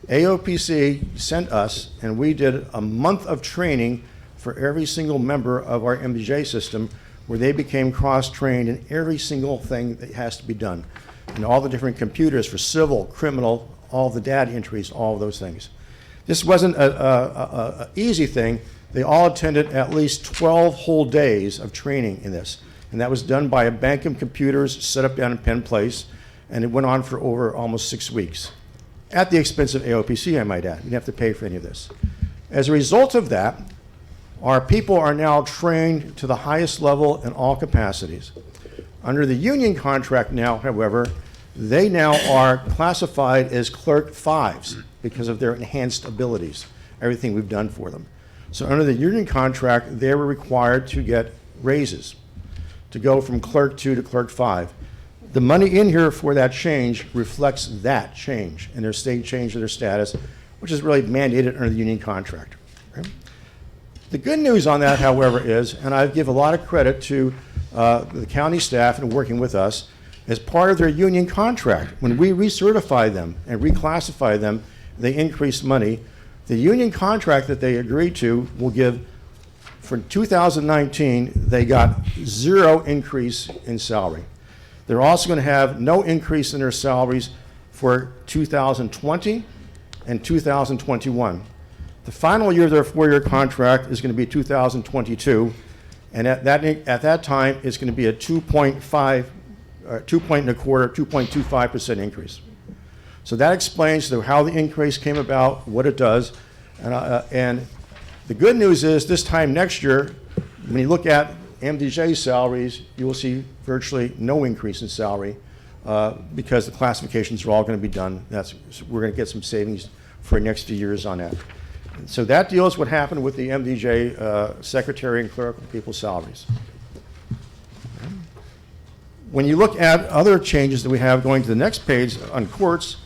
AOPC sent us, and we did a month of training for every single member of our MDJ system, where they became cross-trained in every single thing that has to be done. And all the different computers for civil, criminal, all the data entries, all of those things. This wasn't an easy thing. They all attended at least 12 whole days of training in this. And that was done by a bank of computers set up down in Penn Place, and it went on for over almost 6 weeks. at the expense of AOPC, I might add. You didn't have to pay for any of this. As a result of that, our people are now trained to the highest level in all capacities. Under the union contract now, however, they now are classified as clerk 5s because of their enhanced abilities, everything we've done for them. So under the union contract, they were required to get raises, to go from clerk 2 to clerk 5. The money in here for that change reflects that change and their state change of their status, which is really mandated under the union contract. Right? The good news on that, however, is, and I give a lot of credit to the county staff and working with us, as part of their union contract, when we recertify them and reclassify them, they increase money. The union contract that they agreed to will give, for 2019, they got 0 increase in salary. They're also going to have no increase in their salaries for 2020 and 2021. The final year of their 4-year contract is going to be 2022, and at that time, it's going to be a 2.25% increase. So that explains how the increase came about, what it does, and the good news is this time next year, when you look at MDJ salaries, you will see virtually no increase in salary because the classifications are all going to be done. We're going to get some savings for the next few years on that. And so that deals what happened with the MDJ secretary and clerical people's salaries. When you look at other changes that we have going to the next page on courts,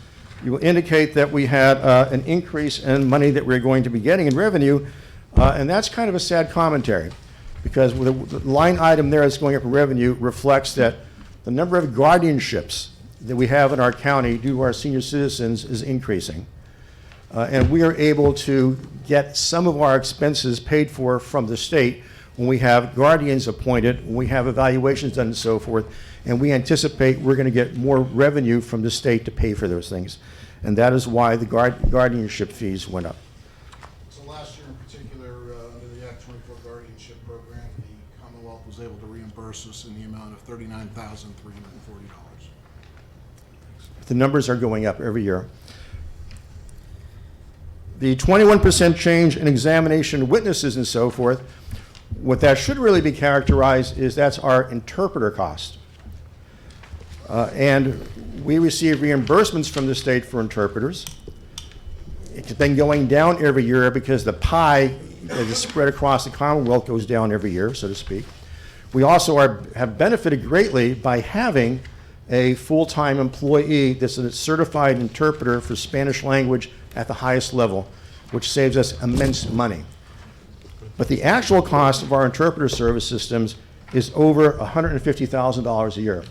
you will indicate that we had an increase in money that we're going to be getting in revenue, and that's kind of a sad commentary because the line item there that's going up in revenue reflects that the number of guardianships that we have in our county due to our senior citizens is increasing. And we are able to get some of our expenses paid for from the state when we have guardians appointed, when we have evaluations done and so forth, and we anticipate we're going to get more revenue from the state to pay for those things. And that is why the guardianship fees went up. So last year in particular, under the Act 24 guardianship program, the Commonwealth was able to reimburse us in the amount of $39,340. The numbers are going up every year. The 21% change in examination witnesses and so forth, what that should really be characterized is that's our interpreter cost. And we receive reimbursements from the state for interpreters. It's been going down every year because the pie that is spread across the Commonwealth goes down every year, so to speak. We also have benefited greatly by having a full-time employee that's a certified interpreter for Spanish language at the highest level, which saves us immense money. But the actual cost of our interpreter service systems is over $150,000 a year.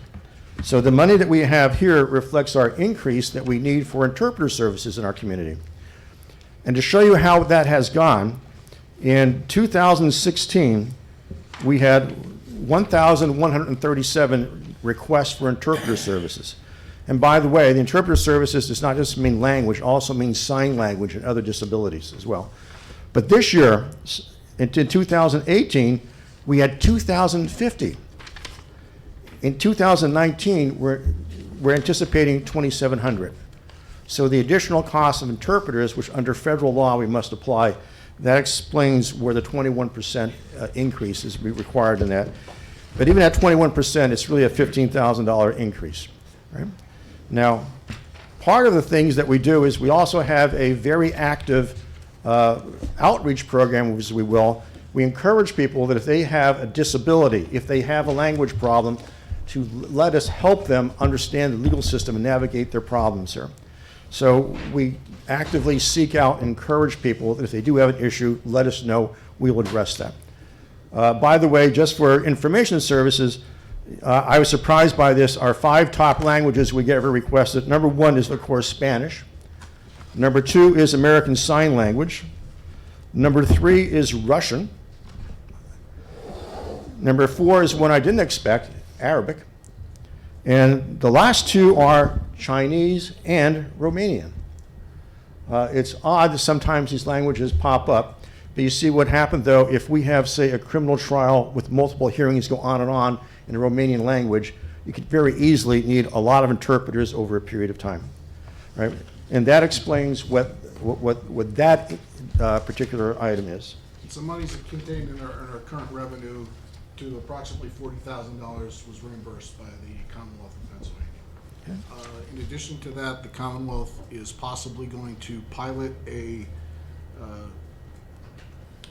So the money that we have here reflects our increase that we need for interpreter services in our community. And to show you how that has gone, in 2016, we had 1,137 requests for interpreter services. And by the way, the interpreter services does not just mean language, also means sign language and other disabilities as well. But this year, in 2018, we had 2,050. In 2019, we're anticipating 2,700. So the additional cost of interpreters, which under federal law we must apply, that explains where the 21% increase is required in that. But even at 21%, it's really a $15,000 increase. Right? Now, part of the things that we do is we also have a very active outreach program, as we will. We encourage people that if they have a disability, if they have a language problem, to let us help them understand the legal system and navigate their problems here. So we actively seek out and encourage people that if they do have an issue, let us know, we will address that. By the way, just for information services, I was surprised by this. Our 5 top languages we get ever requested. Number 1 is, of course, Spanish. Number 2 is American Sign Language. Number 3 is Russian. Number 4 is one I didn't expect, Arabic. And the last 2 are Chinese and Romanian. It's odd that sometimes these languages pop up, but you see what happened though, if we have, say, a criminal trial with multiple hearings go on in the Romanian language, you could very easily need a lot of interpreters over a period of time. Right? And that explains what that particular item is. Some monies contained in our current revenue to approximately $40,000 was reimbursed by the Commonwealth of Pennsylvania. In addition to that, the Commonwealth is possibly going to pilot a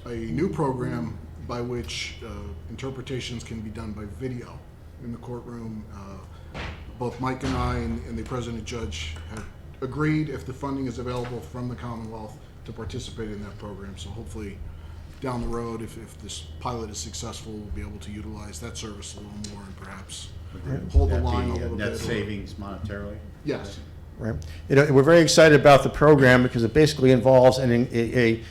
new program by which interpretations can be done by video in the courtroom. Both Mike and I and the president judge have agreed, if the funding is available from the Commonwealth, to participate in that program. So hopefully down the road, if this pilot is successful, we'll be able to utilize that service a little more and perhaps hold the line a little bit. Net savings monetarily? Yes. Right. We're very excited about the program because it basically involves a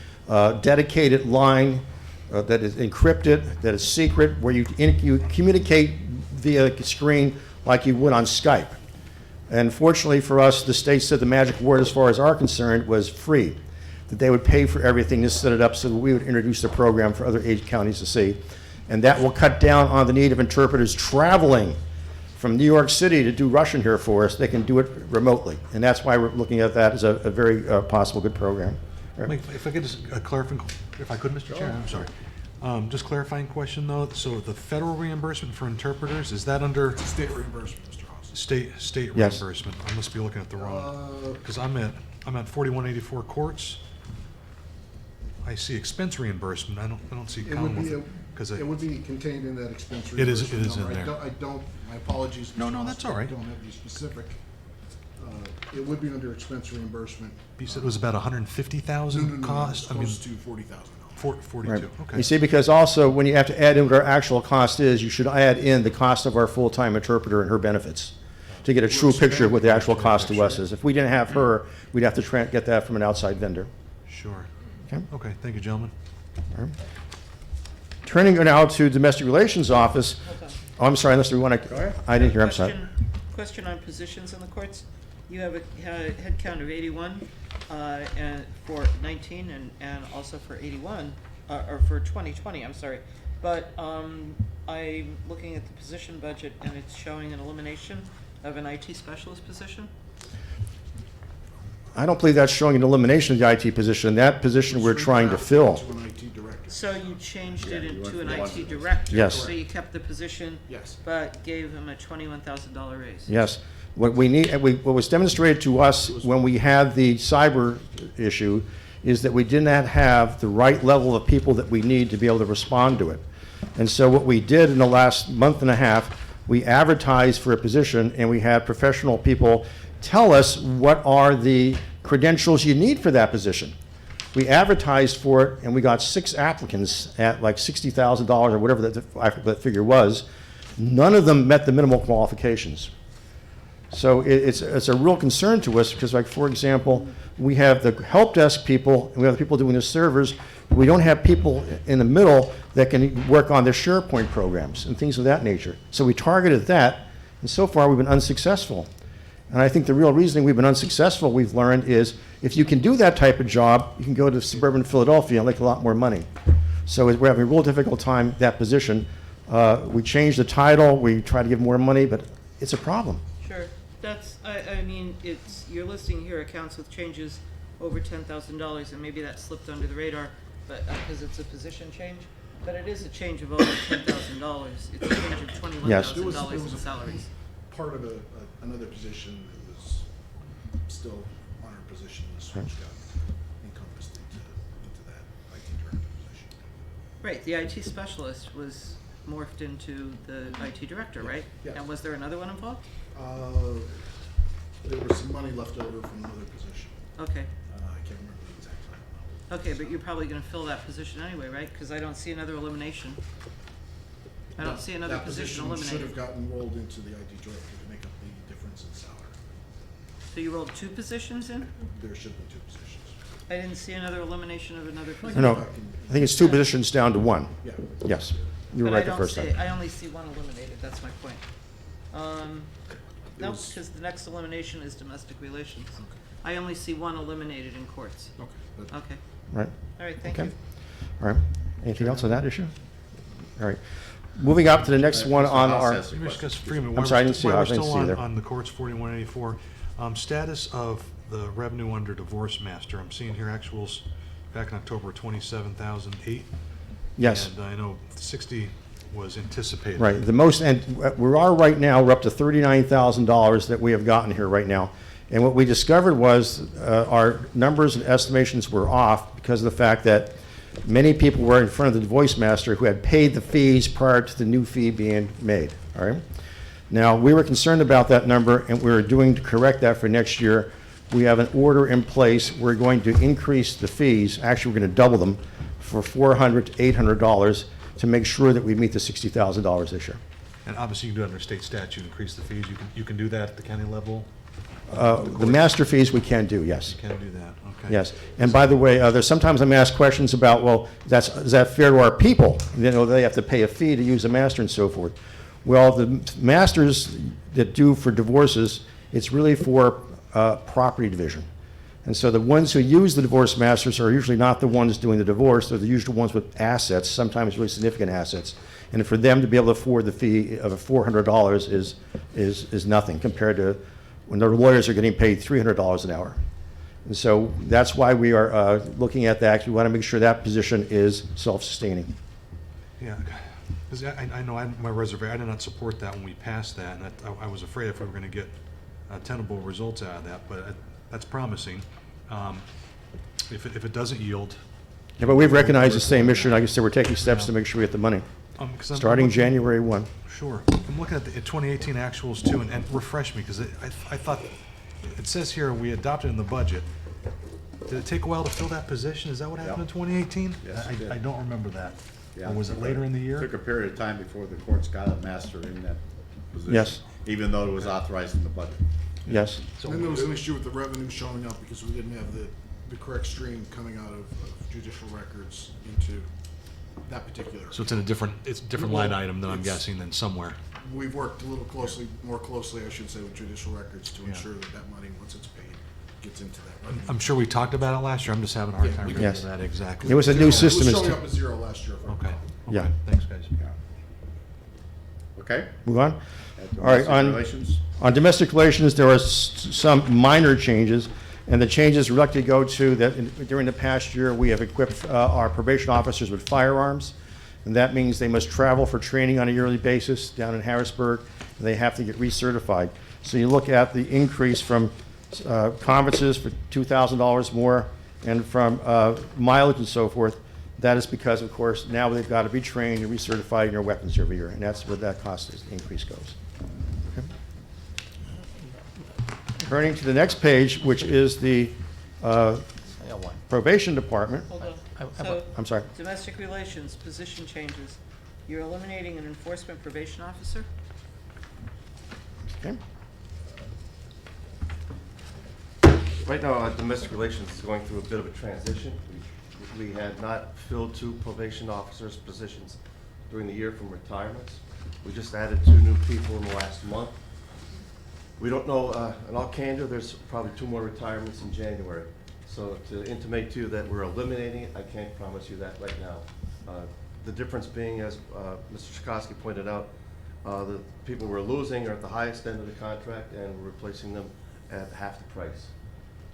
dedicated line that is encrypted, that is secret, where you communicate via screen like you would on Skype. And fortunately for us, the state said the magic word as far as our concerned was free, that they would pay for everything to set it up so that we would introduce the program for other counties to see. And that will cut down on the need of interpreters traveling from New York City to do Russian here for us. They can do it remotely. And that's why we're looking at that as a very possible good program. Right. Mike, if I could just clarify, if I could, Mr. Chair, I'm sorry. Just clarifying question though, so the federal reimbursement for interpreters, is that under? State reimbursement, Mr. House. State Yes. reimbursement. I must be looking at the wrong, because I'm at 4184 courts. I see expense reimbursement. I don't see Commonwealth. It would be contained in that expense It is reimbursement in number. there. I don't, my apologies. No, Mr. no, House, that's all right. I don't have the specific. It would be under expense reimbursement. You said it was about 150,000 cost? No, close to $40,000. 42, Right. okay. You see, because also when you have to add in what our actual cost is, you should add in the cost of our full-time interpreter and her benefits to get a true picture of what the actual cost to us is. If we didn't have her, we'd have to get that from an outside vendor. Sure. Okay. Okay, thank you, gentlemen. All right. Turning now to Domestic Relations Office. Oh, I'm sorry, unless we want to, I didn't hear, I'm sorry. Question on positions in the courts. You have a head count of 81 and for 19 and also for 81, or for 2020, I'm sorry. But I'm looking at the position budget and it's showing an elimination of an IT specialist position. I don't believe that's showing an elimination of the IT position. That position we're trying to fill. To an IT director. So you changed it into an IT director? Yes. So you kept the position? Yes. But gave him a $21,000 raise? Yes. What we need, what was demonstrated to us when we had the cyber issue is that we did not have the right level of people that we need to be able to respond to it. And so what we did in the last month and a half, we advertised for a position and we had professional people tell us what are the credentials you need for that position. We advertised for it and we got 6 applicants at like $60,000 or whatever that figure was. None of them met the minimal qualifications. So it's a real concern to us because, like, for example, we have the help desk people and we have the people doing the servers. We don't have people in the middle that can work on their SharePoint programs and things of that nature. So we targeted that, and so far we've been unsuccessful. And I think the real reason we've been unsuccessful, we've learned, is if you can do that type of job, you can go to suburban Philadelphia and make a lot more money. So we're having a real difficult time that position. We changed the title, we try to give more money, but it's a problem. Sure. That's, I mean, it's, you're listing here accounts with changes over $10,000, and maybe that slipped under the radar, but, because it's a position change, but it is a change of over $10,000. It's a change of $21,000 in salaries. Part of another position that was still on our position, the switch got encompassed into that IT director position. Right, the IT specialist was morphed into the IT director, right? Yes. And was there another one involved? There was some money left over from another position. Okay. I can't remember the exact title. Okay, but you're probably gonna fill that position anyway, right? Because I don't see another elimination. I don't see another position eliminated. Should have gotten rolled into the IT director to make up the difference in salary. So you rolled 2 positions in? There should have been 2 positions. I didn't see another elimination of another position. No, I think it's 2 positions down to 1. Yeah. Yes, you were But right the first time. I only see 1 eliminated, that's my point. No, because the next elimination is domestic relations. I only see 1 eliminated in courts. Okay. Okay. Right. All right, thank Okay. you. All right. Anything else on that issue? All right. Moving up to the next one on our. Freeman, I'm sorry, I didn't see. While I we're didn't still see you there. on the courts 4184, Status of the revenue under divorce master. I'm seeing here actuals back in October, 27,008. Yes. And I know 60 was anticipated. Right, the most, and we are right now, we're up to $39,000 that we have gotten here right now. And what we discovered was our numbers and estimations were off because of the fact that many people were in front of the divorce master who had paid the fees prior to the new fee being made, all right? Now, we were concerned about that number, and we were doing to correct that for next year. We have an order in place. We're going to increase the fees. Actually, we're going to double them for $400 to $800 to make sure that we meet the $60,000 this year. And obviously, you can do it under state statute, increase the fees. You can do that at the county level? The master fees we can do, yes. You can do that, okay. Yes. And by the way, there's sometimes I'm asked questions about, well, is that fair to our people? You know, they have to pay a fee to use a master and so forth. Well, the masters that do for divorces, it's really for property division. And so the ones who use the divorce masters are usually not the ones doing the divorce. They're the usual ones with assets, sometimes really significant assets. And for them to be able to afford the fee of $400 is nothing compared to when their lawyers are getting paid $300 an hour. And so that's why we are looking at that. We want to make sure that position is self-sustaining. Yeah, because I know my reservation, I did not support that when we passed that, and I was afraid if we were going to get tenable results out of that, but that's promising. If it doesn't yield. Yeah, but we've recognized the same issue, and like I said, we're taking steps to make sure we get the money, starting January 1. Sure. I'm looking at the 2018 actuals too, and refresh me, because I thought, it says here we adopted in the budget. Did it take a while to fill that position? Is that what happened in 2018? Yes, it did. I don't remember that. Yeah, Or was it later in the year? Took a period of time before the courts got a master in that position. Yes. Even though it was authorized in the budget. Yes. And then there was an issue with the revenue showing up because we didn't have the correct stream coming out of judicial records into that particular. So it's in a different line item than I'm guessing than somewhere. We've worked a little more closely, I should say, with judicial records to ensure that money, once it's paid, gets into that revenue. I'm sure we talked about it last year. I'm just having a hard time Yes. remembering that exactly. It was a new system. It was showing up as zero last year. Okay. Yeah. Thanks, guys. Okay? Move on. At All right, domestic relations? on domestic relations, there are some minor changes, and the changes directly go to that during the past year, we have equipped our probation officers with firearms, and that means they must travel for training on a yearly basis down in Harrisburg, and they have to get recertified. So you look at the increase from conferences for $2,000 more, and from mileage and so forth. That is because, of course, now they've got to be trained and recertified in their weapons every year, and that's where that cost increase goes. Okay. Turning to the next page, which is the probation department. Hold on. So, I'm sorry. domestic relations, position changes. You're eliminating an enforcement probation officer? Okay. Right now, domestic relations is going through a bit of a transition. We had not filled 2 probation officers' positions during the year from retirements. We just added 2 new people in the last month. We don't know, in all candor, there's probably 2 more retirements in January. So to intimate to you that we're eliminating it, I can't promise you that right now. The difference being, as Mr. Sikorsky pointed out, the people we're losing are at the highest end of the contract, and we're replacing them at half the price.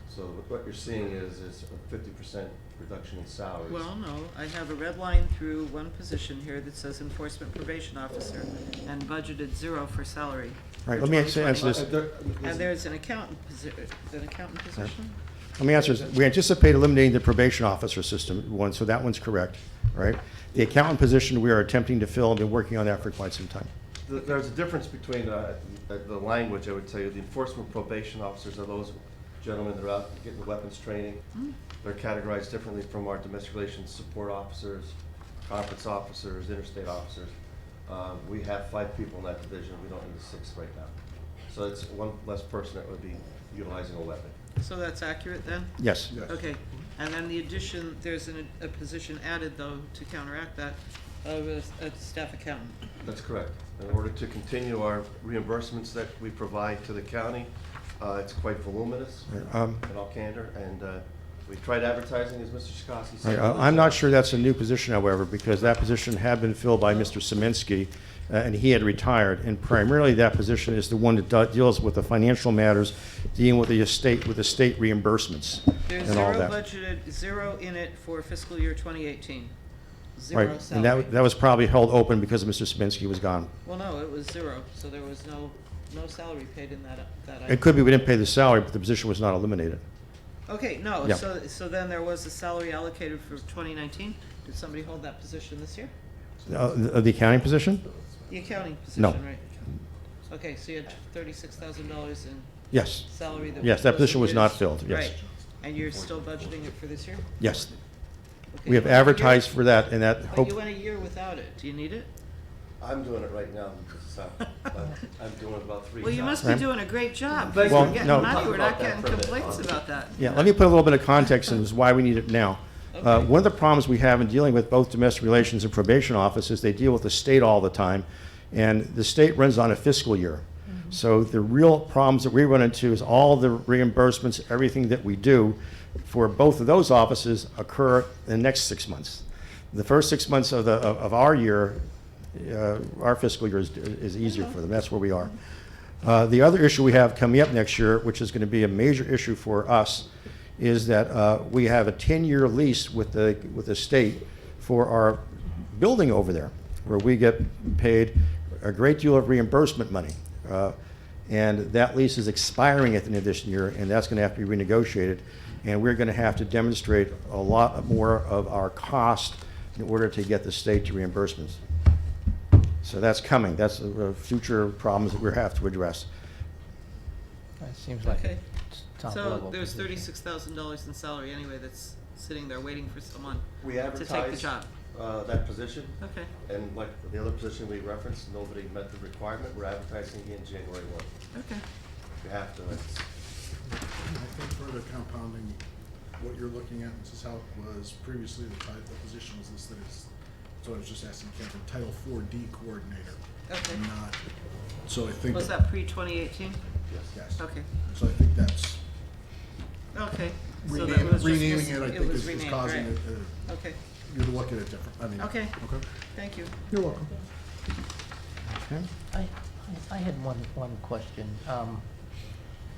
So what you're seeing is a 50% reduction in salaries. Well, no, I have a red line through one position here that says enforcement probation officer and budgeted 0 for salary. All right, for let me answer 2020. this. And there's an accountant position? Let me answer this. We anticipate eliminating the probation officer system one, so that one's correct, right? The accountant position we are attempting to fill and been working on that for quite some time. There's a difference between the language, I would tell you. The enforcement probation officers are those gentlemen that are out getting the weapons training. They're categorized differently from our domestic relations support officers, conference officers, interstate officers. We have 5 people in that division. We don't need a 6th right now. So it's 1 less person that would be utilizing a weapon. So that's accurate then? Yes. Okay, and then the addition, there's a position added though to counteract that of a staff accountant. That's correct. In order to continue our reimbursements that we provide to the county, it's quite voluminous in all candor, and We tried advertising, as Mr. Shikowski said. I'm not sure that's a new position, however, because that position had been filled by Mr. Szymanski, and he had retired. And primarily, that position is the one that deals with the financial matters, dealing with the estate reimbursements There's and all zero that. budgeted, zero in it for fiscal year 2018. Right, Zero and salary. that was probably held open because Mr. Szymanski was gone. Well, no, it was zero, so there was no salary paid in that item. It could be we didn't pay the salary, but the position was not eliminated. Okay, no, Yeah. so then there was a salary allocated for 2019? Did somebody hold that position this year? The accounting position? The accounting position, No. right? Okay, so you had $36,000 in Yes. salary that Yes, that position was used. not filled, yes. Right, and you're still budgeting it for this year? Yes. Okay, We have you went a year- advertised for that, and that But hope. you went a year without it. Do you need it? I'm doing it right now, so I'm doing it about 3 Well, you times. must be Right. doing a great job. Well, We're getting no. money, we're not Talk about getting that for a bit. complaints about that. Yeah, let me put a little bit of context in as why we need it now. One of the problems we have in dealing with both domestic relations and probation office is they deal with the state all the time, and the state runs on a fiscal year. So the real problems that we run into is all the reimbursements, everything that we do for both of those offices occur in the next 6 months. The first 6 months of our year, our fiscal year is easier for them. That's where we are. The other issue we have coming up next year, which is going to be a major issue for us, is that we have a 10-year lease with the state for our building over there, where we get paid a great deal of reimbursement money. And that lease is expiring at the end of this year, and that's going to have to be renegotiated. And we're going to have to demonstrate a lot more of our cost in order to get the state to reimbursements. So that's coming. That's future problems that we have to address. That seems like Okay. a top So level there's position. $36,000 in salary anyway that's sitting there waiting for someone We to take the advertised job. that position. Okay. And like the other position we referenced, nobody met the requirement. We're advertising again January 1. Okay. We have to. I think further compounding what you're looking at, Mrs. Houck, was previously the position was listed as, so I was just asking Kevin, Title 4D coordinator. Okay. Not, so I think. Was that pre-2018? Yes. Okay. So I think that's. Okay. So that Renaming, was just renaming mis- it, I it think, was is renamed, causing right. it, Okay. you're looking at it different, I mean. Okay. Okay. Thank you. You're welcome. I had one question.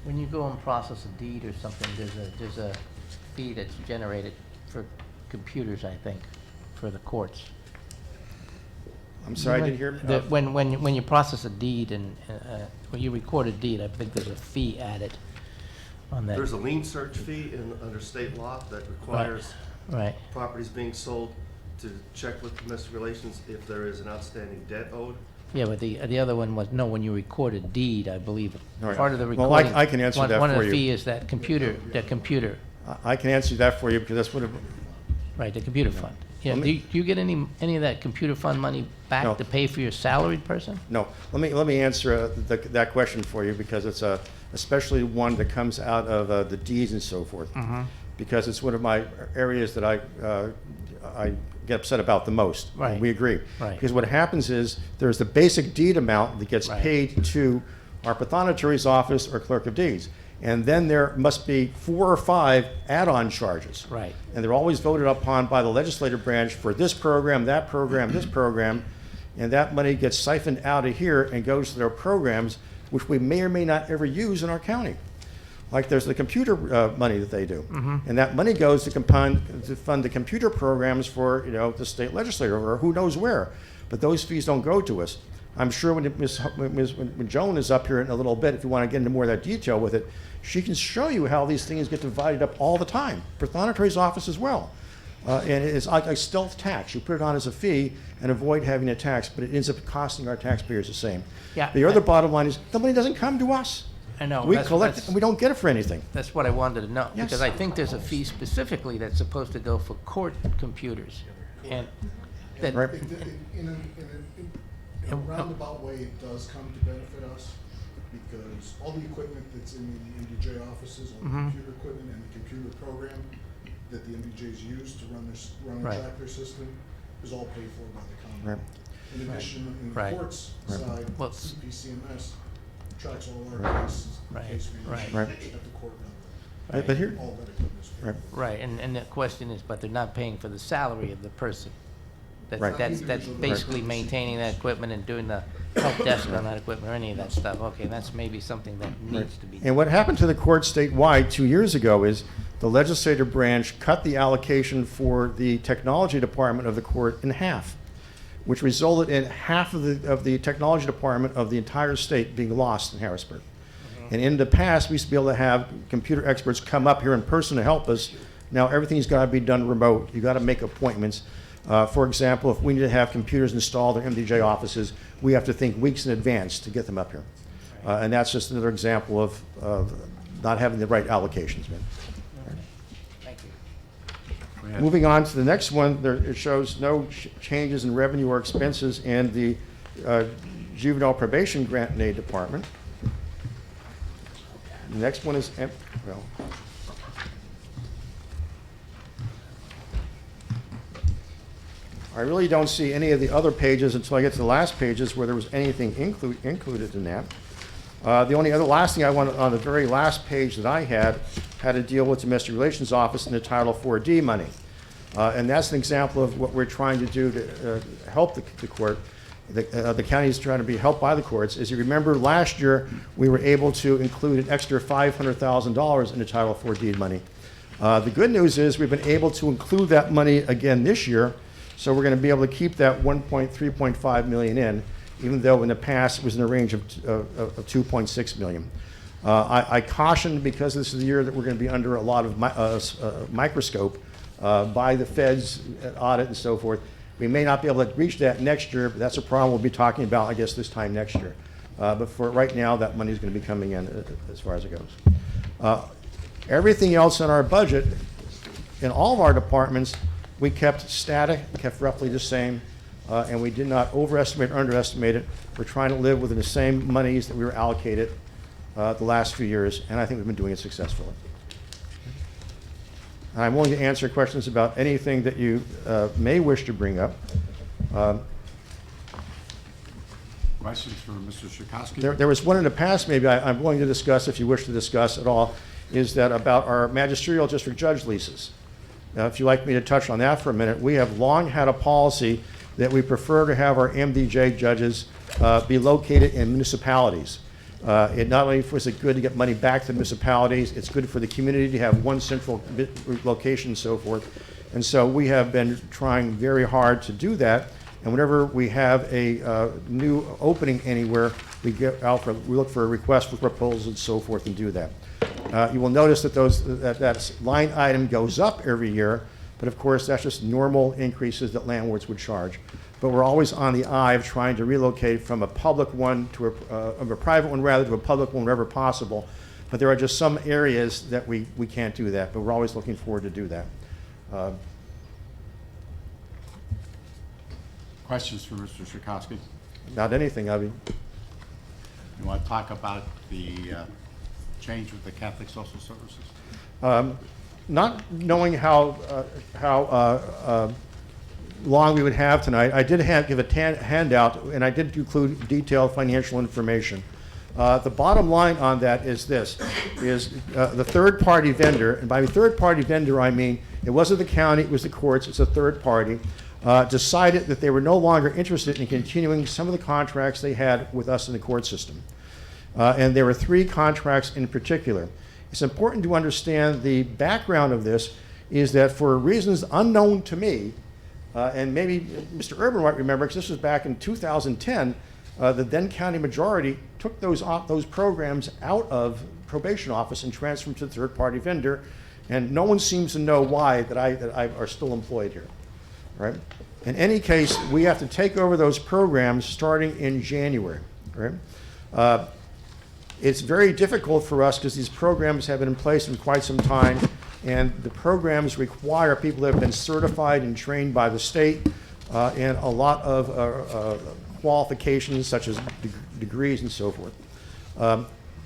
When you go and process a deed or something, there's a fee that's generated for computers, I think, for the courts. I'm sorry, I didn't hear. When you process a deed and when you record a deed, I think there's a fee added on that. There's a lien search fee under state law that requires Right. properties being sold to check with domestic relations if there is an outstanding debt owed. Yeah, but the other one was, no, when you record a deed, I believe, All right. part of the Well, recording. I can answer that One of for the you. fee is that computer. I can answer that for you because that's what. Right, the computer fund. Yeah, Let do me- you get any of that computer fund money No. back to pay for your salaried person? No, let me answer that question for you because it's especially one that comes out of the deeds and so forth. Mhm. Because it's one of my areas that I get upset about the most. Right. And we agree. Right. Because what happens is there's the basic deed amount that gets Right. paid to our pathonatory's office or clerk of deeds. And then there must be 4 or 5 add-on charges. Right. And they're always voted upon by the legislative branch for this program, that program, this program, and that money gets siphoned out of here and goes to their programs, which we may or may not ever use in our county. Like there's the computer money that they do, and that money goes to fund the computer programs for the state legislature or who knows where, but those fees don't go to us. I'm sure when Joan is up here in a little bit, if you want to get into more of that detail with it, she can show you how these things get divided up all the time. Pathonatory's office as well. And it's like a stealth tax. You put it on as a fee and avoid having a tax, but it ends up costing our taxpayers the same. Yeah, The other bottom line is the money doesn't come to us. I know. We collect it and we don't get it for anything. That's what I wanted to know, Yes. because I think there's a fee specifically that's supposed to go for court computers. And that, Right. In a roundabout way, it does come to benefit us because all the equipment that's in the MDJ offices, all the computer equipment and the computer program that the MDJs use to run and Right. track their system is all paid for by the Commonwealth. Right. In addition, in the Right. courts Right. side, Well, CPCMS tracks all our cases, Right. case Right. management Right. at the court level. But here, right. Right, and the question is, but they're not paying for the salary of the person. Right. That's basically maintaining that equipment and doing the help desk on that equipment or any of that stuff. Okay, that's maybe something that needs to be. And what happened to the court statewide 2 years ago is the legislative branch cut the allocation for the technology department of the court in half, which resulted in half of the technology department of the entire state being lost in Harrisburg. And in the past, we used to be able to have computer experts come up here in person to help us. Now everything's got to be done remote. You got to make appointments. For example, if we need to have computers installed in MDJ offices, we have to think weeks in advance to get them up here. And that's just another example of not having the right allocations. Man. Thank you. Moving on to the next one, it shows no changes in revenue or expenses in the juvenile probation grant and aid department. The next one is, well, I really don't see any of the other pages until I get to the last pages where there was anything included in that. The only other last thing I wanted on the very last page that I had to deal with domestic relations office and the Title IV-D money. And that's an example of what we're trying to do to help the court. The county is trying to be helped by the courts. As you remember, last year we were able to include an extra $500,000 in the Title IV-D money. The good news is we've been able to include that money again this year, so we're going to be able to keep that $3.5 million in, even though in the past it was in the range of $2.6 million. I caution, because this is the year that we're going to be under a lot of microscope by the feds, audit and so forth. We may not be able to reach that next year, but that's a problem we'll be talking about, I guess, this time next year. But for right now, that money is going to be coming in as far as it goes. Everything else in our budget, in all of our departments, we kept static, kept roughly the same, and we did not overestimate or underestimate it. We're trying to live within the same monies that we were allocated the last few years, and I think we've been doing it successfully. I'm willing to answer questions about anything that you may wish to bring up. Questions for Mr. Schakowsky? There was one in the past maybe I'm willing to discuss, if you wish to discuss at all, is that about our magisterial district judge leases. Now, if you'd like me to touch on that for a minute, we have long had a policy that we prefer to have our MDJ judges be located in municipalities. It not only is it good to get money back to municipalities, it's good for the community to have one central location and so forth. And so we have been trying very hard to do that. And whenever we have a new opening anywhere, we look for a request for proposals and so forth and do that. You will notice that that line item goes up every year, but of course that's just normal increases that landlords would charge. But we're always on the eye of trying to relocate from a public one to a private one rather to a public one wherever possible. But there are just some areas that we can't do that, but we're always looking forward to do that. Questions for Mr. Schakowsky? Not anything, Avi. You want to talk about the change with the Catholic Social Services? Not knowing how long we would have tonight, I did give a handout, and I did include detailed financial information. The bottom line on that is this, the third-party vendor, and by third-party vendor I mean it wasn't the county, it was the courts, it's a third party, decided that they were no longer interested in continuing some of the contracts they had with us in the court system. And there were 3 contracts in particular. It's important to understand the background of this is that for reasons unknown to me, and maybe Mr. Urban might remember, because this was back in 2010, the then county majority took those programs out of probation office and transferred them to the third-party vendor, and no one seems to know why that I are still employed here. Right? In any case, we have to take over those programs starting in January. Right? It's very difficult for us because these programs have been in place for quite some time, and the programs require people that have been certified and trained by the state and a lot of qualifications such as degrees and so forth.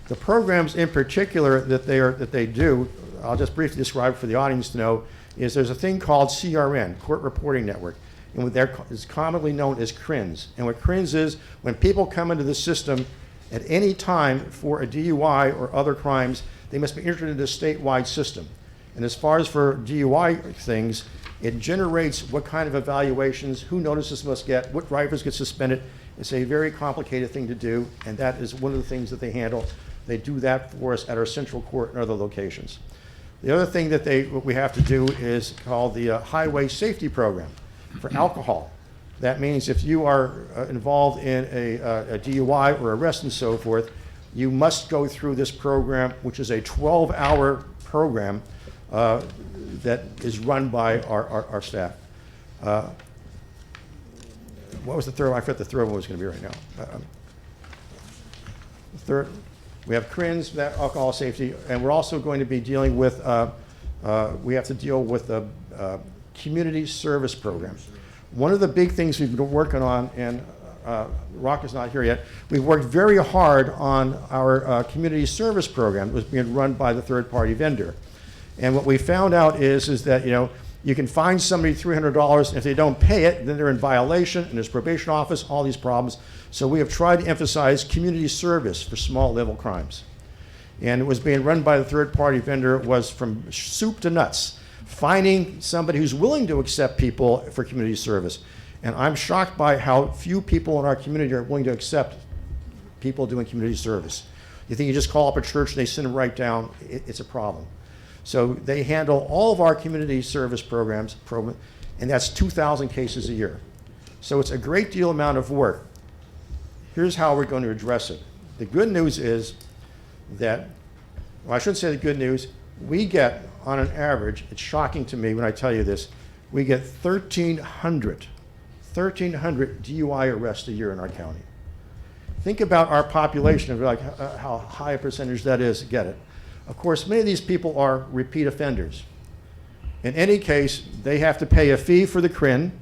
The programs in particular that they do, I'll just briefly describe for the audience to know, is there's a thing called CRN, Court Reporting Network, and what is commonly known as CRINs. And what CRINs is, when people come into the system at any time for a DUI or other crimes, they must be entered into a statewide system. And as far as for DUI things, it generates what kind of evaluations, who notices must get, what drivers get suspended. It's a very complicated thing to do, and that is one of the things that they handle. They do that for us at our central court and other locations. The other thing that what we have to do is called the Highway Safety Program for alcohol. That means if you are involved in a DUI or arrest and so forth, you must go through this program, which is a 12-hour program that is run by our staff. What was the third one? I forgot the third one was going to be right now. Third, we have CRINs, that alcohol safety, and we're also going to be dealing with, we have to deal with the community service program. One of the big things we've been working on, and Rock is not here yet, we've worked very hard on our community service program that was being run by the third-party vendor. And what we found out is that, you know, you can fine somebody $300, and if they don't pay it, then they're in violation, and there's probation office, all these problems. So we have tried to emphasize community service for small-level crimes. And it was being run by the third-party vendor, was from soup to nuts, finding somebody who's willing to accept people for community service. And I'm shocked by how few people in our community are willing to accept people doing community service. You think you just call up a church and they send them right down, it's a problem. So they handle all of our community service programs, and that's 2,000 cases a year. So it's a great deal amount of work. Here's how we're going to address it. The good news is that, well, I shouldn't say the good news, we get, on an average, it's shocking to me when I tell you this, we get 1,300 DUI arrests a year in our county. Think about our population of like how high a percentage that is to get it. Of course, many of these people are repeat offenders. In any case, they have to pay a fee for the CRIN,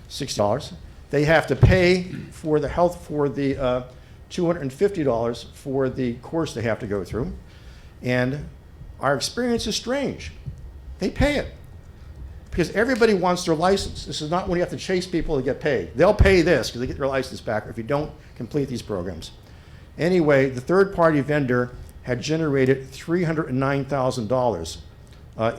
$60. They have to pay for the health, for the $250 for the course they have to go through. And our experience is strange. They pay it. Because everybody wants their license. This is not when you have to chase people to get paid. They'll pay this because they get their license back if you don't complete these programs. Anyway, the third-party vendor had generated $309,000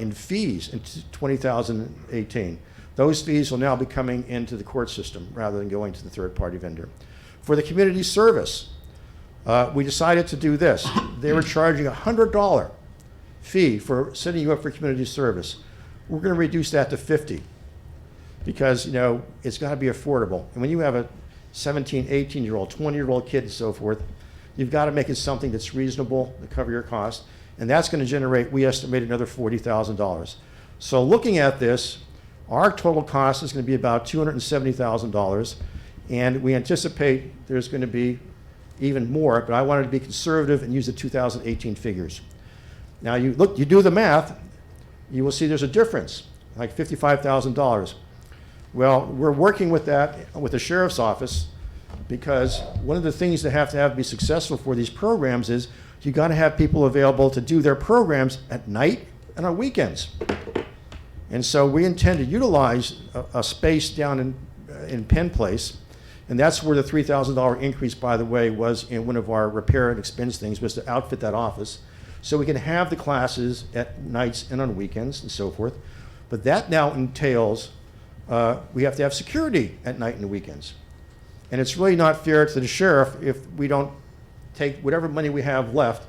in fees in 2018. Those fees will now be coming into the court system rather than going to the third-party vendor. For the community service, we decided to do this. They were charging a $100 fee for setting you up for community service. We're going to reduce that to $50 because, you know, it's got to be affordable. And when you have a 17, 18-year-old, 20-year-old kid and so forth, you've got to make it something that's reasonable to cover your cost. And that's going to generate, we estimate, another $40,000. So looking at this, our total cost is going to be about $270,000. And we anticipate there's going to be even more, but I wanted to be conservative and use the 2018 figures. Now you do the math, you will see there's a difference, like $55,000. Well, we're working with that with the sheriff's office because one of the things they have to be successful for these programs is you got to have people available to do their programs at night and on weekends. And so we intend to utilize a space down in Penn Place, and that's where the $3,000 increase, by the way, was in one of our repair and expense things, was to outfit that office. So we can have the classes at nights and on weekends and so forth. But that now entails we have to have security at night and weekends. And it's really not fair to the sheriff if we don't take whatever money we have left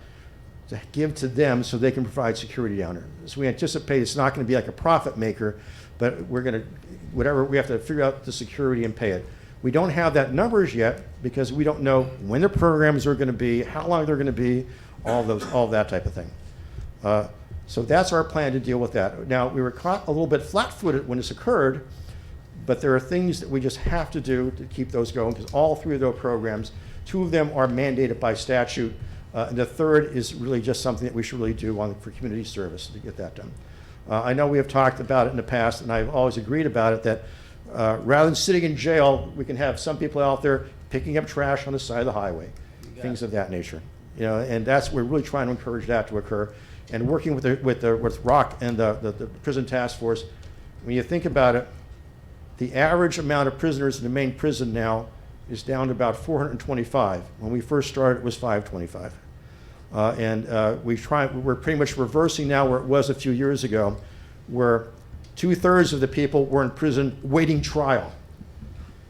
to give to them so they can provide security down there. So we anticipate it's not going to be like a profit maker, but we're going to, whatever, we have to figure out the security and pay it. We don't have that numbers yet because we don't know when the programs are going to be, how long they're going to be, all that type of thing. So that's our plan to deal with that. Now, we were caught a little bit flat-footed when this occurred, but there are things that we just have to do to keep those going because all three of those programs, two of them are mandated by statute, and the third is really just something that we should really do for community service to get that done. I know we have talked about it in the past, and I've always agreed about it, that rather than sitting in jail, we can have some people out there picking up trash on the side of the highway, things of that nature. You know, and we're really trying to encourage that to occur. And working with Rock and the prison task force, when you think about it, the average amount of prisoners in the main prison now is down to about 425. When we first started, it was 525. We're pretty much reversing now where it was a few years ago, where 2/3 of the people were in prison waiting trial.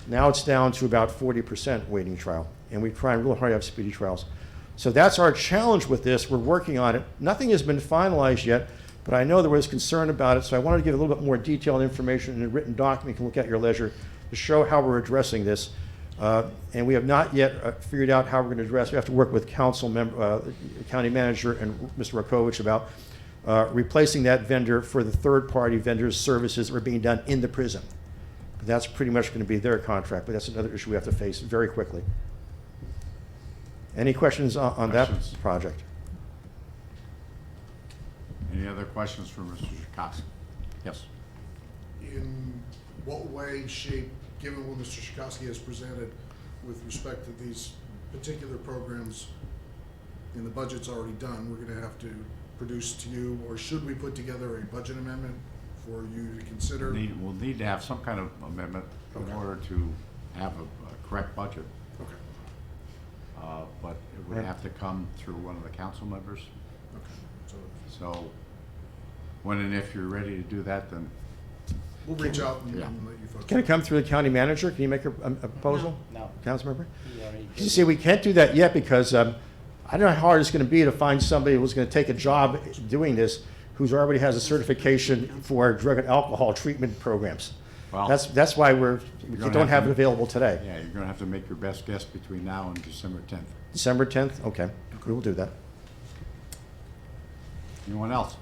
Now it's down to about 40% waiting trial, and we try real hard to have speedy trials. So that's our challenge with this. We're working on it. Nothing has been finalized yet, but I know there was concern about it, so I wanted to give a little bit more detailed information in a written document you can look at your leisure to show how we're addressing this. And we have not yet figured out how we're going to address. We have to work with county manager and Mr. Rakovich about replacing that vendor for the third-party vendors' services that are being done in the prison. That's pretty much going to be their contract, but that's another issue we have to face very quickly. Any questions on that project? Any other questions for Mr. Shakowski? Yes. In what way, shape, given what Mr. Shakowski has presented with respect to these particular programs, and the budget's already done, we're going to have to produce to you, or should we put together a budget amendment for you to consider? We'll need to have some kind of amendment in order to have a correct budget. Okay. But it would have to come through one of the council members. Okay. So when and if you're ready to do that, then We'll reach out and Yeah. and let you folks. Can it come through the county manager? Can you make a proposal? No. Council member? He already You see, we can't do that yet because I don't know how hard it's going to be to find somebody who's going to take a job doing this who's already has a certification for drug and alcohol treatment programs. Well, That's why we gonna don't have to- it available today. Yeah, you're going to have to make your best guess between now and December 10th. December 10th? Okay, we will do that. Anyone else?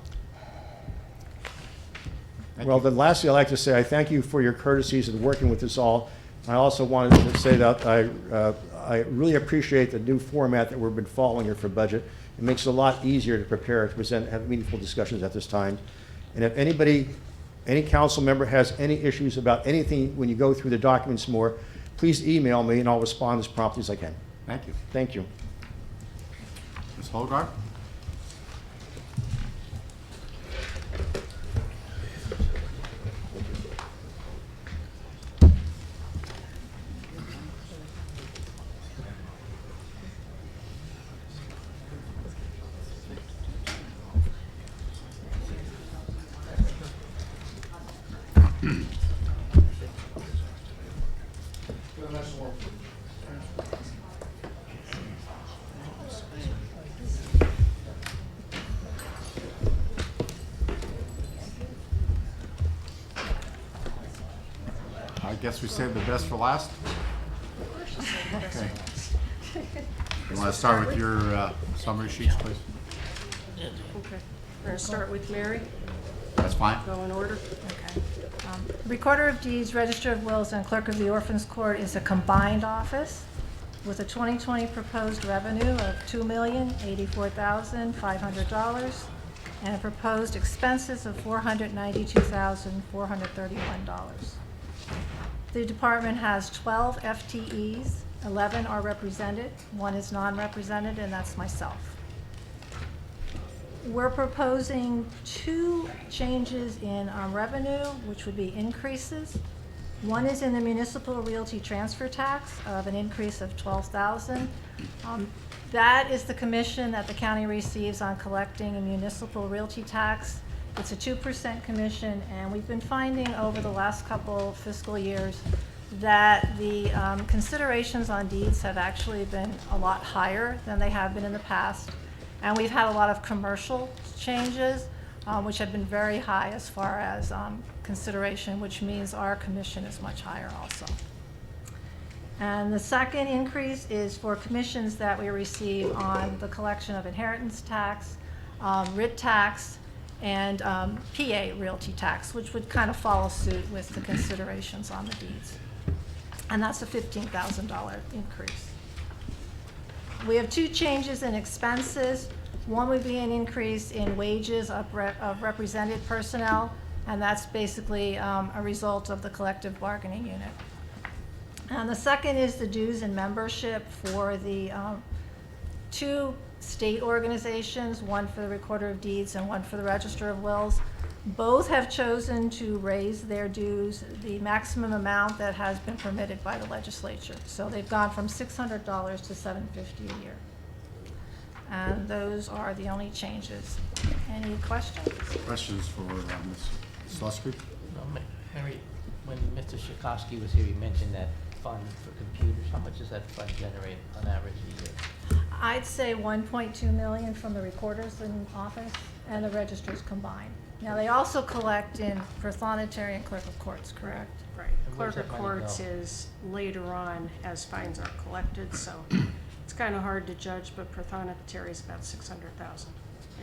Well, then lastly, I'd like to say I thank you for your courtesies in working with us all. I also wanted to say that I really appreciate the new format that we've been following here for budget. It makes it a lot easier to prepare, to present, have meaningful discussions at this time. And if any council member has any issues about anything when you go through the documents more, please email me and I'll respond as promptly as I can. Thank you. Thank you. Ms. Holgart? I guess we saved the best for last. Okay. You want to start with your summary sheets, please? Okay. We're going to start with Mary. That's fine. Go in order? Okay. Recorder of Deeds, Register of Wills, and Clerk of the Orphans Court is a combined office with a 2020 proposed revenue of $2,084,500 and a proposed expenses of $492,431. The department has 12 FTEs, 11 are represented, 1 is non-represented, and that's myself. We're proposing 2 changes in revenue, which would be increases. One is in the municipal realty transfer tax of an increase of $12,000. That is the commission that the county receives on collecting a municipal realty tax. It's a 2% commission, and we've been finding over the last couple fiscal years that the considerations on deeds have actually been a lot higher than they have been in the past. And we've had a lot of commercial changes, which have been very high as far as consideration, which means our commission is much higher also. And the second increase is for commissions that we receive on the collection of inheritance tax, RIT tax, and PA realty tax, which would kind of follow suit with the considerations on the deeds. And that's a $15,000 increase. We have 2 changes in expenses. One would be an increase in wages of represented personnel, and that's basically a result of the collective bargaining unit. And the second is the dues and membership for the 2 state organizations, one for the Recorder of Deeds and one for the Register of Wills. Both have chosen to raise their dues the maximum amount that has been permitted by the legislature. So they've gone from $600 to $750 a year. And those are the only changes. Any questions? Questions for Ms. Slocum? No, Mary, when Mr. Shikowski was here, he mentioned that fund for computers. How much does that fund generate on average a year? I'd say 1.2 million from the recorders in office and the registers combined. Now, they also collect in prothonotary and clerk of courts, correct? Right. And where's Clerk of that money courts go? is later on as fines are collected, so it's kind of hard to judge, but prothonotary is about 600,000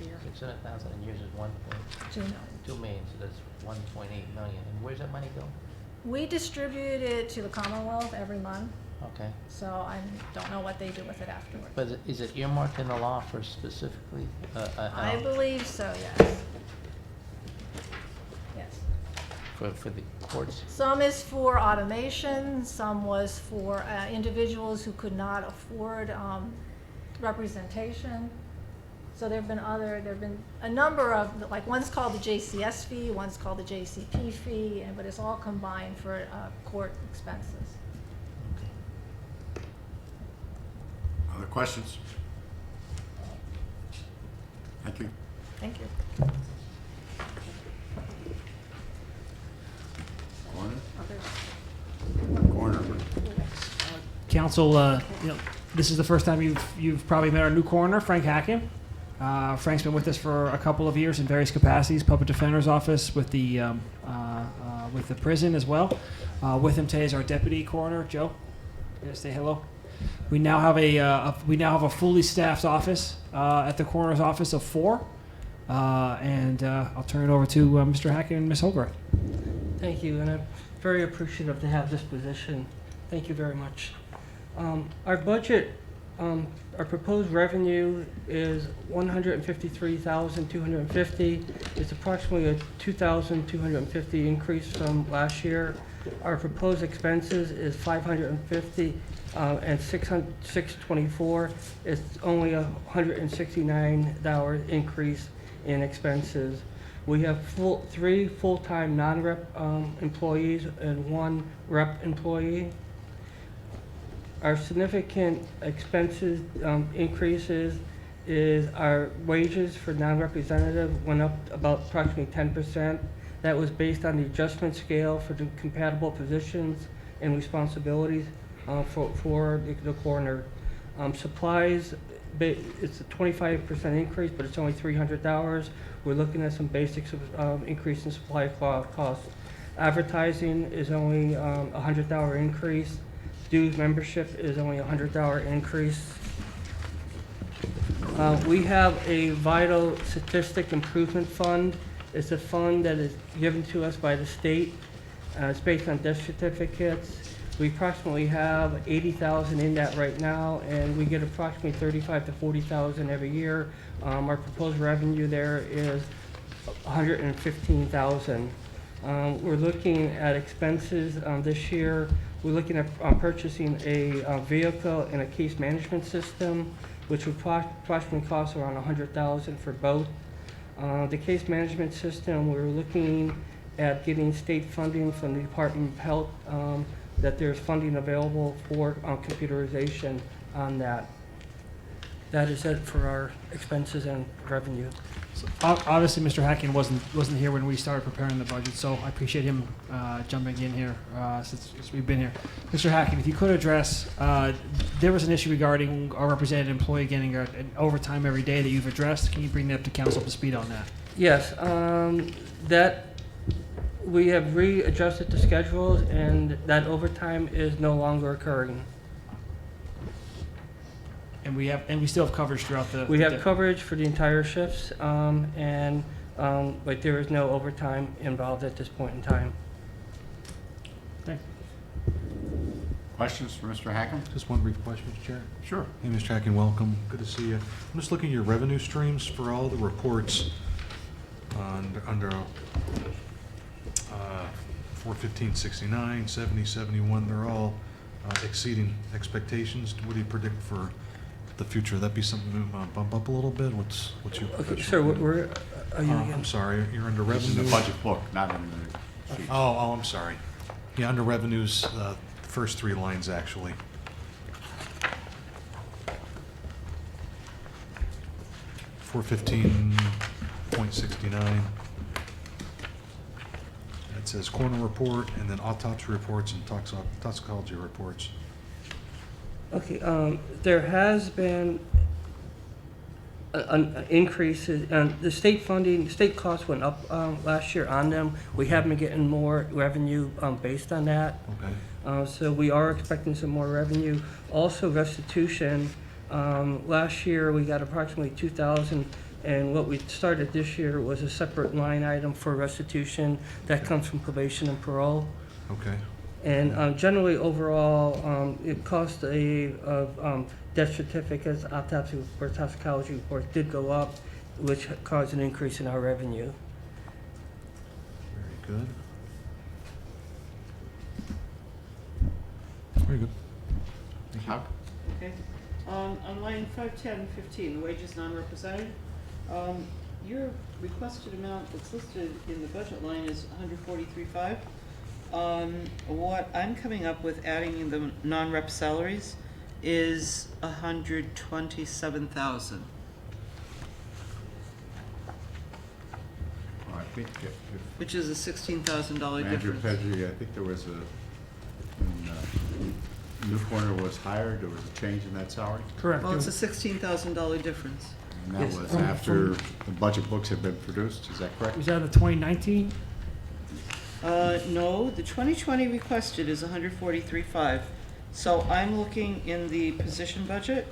a year. 600,000 and yours is 2 million. 2 million, so that's 1.8 million. And where's that money go? We distribute it to the Commonwealth every month, Okay. so I don't know what they do with it afterwards. But is it earmarked in the law for specifically? I believe so, yes. Yes. For the courts? Some is for automation, some was for individuals who could not afford representation. So there have been a number of, like one's called the JCS fee, one's called the JCP fee, but it's all combined for court expenses. Other questions? Thank you. Thank you. Corner. Council, this is the first time you've probably met our new coroner, Frank Hacken. Frank's been with us for a couple of years in various capacities, public defender's office with the prison as well. With him today is our deputy coroner, Joe. You gonna say hello? We now have a fully staffed office at the coroner's office of 4, and I'll turn it over to Mr. Hacken and Ms. Hogarth. Thank you, and I'm very appreciative to have this position. Thank you very much. Our budget, our proposed revenue is $153,250. It's approximately a $2,250 increase from last year. Our proposed expenses is $550 and $624. It's only a $169 increase in expenses. We have 3 full-time non-rep employees and 1 rep employee. Our significant expenses increases is our wages for non-representative went up about approximately 10%. That was based on the adjustment scale for the compatible positions and responsibilities for the coroner. Supplies, it's a 25% increase, but it's only $300. We're looking at some basics of increase in supply costs. Advertising is only a $100 increase. Dues membership is only a $100 increase. We have a vital statistic improvement fund. It's a fund that is given to us by the state. It's based on death certificates. We approximately have 80,000 in that right now, and we get approximately 35 to 40,000 every year. Our proposed revenue there is 115,000. We're looking at expenses this year. We're looking at purchasing a vehicle and a case management system, which would approximately cost around 100,000 for both. The case management system, we're looking at getting state funding from the Department of Health, that there's funding available for computerization on that. That is it for our expenses and revenue. So, obviously, Mr. Hacken wasn't here when we started preparing the budget, so I appreciate him jumping in here since we've been here. Mr. Hacken, if you could address, there was an issue regarding our representative employee getting an overtime every day that you've addressed. Can you bring that up to council to speed on that? Yes, that we have readjusted the schedules, and that overtime is no longer occurring. And we still have coverage throughout the. We have coverage for the entire shifts, but there is no overtime involved at this point in time. Okay. Questions for Mr. Hacken? Just one brief question, Mr. Chair. Sure. Hey, Mr. Hacken, welcome. Good to see you. I'm just looking at your revenue streams for all the reports under 41569, 70, 71. They're all exceeding expectations. What do you predict for the future? Would that be something to bump up a little bit? What's your Okay, sir, where are you again? I'm sorry, you're under This revenue. is the budget book, not in the sheet. Oh, I'm sorry. Yeah, under revenues, the first 3 lines, actually. 415.69. It says coroner report, and then autopsy reports and toxicology reports. Okay, there has been an increase, the state funding, state costs went up last year on them. We have been getting more revenue based on that. Okay. So we are expecting some more revenue. Also restitution, last year we got approximately 2,000, and what we started this year was a separate line item for restitution that comes from probation and parole. Okay. And generally, overall, it cost death certificates, autopsy reports, toxicology reports did go up, which caused an increase in our revenue. Very good. Very good. Thank you. Okay. On line 51015, wages non-represented, your requested amount that's listed in the budget line is 143.5. What I'm coming up with adding in the non-rep salaries is 127,000. I think Which is a $16,000 Andrew difference. Pedri, I think there was when new corner was hired, there was a change in that salary. Correct. Well, it's a $16,000 difference. And that was after the budget books had been produced, is that correct? Was that the 2019? No, the 2020 requested is 143.5. So I'm looking in the position budget.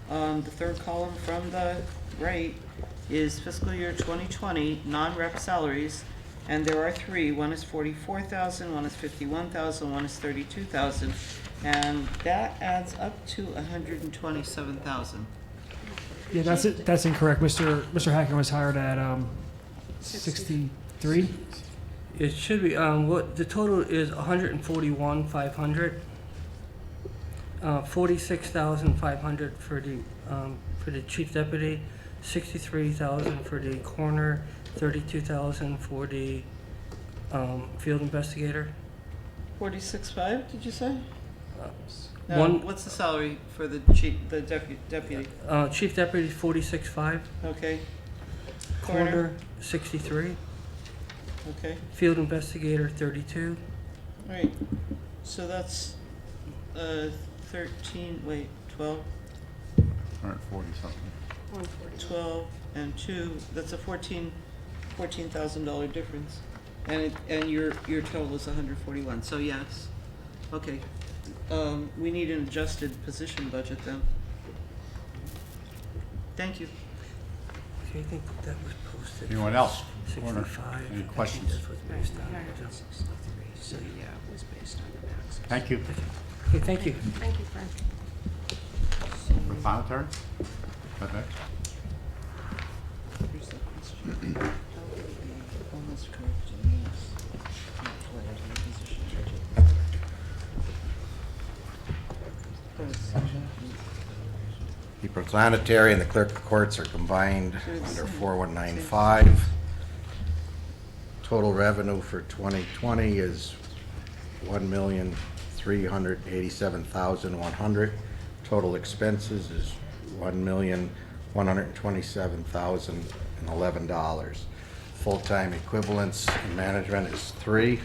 The third column from the right is fiscal year 2020 non-rep salaries, and there are three. One is 44,000, one is 51,000, one is 32,000, and that adds up to 127,000. Yeah, that's incorrect. Mr. Hacker was hired at 63. It should be, what, the total is 141,500. 46,500 for the chief deputy, 63,000 for the coroner, 32,000 for the field investigator. 46.5, did you say? No, One, what's the salary for the deputy? chief deputy 46,500. Okay. Coroner 63. Okay. Field investigator 32. Right. So that's 12, 140 something. 12 and 2, that's a $14,000 difference. And your total is 141, so yes. Okay. We need an adjusted position budget then. Thank you. Okay, I think that was posted. Anyone else? Corner. 65. Any questions? That's what's based on. So, yeah, it was based on the max. Thank you. Okay, thank you. Thank you, Frank. The final turn? Right back. Here's the question. How will the almost correct needs not flagged in the position budget? The Proclanetary and the clerk of courts are combined under 4195. Total revenue for 2020 is $1,387,100. Total expenses is $1,127,011. Full-time equivalents in management is 3.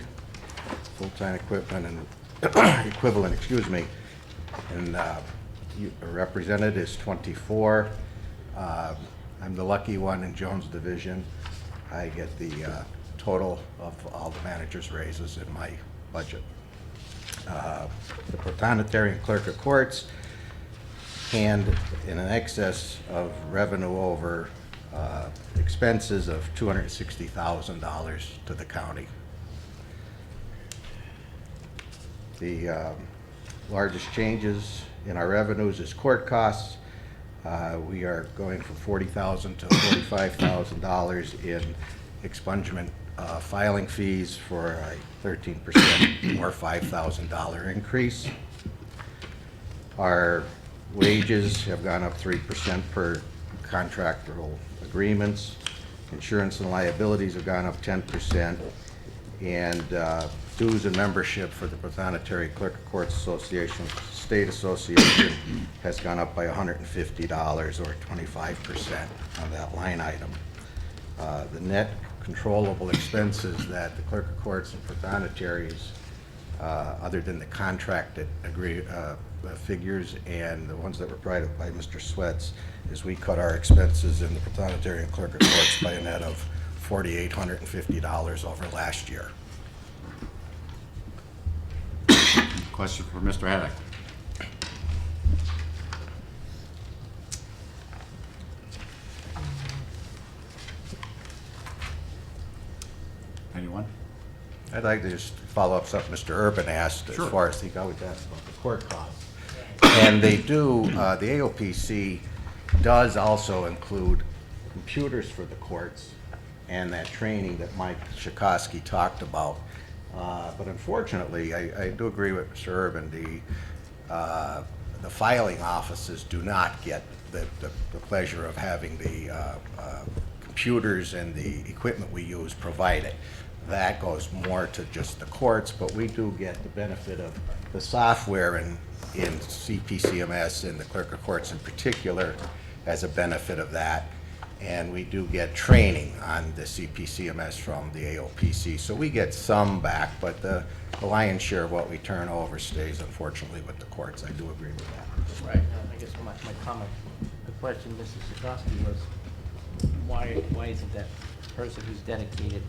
Full-time equipment and equivalent, and represented is 24. I'm the lucky one in Jones Division. I get the total of all the managers' raises in my budget. The Protonotary and Clerk of Courts hand in an excess of revenue over expenses of $260,000 to the county. The largest changes in our revenues is court costs. We are going from $40,000 to $45,000 in expungement filing fees for a 13% or $5,000 increase. Our wages have gone up 3% per contractual agreements. Insurance and liabilities have gone up 10%. And dues and membership for the Prothonotary Clerk of Courts Association, State Association, has gone up by $150 or 25% on that line item. The net controllable expenses that the Clerk of Courts and Prothonotaries, other than the contracted figures and the ones that were provided by Mr. Swets, is we cut our expenses in the Prothonotary and Clerk of Courts by a net of $4,850 over last year. Question for Mr. Haddock. Anyone? I'd like to just follow up something Mr. Urban asked as far as he always asked about the court costs. And they do, the AOPC does also include computers for the courts and that training that Mike Shikoski talked about. But unfortunately, I do agree with Mr. Urban, the filing offices do not get the pleasure of having the computers and the equipment we use provided. That goes more to just the courts, but we do get the benefit of the software in CPCMS and the Clerk of Courts in particular as a benefit of that. And we do get training on the CPCMS from the AOPC. So we get some back, but the lion's share of what we turn over stays, unfortunately, with the courts. I do agree with that. Right. I guess my comment, the question, Mrs. Sikorsky, was why isn't that person who's dedicated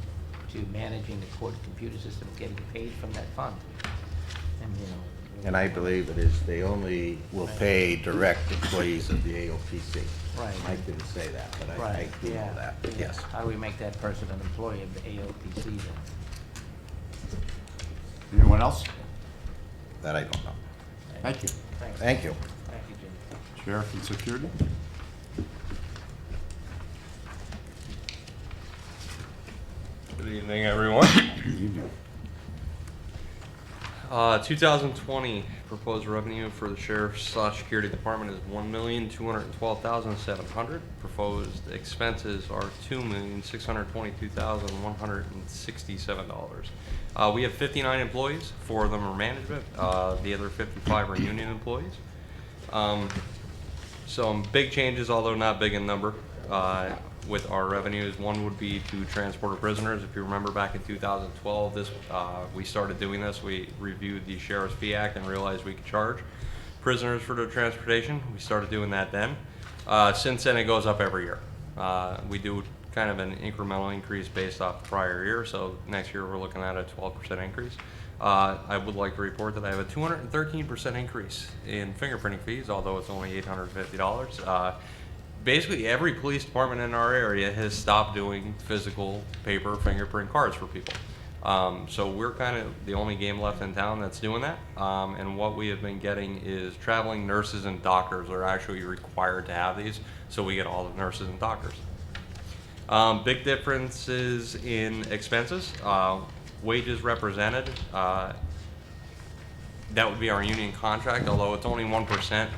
to managing the court computer system getting paid from that fund? And, you know. And I believe it is, they only will pay direct employees of the AOPC. Right. Mike didn't say that, but Right. I do know that, yes. How do we make that person an employee of the AOPC then? Anyone else? That I don't know. Thank you. Thanks. Thank you. Thank you, Jim. Sheriff and Security? Good evening, everyone. Good evening. 2020 proposed revenue for the Sheriff's/Security Department is $1,212,700. Proposed expenses are $2,622,167. We have 59 employees. 4 of them are management. The other 55 are union employees. Some big changes, although not big in number, with our revenues. One would be to transport prisoners. If you remember back in 2012, we started doing this. We reviewed the Sheriff's Fee Act and realized we could charge prisoners for their transportation. We started doing that then. Since then, it goes up every year. We do kind of an incremental increase based off the prior year. So next year, we're looking at a 12% increase. I would like to report that I have a 213% increase in fingerprinting fees, although it's only $850. Basically, every police department in our area has stopped doing physical paper fingerprint cards for people. So we're kind of the only game left in town that's doing that. And what we have been getting is traveling nurses and doctors are actually required to have these, so we get all the nurses and doctors. Big differences in expenses. Wages represented. That would be our union contract, although it's only 1%.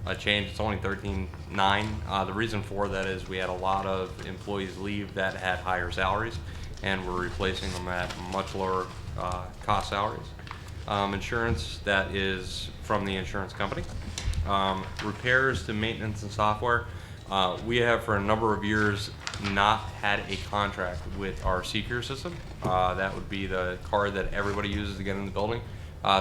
A change, it's only 13.9. The reason for that is we had a lot of employees leave that had higher salaries, and we're replacing them at much lower cost salaries. Insurance, that is from the insurance company. Repairs to maintenance and software. We have for a number of years not had a contract with our Secure system. That would be the card that everybody uses to get in the building.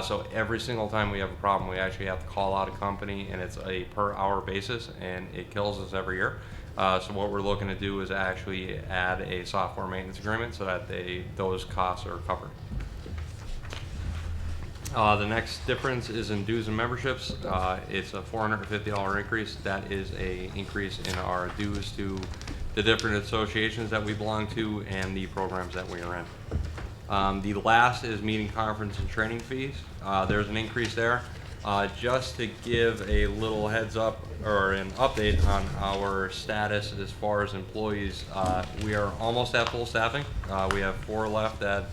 So every single time we have a problem, we actually have to call out a company, and it's a per hour basis, and it kills us every year. So what we're looking to do is actually add a software maintenance agreement so that those costs are covered. The next difference is in dues and memberships. It's a $450 increase. That is a increase in our dues to the different associations that we belong to and the programs that we are in. The last is meeting, conference, and training fees. There's an increase there. Just to give a little heads up or an update on our status as far as employees, we are almost at full staffing. We have 4 left that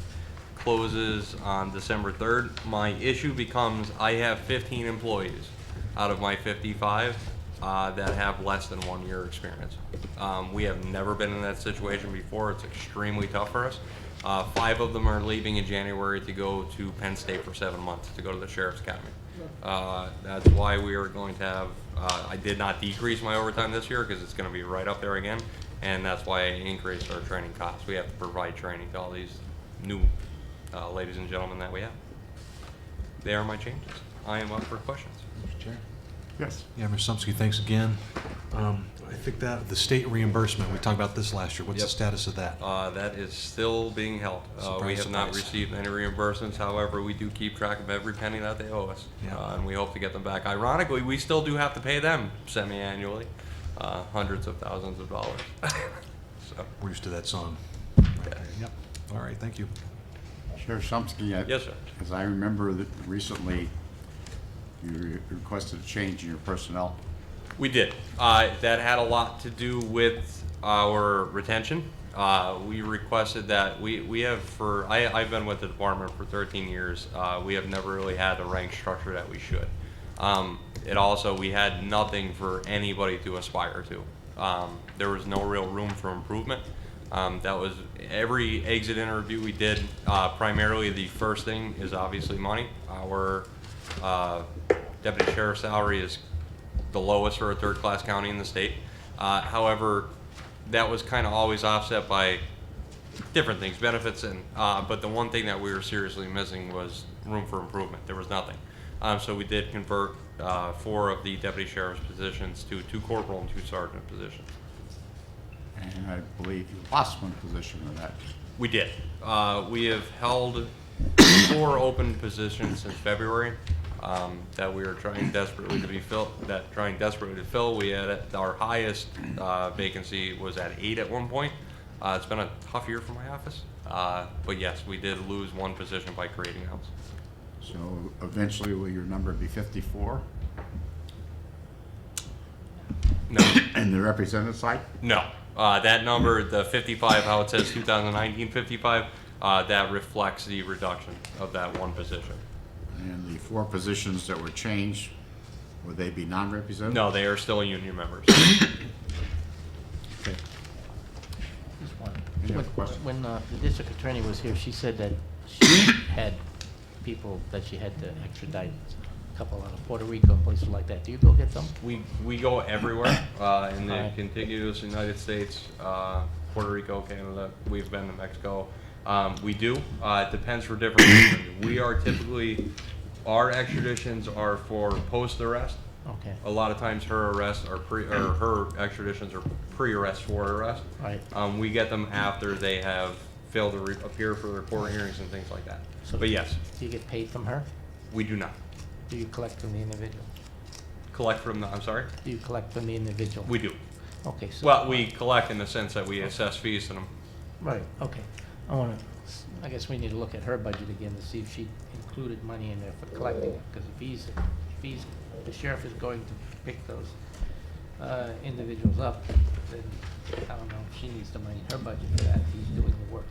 closes on December 3rd. My issue becomes I have 15 employees out of my 55 that have less than 1 year experience. We have never been in that situation before. It's extremely tough for us. 5 of them are leaving in January to go to Penn State for 7 months to go to the Sheriff's Academy. That's why we are going to have, I did not decrease my overtime this year because it's going to be right up there again. And that's why I increased our training costs. We have to provide training to all these new ladies and gentlemen that we have. They are my changes. I am up for questions. Mr. Chair? Yes. Yeah, Mr. Sumsky, thanks again. I think that the state reimbursement, we talked about this last year. What's Yep. the status of that? That is still being held. Surprise, We have not surprise. received any reimbursements. However, we do keep track of every penny that they owe us. Yeah. And we hope to get them back. Ironically, we still do have to pay them semi-annually, hundreds of thousands of dollars. So. We're used to that song. Yeah. Yep. All right, thank you. Sheriff Shumsky, Yes, sir. as I remember that recently you requested a change in your personnel. We did. That had a lot to do with our retention. We requested that we have I've been with the department for 13 years. We have never really had the rank structure that we should. We had nothing for anybody to aspire to. There was no real room for improvement. That was every exit interview we did. Primarily, the first thing is obviously money. Our deputy sheriff's salary is the lowest for a third-class county in the state. However, that was kind of always offset by different things, benefits, and but the one thing that we were seriously missing was room for improvement. There was nothing. So we did convert 4 of the deputy sheriff's positions to 2 corporal and 2 sergeant positions. And I believe you lost one position in that. We did. We have held 4 open positions since February that we are trying desperately to fill. We had our highest vacancy was at 8 at one point. It's been a tough year for my office, but yes, we did lose 1 position by creating those. So eventually, will your number be 54? No. And the representative side? No. That number, the 55, how it says 2019 55, that reflects the reduction of that 1 position. And the 4 positions that were changed, would they be non-representative? No, they are still union members. Okay. Just one. Any other questions? When the district attorney was here, she said that she had people that she had to extradite, a couple out of Puerto Rico and places like that. Do you go get them? We go everywhere in the Right. contiguous United States, Puerto Rico, Canada. We've been to Mexico. We do. It depends for different reasons. We are typically, our extraditions are for post-arrest. Okay. A lot of times her arrests are her extraditions are pre-arrest for arrest. Right. We get them after they have failed to appear for their court hearings and things like that. So But yes, do you get paid from her? we do not. Do you collect from the individual? Collect from the, I'm sorry? Do you collect from the individual? We do. Okay, so. Well, we collect in the sense that we assess fees to them. Right, okay. I guess we need to look at her budget again to see if she included money in there for collecting it, because if the sheriff is going to pick those individuals up, then I don't know if she needs the money in her budget for that, if he's doing the work.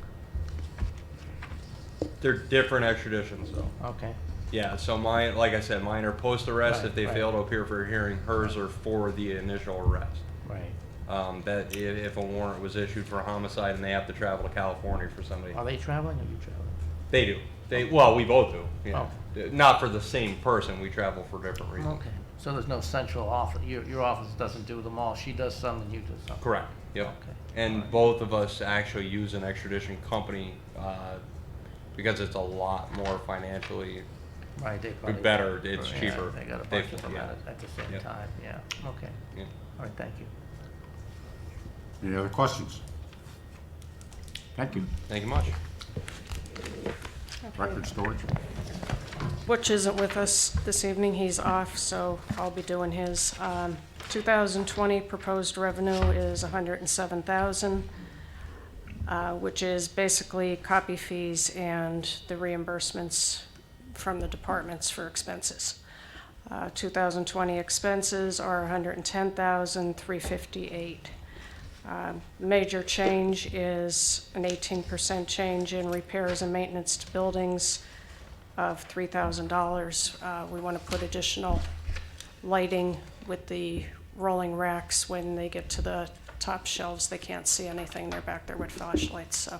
They're different extraditions though. Okay. Yeah, so mine, like I said, mine are post-arrest Right, if they right. fail to appear for a hearing. Hers are for the initial arrest. Right. That if a warrant was issued for a homicide and they have to travel to California for somebody. Are they traveling or you traveling? They do. Well, we both do. Yeah. Not for the same person. We travel for different reasons. Okay, so there's no central office, your office doesn't do them all, she does some and you do some? Correct. Yep. Okay. And both of us actually use an extradition company because it's a lot more financially Right, they probably. better. It's Yeah, cheaper. They got a They- bunch of them yeah. at the same Yep. time, yeah, okay. Yeah. All right, thank you. Any other questions? Thank you. Thank you much. Record storage? Butch isn't with us this evening, he's off, so I'll be doing his. 2020 proposed revenue is $107,000, which is basically copy fees and the reimbursements from the departments for expenses. 2020 expenses are $110,358. Major change is an 18% change in repairs and maintenance to buildings of $3,000. We want to put additional lighting with the rolling racks. When they get to the top shelves, they can't see anything. They're back there with flashlights, so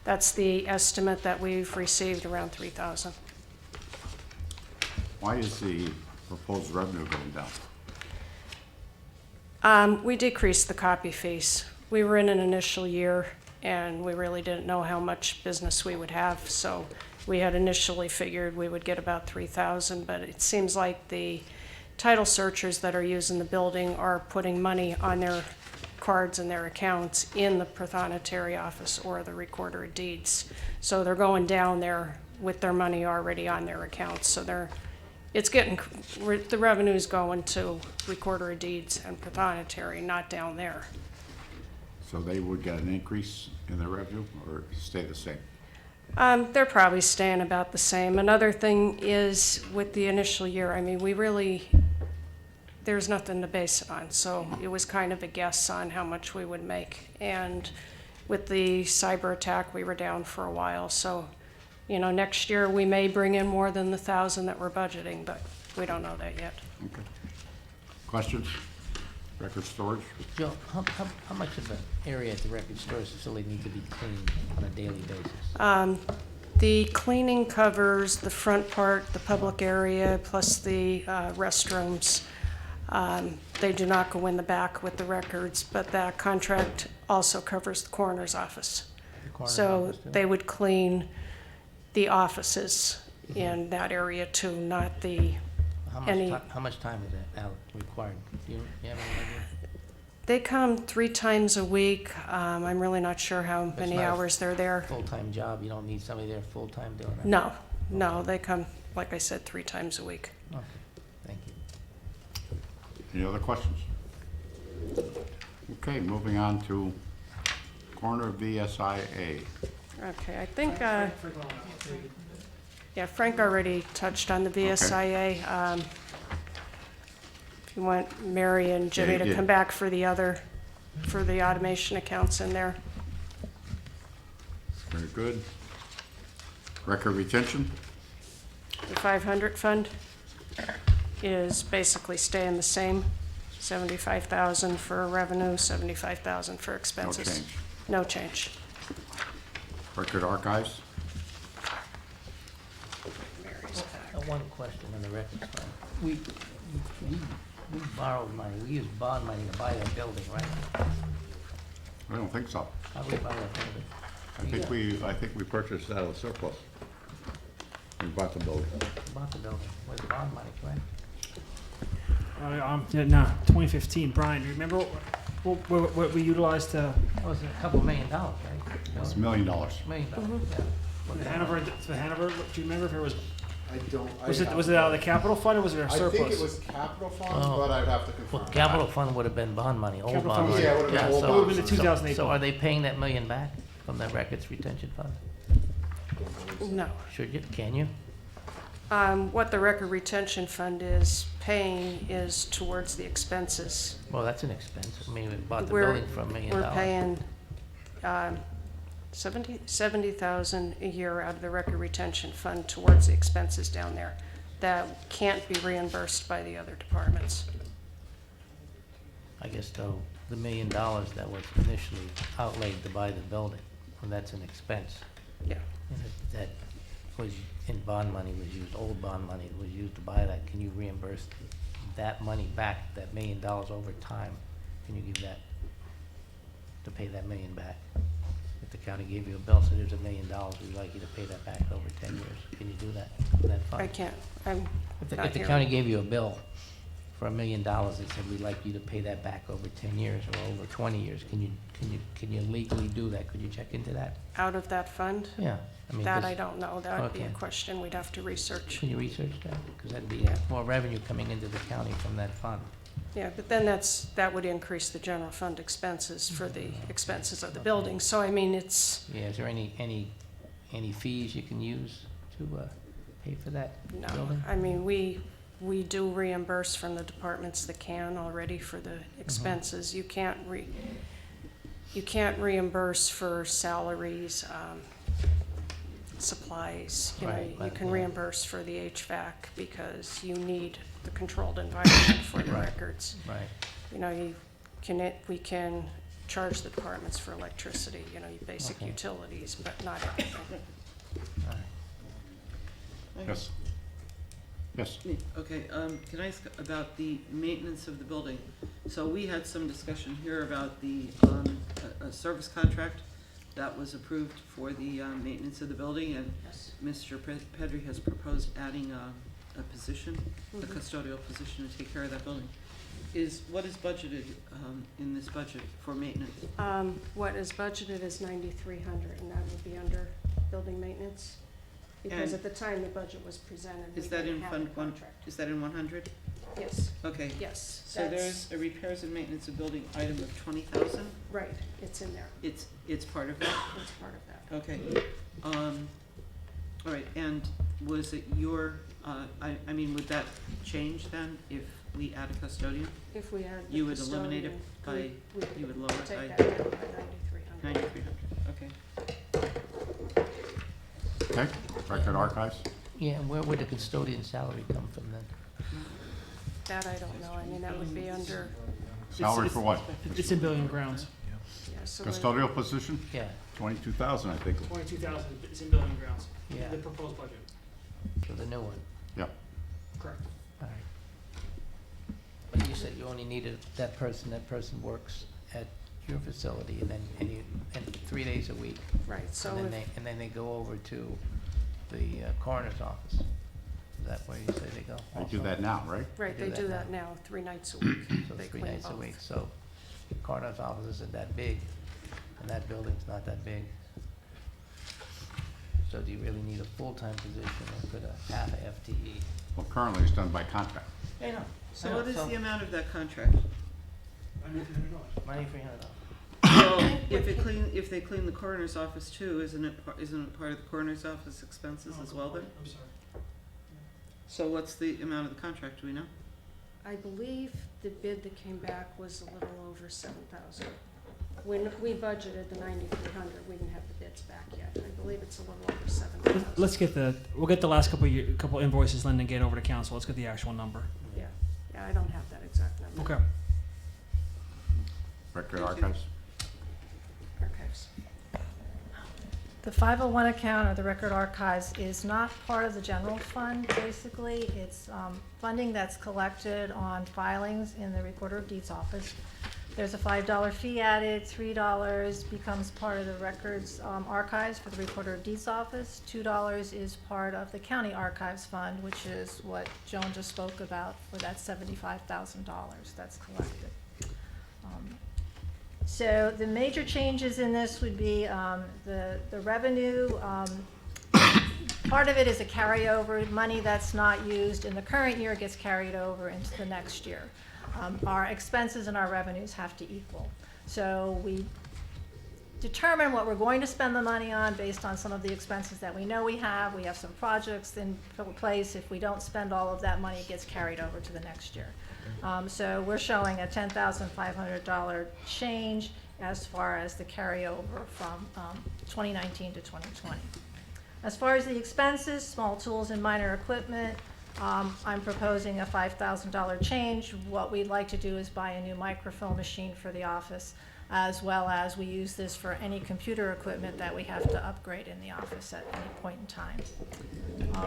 That's the estimate that we've received, around 3,000. Why is the proposed revenue going down? We decreased the copy fees. We were in an initial year, and we really didn't know how much business we would have, so we had initially figured we would get about 3,000, but it seems like the title searchers that are using the building are putting money on their cards and their accounts in the prothonotary office or the recorder of deeds. So they're going down there with their money already on their accounts, so the revenue's going to recorder of deeds and prothonotary, not down there. So they would get an increase in their revenue or stay the same? They're probably staying about the same. Another thing is with the initial year, I mean, there's nothing to base it on, so it was kind of a guess on how much we would make. And with the cyber attack, we were down for a while, so, next year we may bring in more than the 1,000 that we're budgeting, but we don't know that yet. Okay. Questions? Record storage? Joe, how much of the area at the record storage facility need to be cleaned on a daily basis? The cleaning covers the front part, the public area, plus the restrooms. They do not go in the back with the records, but that contract also covers the coroner's office. So they would clean the offices in that area too, not the How much time is that required? Do you have any idea? They come 3 times a week. I'm really not sure how many hours they're there. Full-time job, you don't need somebody there full-time doing that? No, they come, like I said, 3 times a week. Okay, thank you. Any other questions? Okay, moving on to corner VSIA. Okay, I think, Frank already touched on the VSIA. If you want Mary and Jimmy to come back for the automation accounts in there. Very good. Record retention? The 500 fund is basically staying the same, 75,000 for revenue, 75,000 for expenses. No change. Record archives? One question on the record fund. We borrowed money, we used bond money to buy that building, right? I don't think so. How did we buy that building? I think we purchased that out of surplus. We bought the building. Bought the building, with bond money, right? 2015. Brian, do you remember what we utilized to? That was a couple $1 million, right? It's $1 million. $1 million, yeah. The Hanover, do you remember if it was? I don't. Was it out of the capital fund or was it a surplus? I think it was capital fund, but I'd have to confirm. Well, capital fund would have been bond money, old Capital bond fund, money. yeah, it would have been old It would have been the 2008 So bond. are they paying that $1 million back from that records retention fund? No. Should you, can you? What the record retention fund is paying is towards the expenses. Well, that's an expense. I mean, we bought the We're- building for $1 million. We're paying 70,000 a year out of the record retention fund towards the expenses down there that can't be reimbursed by the other departments. I guess though, the $1 million that was initially outlaid to buy the building, well, that's an expense. Yeah. And that was in bond money, was used, old bond money was used to buy that. Can you reimburse that money back, that $1 million over time? Can you give that, to pay that $1 million back? If the county gave you a bill, so there's $1 million, we'd like you to pay that back over 10 years. Can you do that in that fund? I can't. I'm If not the here. county gave you a bill for $1 million and said, we'd like you to pay that back over 10 years or over 20 years, can you legally do that? Could you check into that? Out of that fund? Yeah. I mean, That 'cause- I don't know. That would be a Okay. question we'd have to research. Can you research that? Because that'd be Yeah. more revenue coming into the county from that fund. Yeah, but then that would increase the general fund expenses for the expenses of the building. So I mean, it's, Yeah, is there any fees you can use to pay for that no, building? I mean, we do reimburse from the departments that can already for the expenses. You can't reimburse for salaries, supplies. Right, You can yeah. reimburse for the HVAC because you need the controlled environment for the Right. records. Right. We can charge the departments for electricity, you know, your basic Okay. utilities, but not everything. All right. Yes. Yes. Okay, can I ask about the maintenance of the building? So we had some discussion here about the, a service contract that was approved for the, maintenance of the building, and Yes. Mr. Pedri has proposed adding a position, a Mhm. custodial position to take care of that building. What is budgeted, in this budget for maintenance? What is budgeted is 9,300, and that would be under building maintenance. Because And at the time the budget was presented, we Is that didn't in have Fund the One, contract. is that in 100? Yes, Okay. yes. So there's a repairs and maintenance of building item of 20,000? Right, it's in there. It's part of that? It's part of that. Okay. All right, and was it your, I mean, would that change then if we add a custodian? If we had the You would eliminate it custodian, by, we you would lower it take by that down by 9,300. 9,300, okay. Okay, record archives? Yeah, and where would the custodian salary come from then? That I don't know, I mean, that would be under, Salary for what? It's in building grounds. yeah, so. Custodial position? Yeah, 22,000, I think. 22,000 is in building grounds. Yeah. The proposed budget. so the new one. Yep. Correct. All right. But you said you only needed that person works at your facility and then, and 3 days a week. Right, so And if, then they go over to the coroner's office. Is that where you say they go? They do also? that now, right? right, they do that now, 3 nights a week. So They 3 clean nights a both. week, so the coroner's office isn't that big, and that building's not that big. So do you really need a full-time position, or could a half a FTE? Well, currently it's done by contract. I know. So what is the amount of that contract? $9,300. Well, if they clean the coroner's office too, isn't it part of the coroner's office expenses as well then? I'm sorry. So what's the amount of the contract, do we know? I believe the bid that came back was a little over 7,000. When we budgeted the 9,300, we didn't have the bids back yet. I believe it's a little over 7,000. We'll get the last couple invoices, Linda, and get over to council. Let's get the actual number. Yeah, yeah, I don't have that exact number. Okay. Record archives? Archives. The 501 account of the Record Archives is not part of the general fund, basically. It's funding that's collected on filings in the Recorder of Deeds office. There's a $5 fee added, $3 becomes part of the records archives for the Recorder of Deeds office. $2 is part of the County Archives Fund, which is what Joan just spoke about for that $75,000 that's collected. So the major changes in this would be the revenue. Part of it is a carryover. Money that's not used in the current year gets carried over into the next year. Our expenses and our revenues have to equal. So we determine what we're going to spend the money on based on some of the expenses that we know we have. We have some projects in place. If we don't spend all of that money, it gets carried over to the next year. So we're showing a $10,500 change as far as the carryover from 2019 to 2020. As far as the expenses, small tools and minor equipment, I'm proposing a $5,000 change. What we'd like to do is buy a new microfilm machine for the office, as well as we use this for any computer equipment that we have to upgrade in the office at any point in time.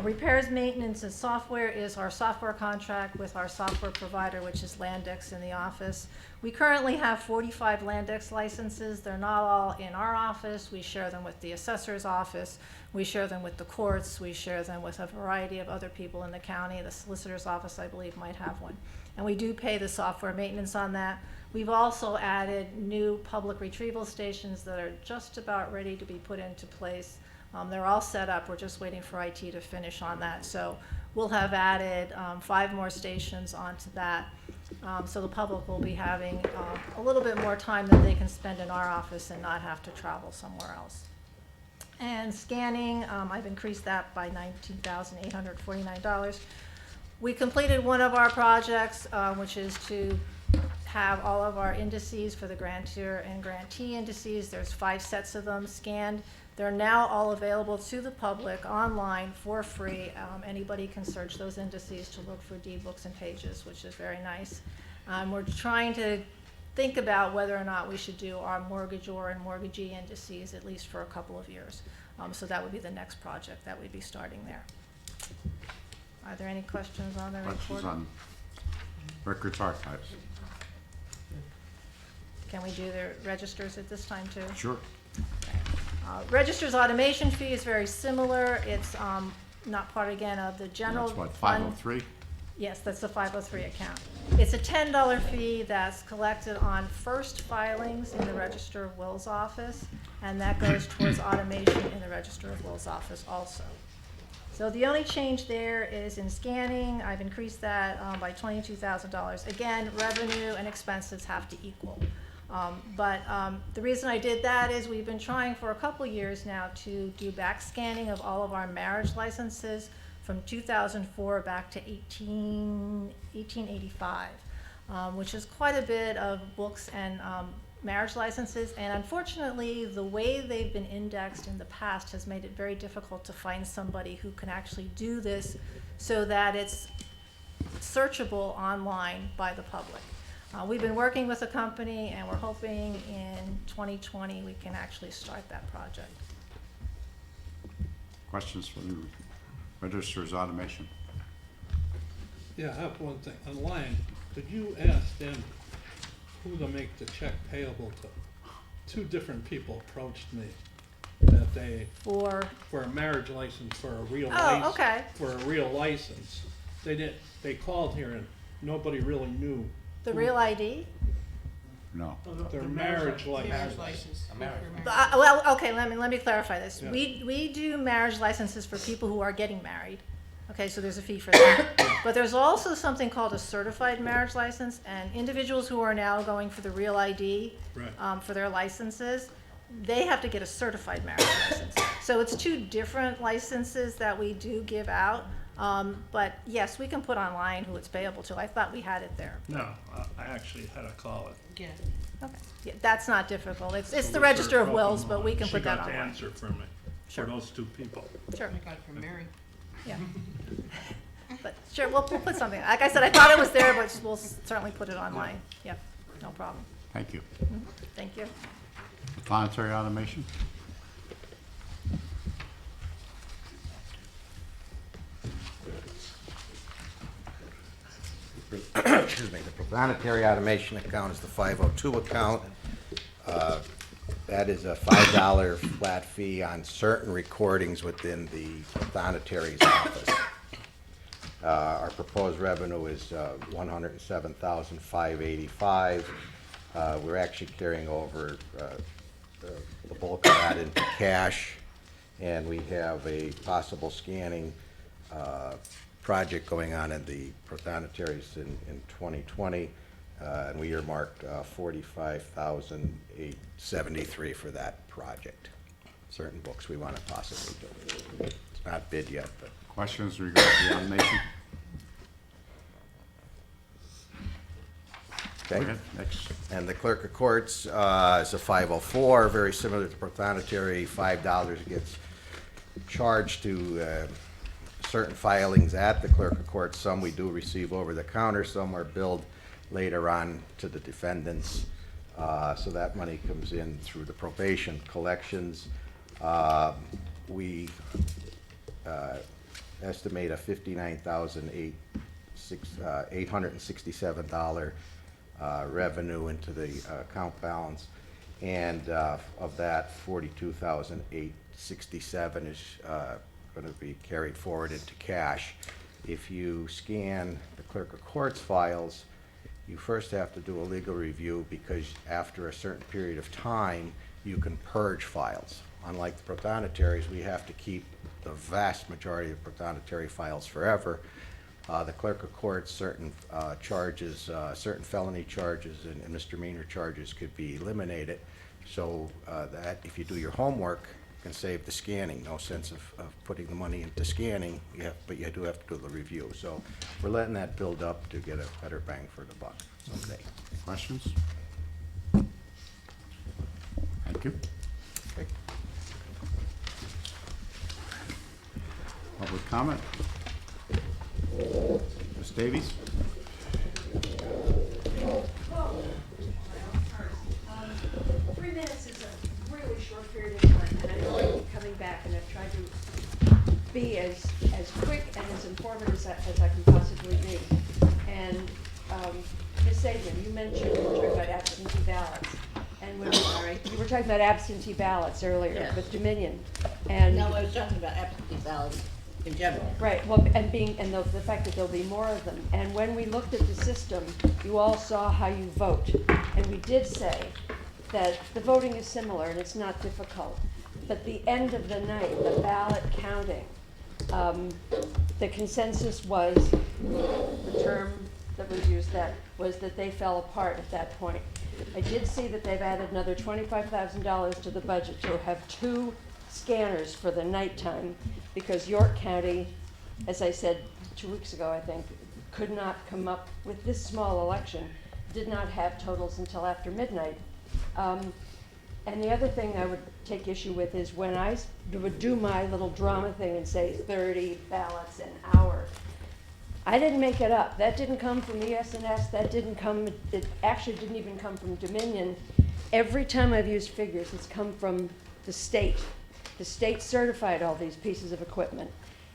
Repairs, maintenance, and software is our software contract with our software provider, which is Landex in the office. We currently have 45 Landex licenses. They're not all in our office. We share them with the assessor's office. We share them with the courts. We share them with a variety of other people in the county. The solicitor's office, I believe, might have one. And we do pay the software maintenance on that. We've also added new public retrieval stations that are just about ready to be put into place. They're all set up. We're just waiting for IT to finish on that. So we'll have added 5 more stations onto that. So the public will be having a little bit more time that they can spend in our office and not have to travel somewhere else. And scanning, I've increased that by $19,849. We completed one of our projects, which is to have all of our indices for the grantor and grantee indices. There's 5 sets of them scanned. They're now all available to the public online for free. Anybody can search those indices to look for deed books and pages, which is very nice. We're trying to think about whether or not we should do our mortgagor and mortgagee indices at least for a couple of years. So that would be the next project that we'd be starting there. Are there any questions on the report? Questions on records archives? Can we do the registers at this time too? Sure. Registers automation fee is very similar. It's not part again of the general That's what, fund. 503? Yes, that's the 503 account. It's a $10 fee that's collected on first filings in the Register of Wills office, and that goes towards automation in the Register of Wills office also. So the only change there is in scanning. I've increased that by $22,000. Again, revenue and expenses have to equal. But the reason I did that is we've been trying for a couple years now to do back scanning of all of our marriage licenses from 2004 back to 1885, which is quite a bit of books and marriage licenses. And unfortunately, the way they've been indexed in the past has made it very difficult to find somebody who can actually do this so that it's searchable online by the public. We've been working with a company, and we're hoping in 2020 we can actually start that project. Questions for the registers automation? Yeah, I have one thing. Online, could you ask them who to make the check payable to? Two different people approached me that they for a marriage license for a real license. Okay. For a real license. They called here and nobody really knew. The real ID? No. Their marriage license. Well, okay, let me clarify this. Yeah. We do marriage licenses for people who are getting married. Okay, so there's a fee for that. But there's also something called a certified marriage license, and individuals who are now going for the real ID for their licenses, they have to get a certified marriage license. So it's two different licenses that we do give out. But yes, we can put online who it's payable to. I thought we had it there. No, I actually had to call it. Yeah. Okay, yeah, that's not difficult. It's the Register of Wills, but we can put that She got the online. answer from me, for those two people. Sure. I got it from Mary. Yeah. But sure, we'll put something. Like I said, I thought it was there, but we'll certainly put it online. Yep, no problem. Thank you. Thank you. Planetary automation? Excuse me, the planetary automation account is the 502 account. That is a $5 flat fee on certain recordings within the planetary's office. Our proposed revenue is $107,585. We're actually carrying over the bulk of that into cash, and we have a possible scanning project going on in the planetaries in 2020, and we earmarked $45,873 for that project. Certain books we want to possibly do. It's not bid yet, but. Questions regarding the automation? Okay. Go ahead, next. And the clerk of courts is a 504, very similar to planetary. $5 gets charged to certain filings at the clerk of court. Some we do receive over the counter, some are billed later on to the defendants. So that money comes in through the probation collections. We estimate a $59,867 revenue into the account balance, and of that, $42,867 is going to be carried forward into cash. If you scan the clerk of court's files, you first have to do a legal review, because after a certain period of time, you can purge files. Unlike the protonataries, we have to keep the vast majority of protonatary files forever. The clerk of court, certain charges, certain felony charges and misdemeanor charges could be eliminated, so that if you do your homework, you can save the scanning. No sense of putting the money into scanning, but you do have to do the review. So we're letting that build up to get a better bang for the buck someday. Questions? Thank you. Public comment? Ms. Davies? you mentioned, you were talking about absentee ballots. And when, sorry, you were talking about absentee ballots earlier Yeah. with Dominion. And No, I was talking about absentee ballots in general. right, well, and the fact that there'll be more of them. And when we looked at the system, you all saw how you vote. And we did say that the voting is similar and it's not difficult. But the end of the night, the ballot counting, the consensus was, the term that was used that, was that they fell apart at that point. I did see that they've added another $25,000 to the budget to have 2 scanners for the nighttime, because York County, as I said 2 weeks ago, I think, could not come up with this small election, did not have totals until after midnight. And the other thing I would take issue with is when I would do my little drama thing and say 30 ballots an hour, I didn't make it up. That didn't come from ES&S, that didn't come, it actually didn't even come from Dominion. Every time I've used figures, it's come from the state. The state certified all these pieces of equipment.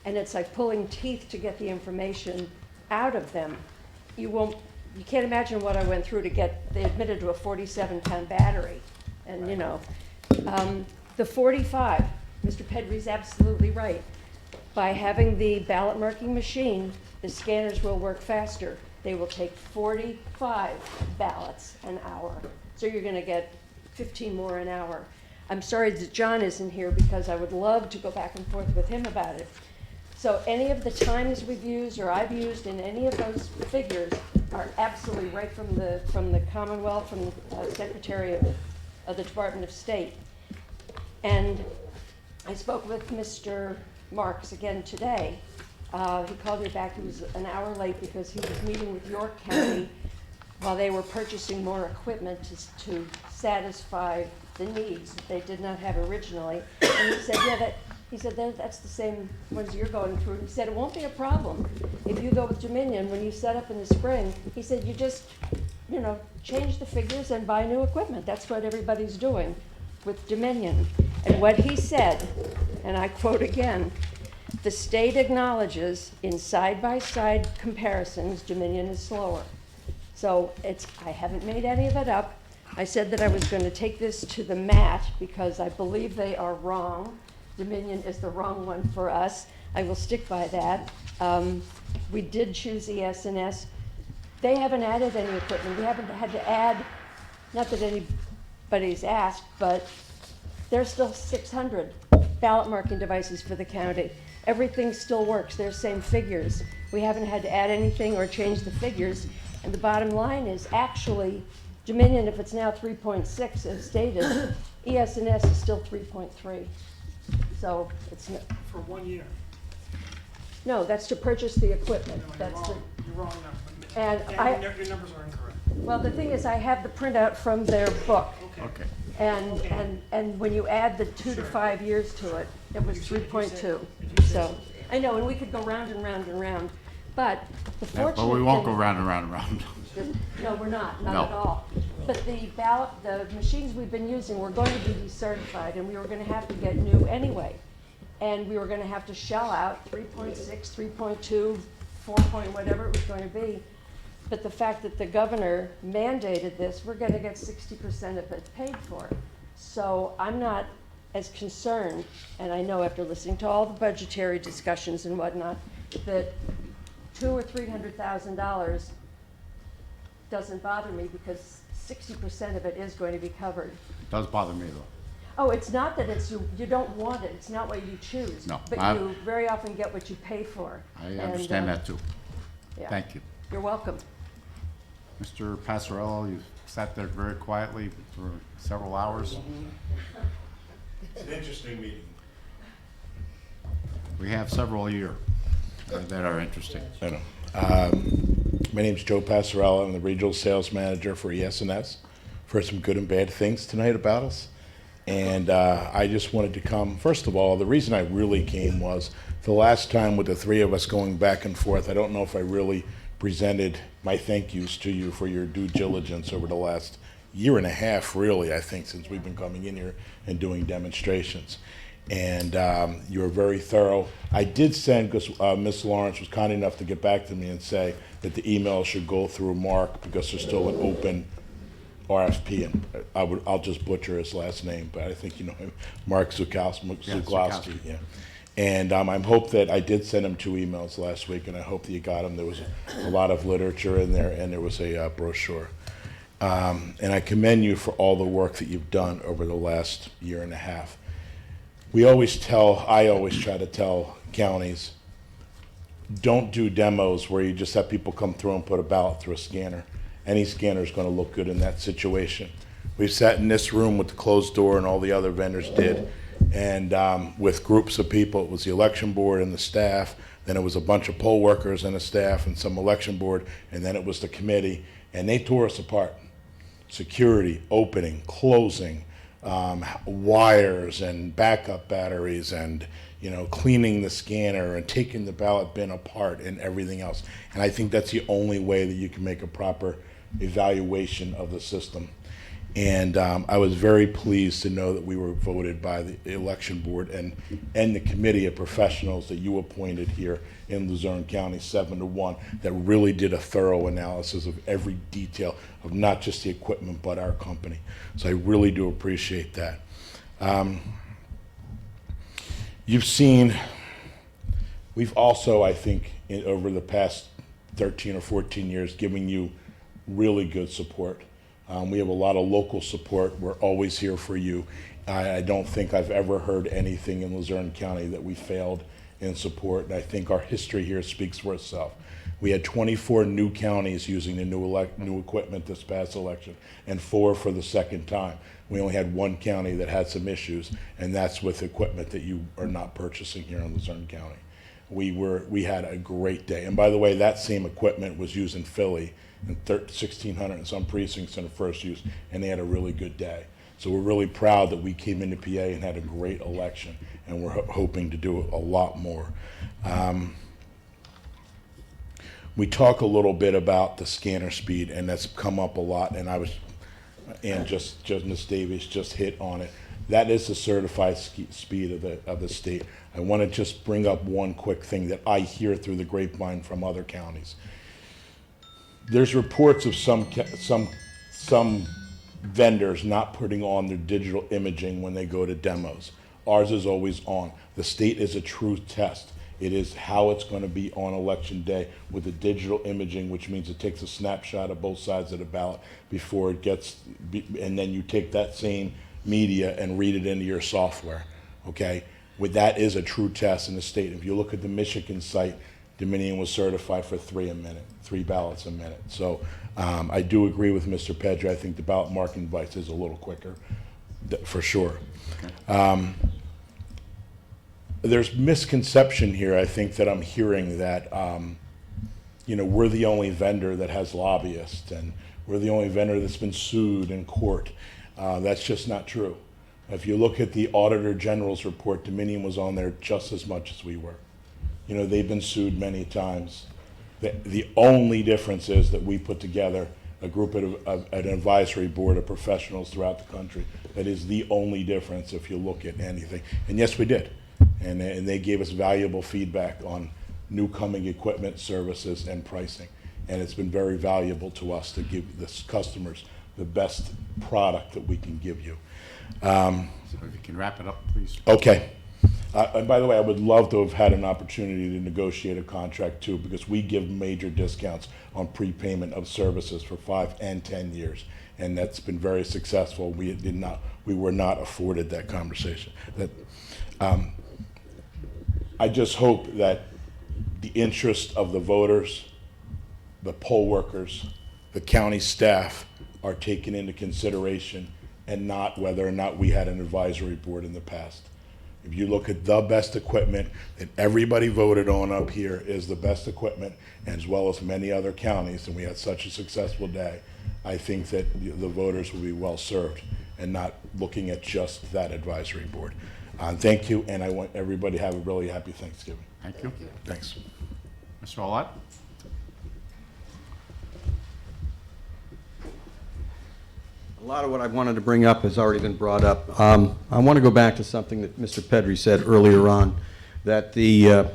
And it's like pulling teeth to get the information out of them. You can't imagine what I went through to get, they admitted to a 47-pound battery. And you know, the 45, Mr. Pedri's absolutely right. By having the ballot marking machine, the scanners will work faster. They will take 45 ballots an hour. So you're gonna get 15 more an hour. I'm sorry that John isn't here because I would love to go back and forth with him about it. So any of the times we've used or I've used in any of those figures are absolutely right from the Commonwealth, from the Secretary of the Department of State. And I spoke with Mr. Marks again today. He called me back. He was an hour late because he was meeting with York County while they were purchasing more equipment to satisfy the needs that they did not have originally. And he said, yeah, that's the same ones you're going through. And he said, it won't be a problem. If you go with Dominion, when you set up in the spring, he said, you just, you know, change the figures and buy new equipment. That's what everybody's doing with Dominion. And what he said, and I quote again, the state acknowledges in side-by-side comparisons, Dominion is slower. So I haven't made any of it up. I said that I was going to take this to the mat because I believe they are wrong. Dominion is the wrong one for us. I will stick by that. We did choose ES&S. They haven't added any equipment. We haven't had to add, not that anybody's asked, but there's still 600 ballot marking devices for the county. Everything still works. They're same figures. We haven't had to add anything or change the figures. And the bottom line is actually Dominion, if it's now 3.6 as stated, ES&S is still 3.3. So it's no, For 1 year. no, that's to purchase the equipment. No, That's you're wrong number. And Your numbers are incorrect. well, the thing is, I have the printout from their book. Okay. And when you add the 2 to 5 years to it, it was 3.2. So, I know, and we could go round and round and round, but the Yeah, fortunate but we won't go thing- round and round and round. No, we're not No. at all. But the machines we've been using were going to be decertified, and we were gonna have to get new anyway. And we were gonna have to shell out 3.6, 3.2, 4 point whatever it was going to be. But the fact that the governor mandated this, we're gonna get 60% of it paid for. So I'm not as concerned, and I know after listening to all the budgetary discussions and whatnot, that $200,000 or $300,000 doesn't bother me because 60% of it is going to be covered. Does bother me though. Oh, it's not that you don't want it, it's not what you choose. No, But you very often get what you pay for. I understand that too. Yeah. Thank you. You're welcome. Mr. Passarello, you sat there very quietly for several hours. It's an interesting meeting. We have several a year that are interesting. I know. My name's Joe Passarello. I'm the regional sales manager for ES&S. I've heard some good and bad things tonight about us. And I just wanted to come. First of all, the reason I really came was the last time with the three of us going back and forth, I don't know if I really presented my thank yous to you for your due diligence over the last year and a half, really, I think, since we've been coming in here and doing demonstrations. and you were very thorough. I did send, because Ms. Lawrence was kind enough to get back to me and say that the email should go through Mark because there's still an open RFP, and I'll just butcher his last name, but I think you know him, Mark Zukowski, yeah. And I hope that I did send him 2 emails last week, and I hope that you got them. There was a lot of literature in there, and there was a brochure. And I commend you for all the work that you've done over the last year and a half. I always try to tell counties, don't do demos where you just have people come through and put a ballot through a scanner. Any scanner is going to look good in that situation. We've sat in this room with the closed door, and all the other vendors did, and with groups of people. It was the election board and the staff, then it was a bunch of poll workers and the staff and some election board, and then it was the committee, and they tore us apart. Security, opening, closing, wires and backup batteries, and cleaning the scanner and taking the ballot bin apart and everything else. And I think that's the only way that you can make a proper evaluation of the system. And I was very pleased to know that we were voted by the election board and the committee of professionals that you appointed here in Luzerne County 7-1 that really did a thorough analysis of every detail of not just the equipment but our company. So I really do appreciate that. You've seen, we've also, I think, over the past 13 or 14 years, given you really good support. We have a lot of local support. We're always here for you. I don't think I've ever heard anything in Luzerne County that we failed in support, and I think our history here speaks for itself. We had 24 new counties using the new equipment this past election, and 4 for the second time. We only had 1 county that had some issues, and that's with equipment that you are not purchasing here in Luzerne County. We had a great day. And by the way, that same equipment was used in Philly in 1,600 and some precincts in the first use, and they had a really good day. So we're really proud that we came into PA and had a great election, and we're hoping to do a lot more. We talk a little bit about the scanner speed, and that's come up a lot, and Ms. Davies just hit on it. That is the certified speed of the state. I want to just bring up one quick thing that I hear through the grapevine from other counties. There's reports of some vendors not putting on their digital imaging when they go to demos. Ours is always on. The state is a true test. It is how it's going to be on election day with the digital imaging, which means it takes a snapshot of both sides of the ballot before it gets, and then you take that same media and read it into your software, okay? That is a true test in the state. If you look at the Michigan site, Dominion was certified for 3 ballots a minute. So I do agree with Mr. Pedra. I think the ballot marking device is a little quicker, for sure. There's misconception here, I think, that I'm hearing that, we're the only vendor that has lobbyists, and we're the only vendor that's been sued in court. That's just not true. If you look at the Auditor General's report, Dominion was on there just as much as we were. They've been sued many times. The only difference is that we put together a group of an advisory board of professionals throughout the country. That is the only difference if you look at anything. And yes, we did. And they gave us valuable feedback on new coming equipment, services, and pricing. And it's been very valuable to us to give the customers the best product that we can give you. So if you can wrap it up, please. Okay. And by the way, I would love to have had an opportunity to negotiate a contract too, because we give major discounts on prepayment of services for 5 and 10 years. And that's been very successful. We were not afforded that conversation. I just hope that the interest of the voters, the poll workers, the county staff are taken into consideration, and not whether or not we had an advisory board in the past. If you look at the best equipment that everybody voted on up here is the best equipment, as well as many other counties, and we had such a successful day, I think that the voters will be well served and not looking at just that advisory board. Thank you, and I want everybody to have a really happy Thanksgiving. Thank you. Thanks. Mr. Allott? lot of what I wanted to bring up has already been brought up. I want to go back to something that Mr. Pedri said earlier on, that the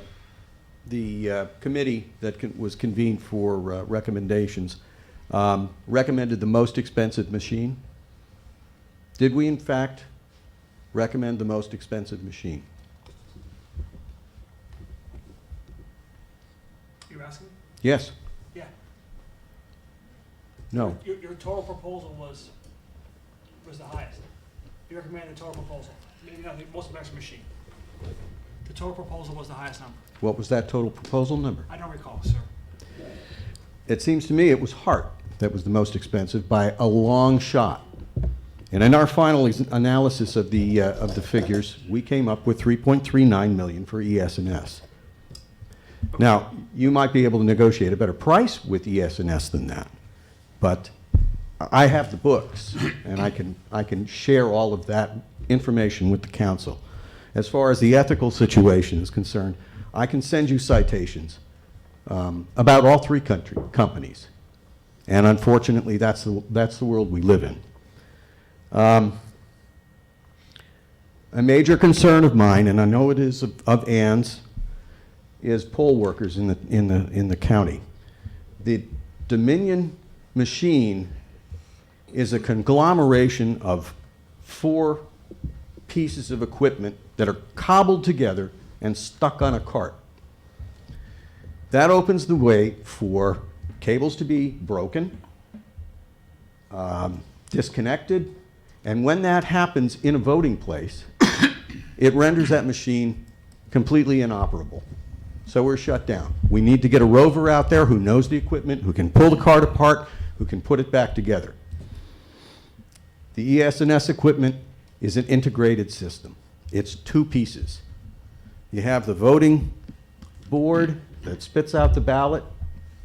committee that was convened for recommendations recommended the most expensive machine. Did we, in fact, recommend the most expensive machine? You're asking? Yes. Yeah. No. Your total proposal was the highest. You recommended the total proposal, maybe not the most expensive machine. The total proposal was the highest number. What was that total proposal number? I don't recall, sir. It seems to me it was Hart that was the most expensive by a long shot. And in our final analysis of the figures, we came up with $3.39 million for ES&S. Now, you might be able to negotiate a better price with ES&S than that, but I have the books, and I can share all of that information with the council. As far as the ethical situation is concerned, I can send you citations about all three companies, and unfortunately, that's the world we live in. A major concern of mine, and I know it is of Ann's, is poll workers in the county. The Dominion machine is a conglomeration of 4 pieces of equipment that are cobbled together and stuck on a cart. That opens the way for cables to be broken, disconnected, and when that happens in a voting place, it renders that machine completely inoperable. So we're shut down. We need to get a rover out there who knows the equipment, who can pull the cart apart, who can put it back together. The ES&S equipment is an integrated system. It's 2 pieces. You have the voting board that spits out the ballot.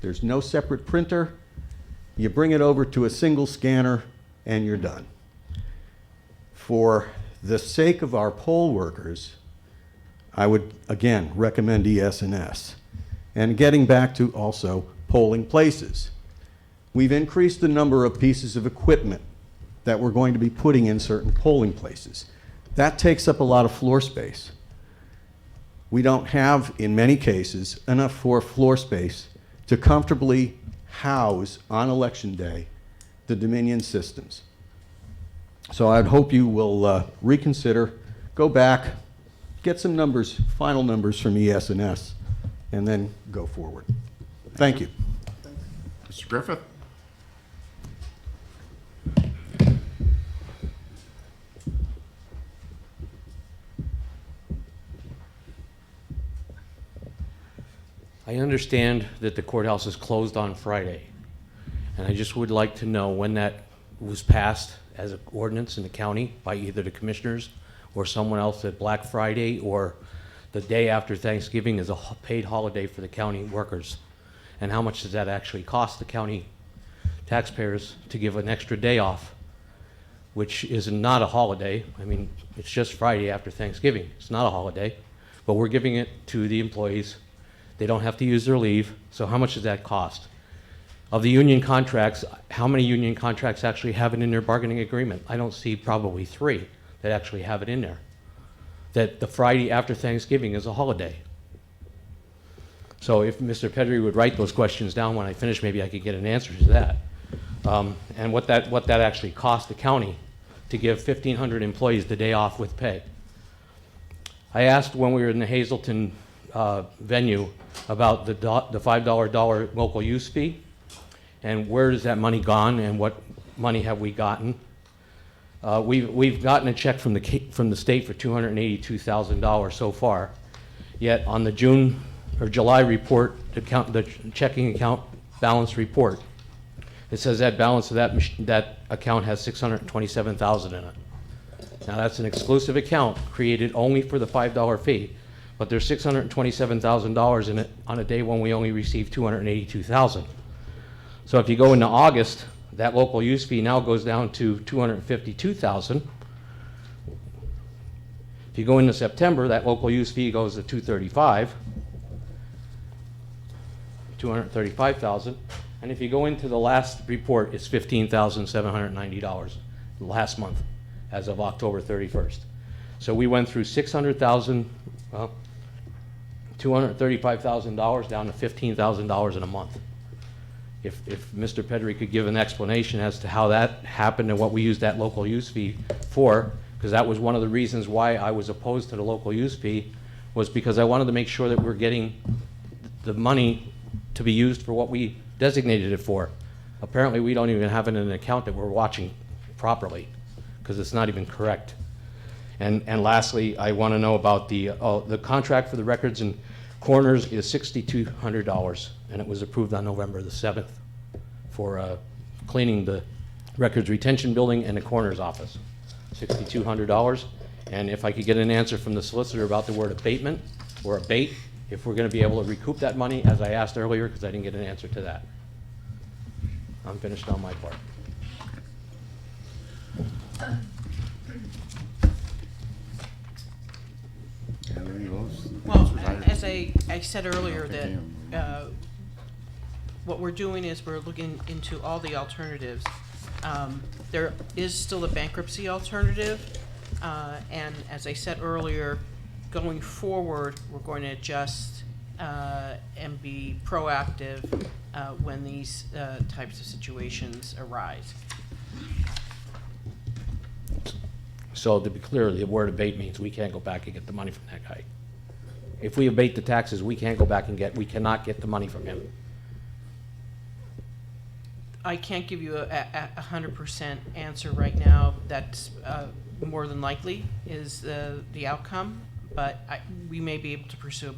There's no separate printer. You bring it over to a single scanner and you're done. For the sake of our poll workers, I would, again, recommend ES&S. And getting back to also polling places. We've increased the number of pieces of equipment that we're going to be putting in certain polling places. That takes up a lot of floor space. We don't have, in many cases, enough floor space to comfortably house, on election day, the Dominion systems. So I'd hope you will reconsider, go back, get some numbers, final numbers from ES&S, and then go forward. Thank you. Mr. Griffith? I understand that the courthouse is closed on Friday, and I just would like to know when that was passed as an ordinance in the county by either the commissioners or someone else, that Black Friday or the day after Thanksgiving is a paid holiday for the county workers. And how much does that actually cost the county taxpayers to give an extra day off, which is not a holiday. I mean, it's just Friday after Thanksgiving. It's not a holiday, but we're giving it to the employees. They don't have to use their leave, so how much does that cost? Of the union contracts, how many union contracts actually have it in their bargaining agreement? I don't see probably 3 that actually have it in there, that the Friday after Thanksgiving is a holiday. So if Mr. Pedri would write those questions down when I finish, maybe I could get an answer to that. And what that actually cost the county to give 1,500 employees the day off with pay. I asked when we were in the Hazleton venue about the $5 local use fee, and where has that money gone, and what money have we gotten? We've gotten a check from the state for $282,000 so far. Yet on the June or July report, the checking account balance report, it says that balance of that account has $627,000 in it. Now that's an exclusive account created only for the $5 fee, but there's $627,000 in it on a day when we only received $282,000. So if you go into August, that local use fee now goes down to $252,000. If you go into September, that local use fee goes to $235,000. And if you go into the last report, it's $15,790. last month, as of October 31st. So we went through $600,000, well, $235,000 down to $15,000 in a month. If Mr. Pedri could give an explanation as to how that happened and what we used that local use fee for, because that was one of the reasons why I was opposed to the local use fee, was because I wanted to make sure that we're getting the money to be used for what we designated it for. Apparently, we don't even have it in an account that we're watching properly, because it's not even correct. And lastly, I want to know about the contract for the records and corners is $6,200, and it was approved on November the 7th for cleaning the records retention building and the coroner's office. $6,200. And if I could get an answer from the solicitor about the word abatement or abate, if we're going to be able to recoup that money, as I asked earlier, because I didn't get an answer to that. I'm finished on my part. Well, as I said earlier, that what we're doing is we're looking into all the alternatives. There is still a bankruptcy alternative, and as I said earlier, going forward, we're going to adjust and be proactive when these types of situations arise. So to be clear, the word abate means we can't go back and get the money from that guy. If we abate the taxes, we can't go back and we cannot get the money from him. I can't give you a 100% answer right now. That's more than likely is the outcome, but we may be able to pursue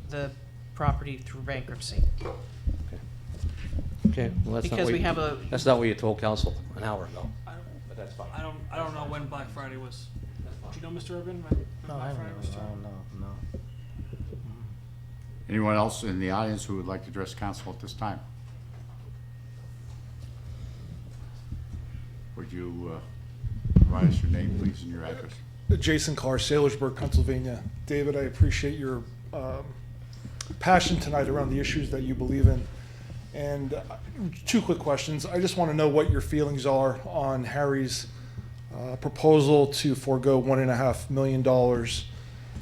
the property through bankruptcy. Okay, well, that's Because we have a. That's not what you told council an hour ago. But that's fine. I don't know when Black Friday was. Do you know, Mr. Urban? No, I don't know. No. Anyone else in the audience who would like to address council at this time? Would you provide us your name, please, and your address? Jason Carr, Sailorsburg, Pennsylvania. David, I appreciate your passion tonight around the issues that you believe in. And two quick questions. I just want to know what your feelings are on Harry's proposal to forego $1.5 million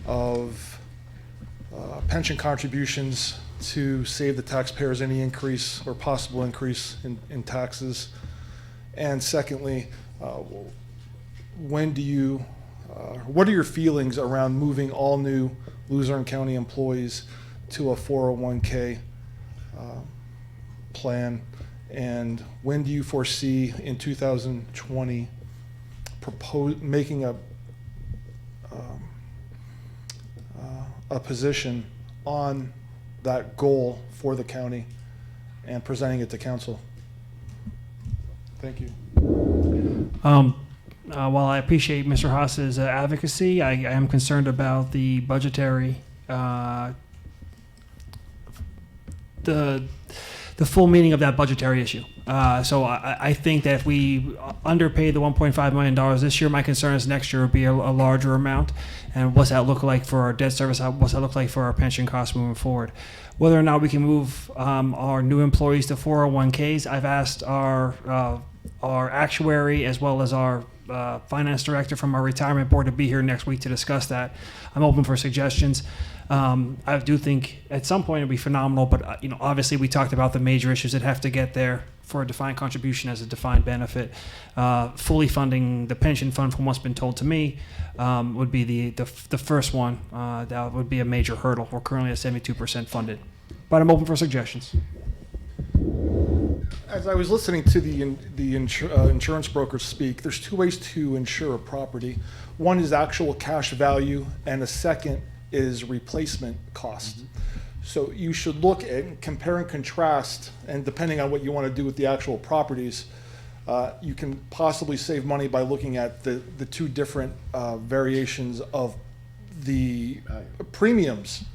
of pension contributions to save the taxpayers any increase or possible increase in taxes. And secondly, when do you, what are your feelings around moving all new Luzerne County employees to a 401k plan? And when do you foresee in 2020 making a position on that goal for the county and presenting it to council? Thank you. While I appreciate Mr. Haas's advocacy, I am concerned about the budgetary, the full meaning of that budgetary issue. So I think that if we underpay the $1.5 million this year, my concern is next year will be a larger amount. And what's that look like for our debt service? What's that look like for our pension costs moving forward? Whether or not we can move our new employees to 401ks, I've asked our actuary as well as our finance director from our retirement board to be here next week to discuss that. I'm open for suggestions. I do think at some point it'll be phenomenal, but obviously we talked about the major issues that have to get there for a defined contribution as a defined benefit. Fully funding the pension fund, from what's been told to me, would be the first one. That would be a major hurdle. We're currently at 72% funded, but I'm open for suggestions. As I was listening to the insurance brokers speak, there's two ways to insure a property. One is actual cash value, and the second is replacement cost. Mm-hmm. So you should look at, compare and contrast, and depending on what you want to do with the actual properties, you can possibly save money by looking at the two different variations of the premiums.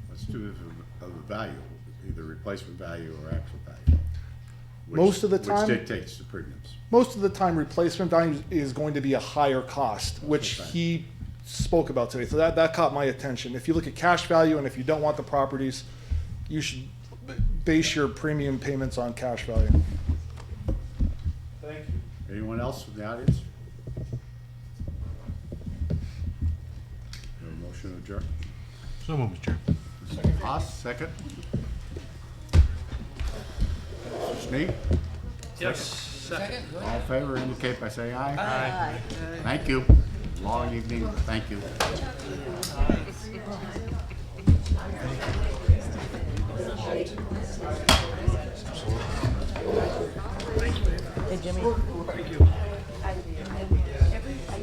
Let's do the value, either replacement value or actual value. Most of the time, which dictates the premiums. Most of the time, replacement value is going to be a higher cost, which he spoke about today. So that caught my attention. If you look at cash value, and if you don't want the properties, you should base your premium payments on cash value. Thank you. Anyone else from the audience? Have a motion to adjourn? So moved, Mr. Chair. Haas, second. Sneak? Yes. Second. All in favor, indicate by saying aye. Aye. Thank you. Long evening, thank you. Hey, Jimmy. Thank you.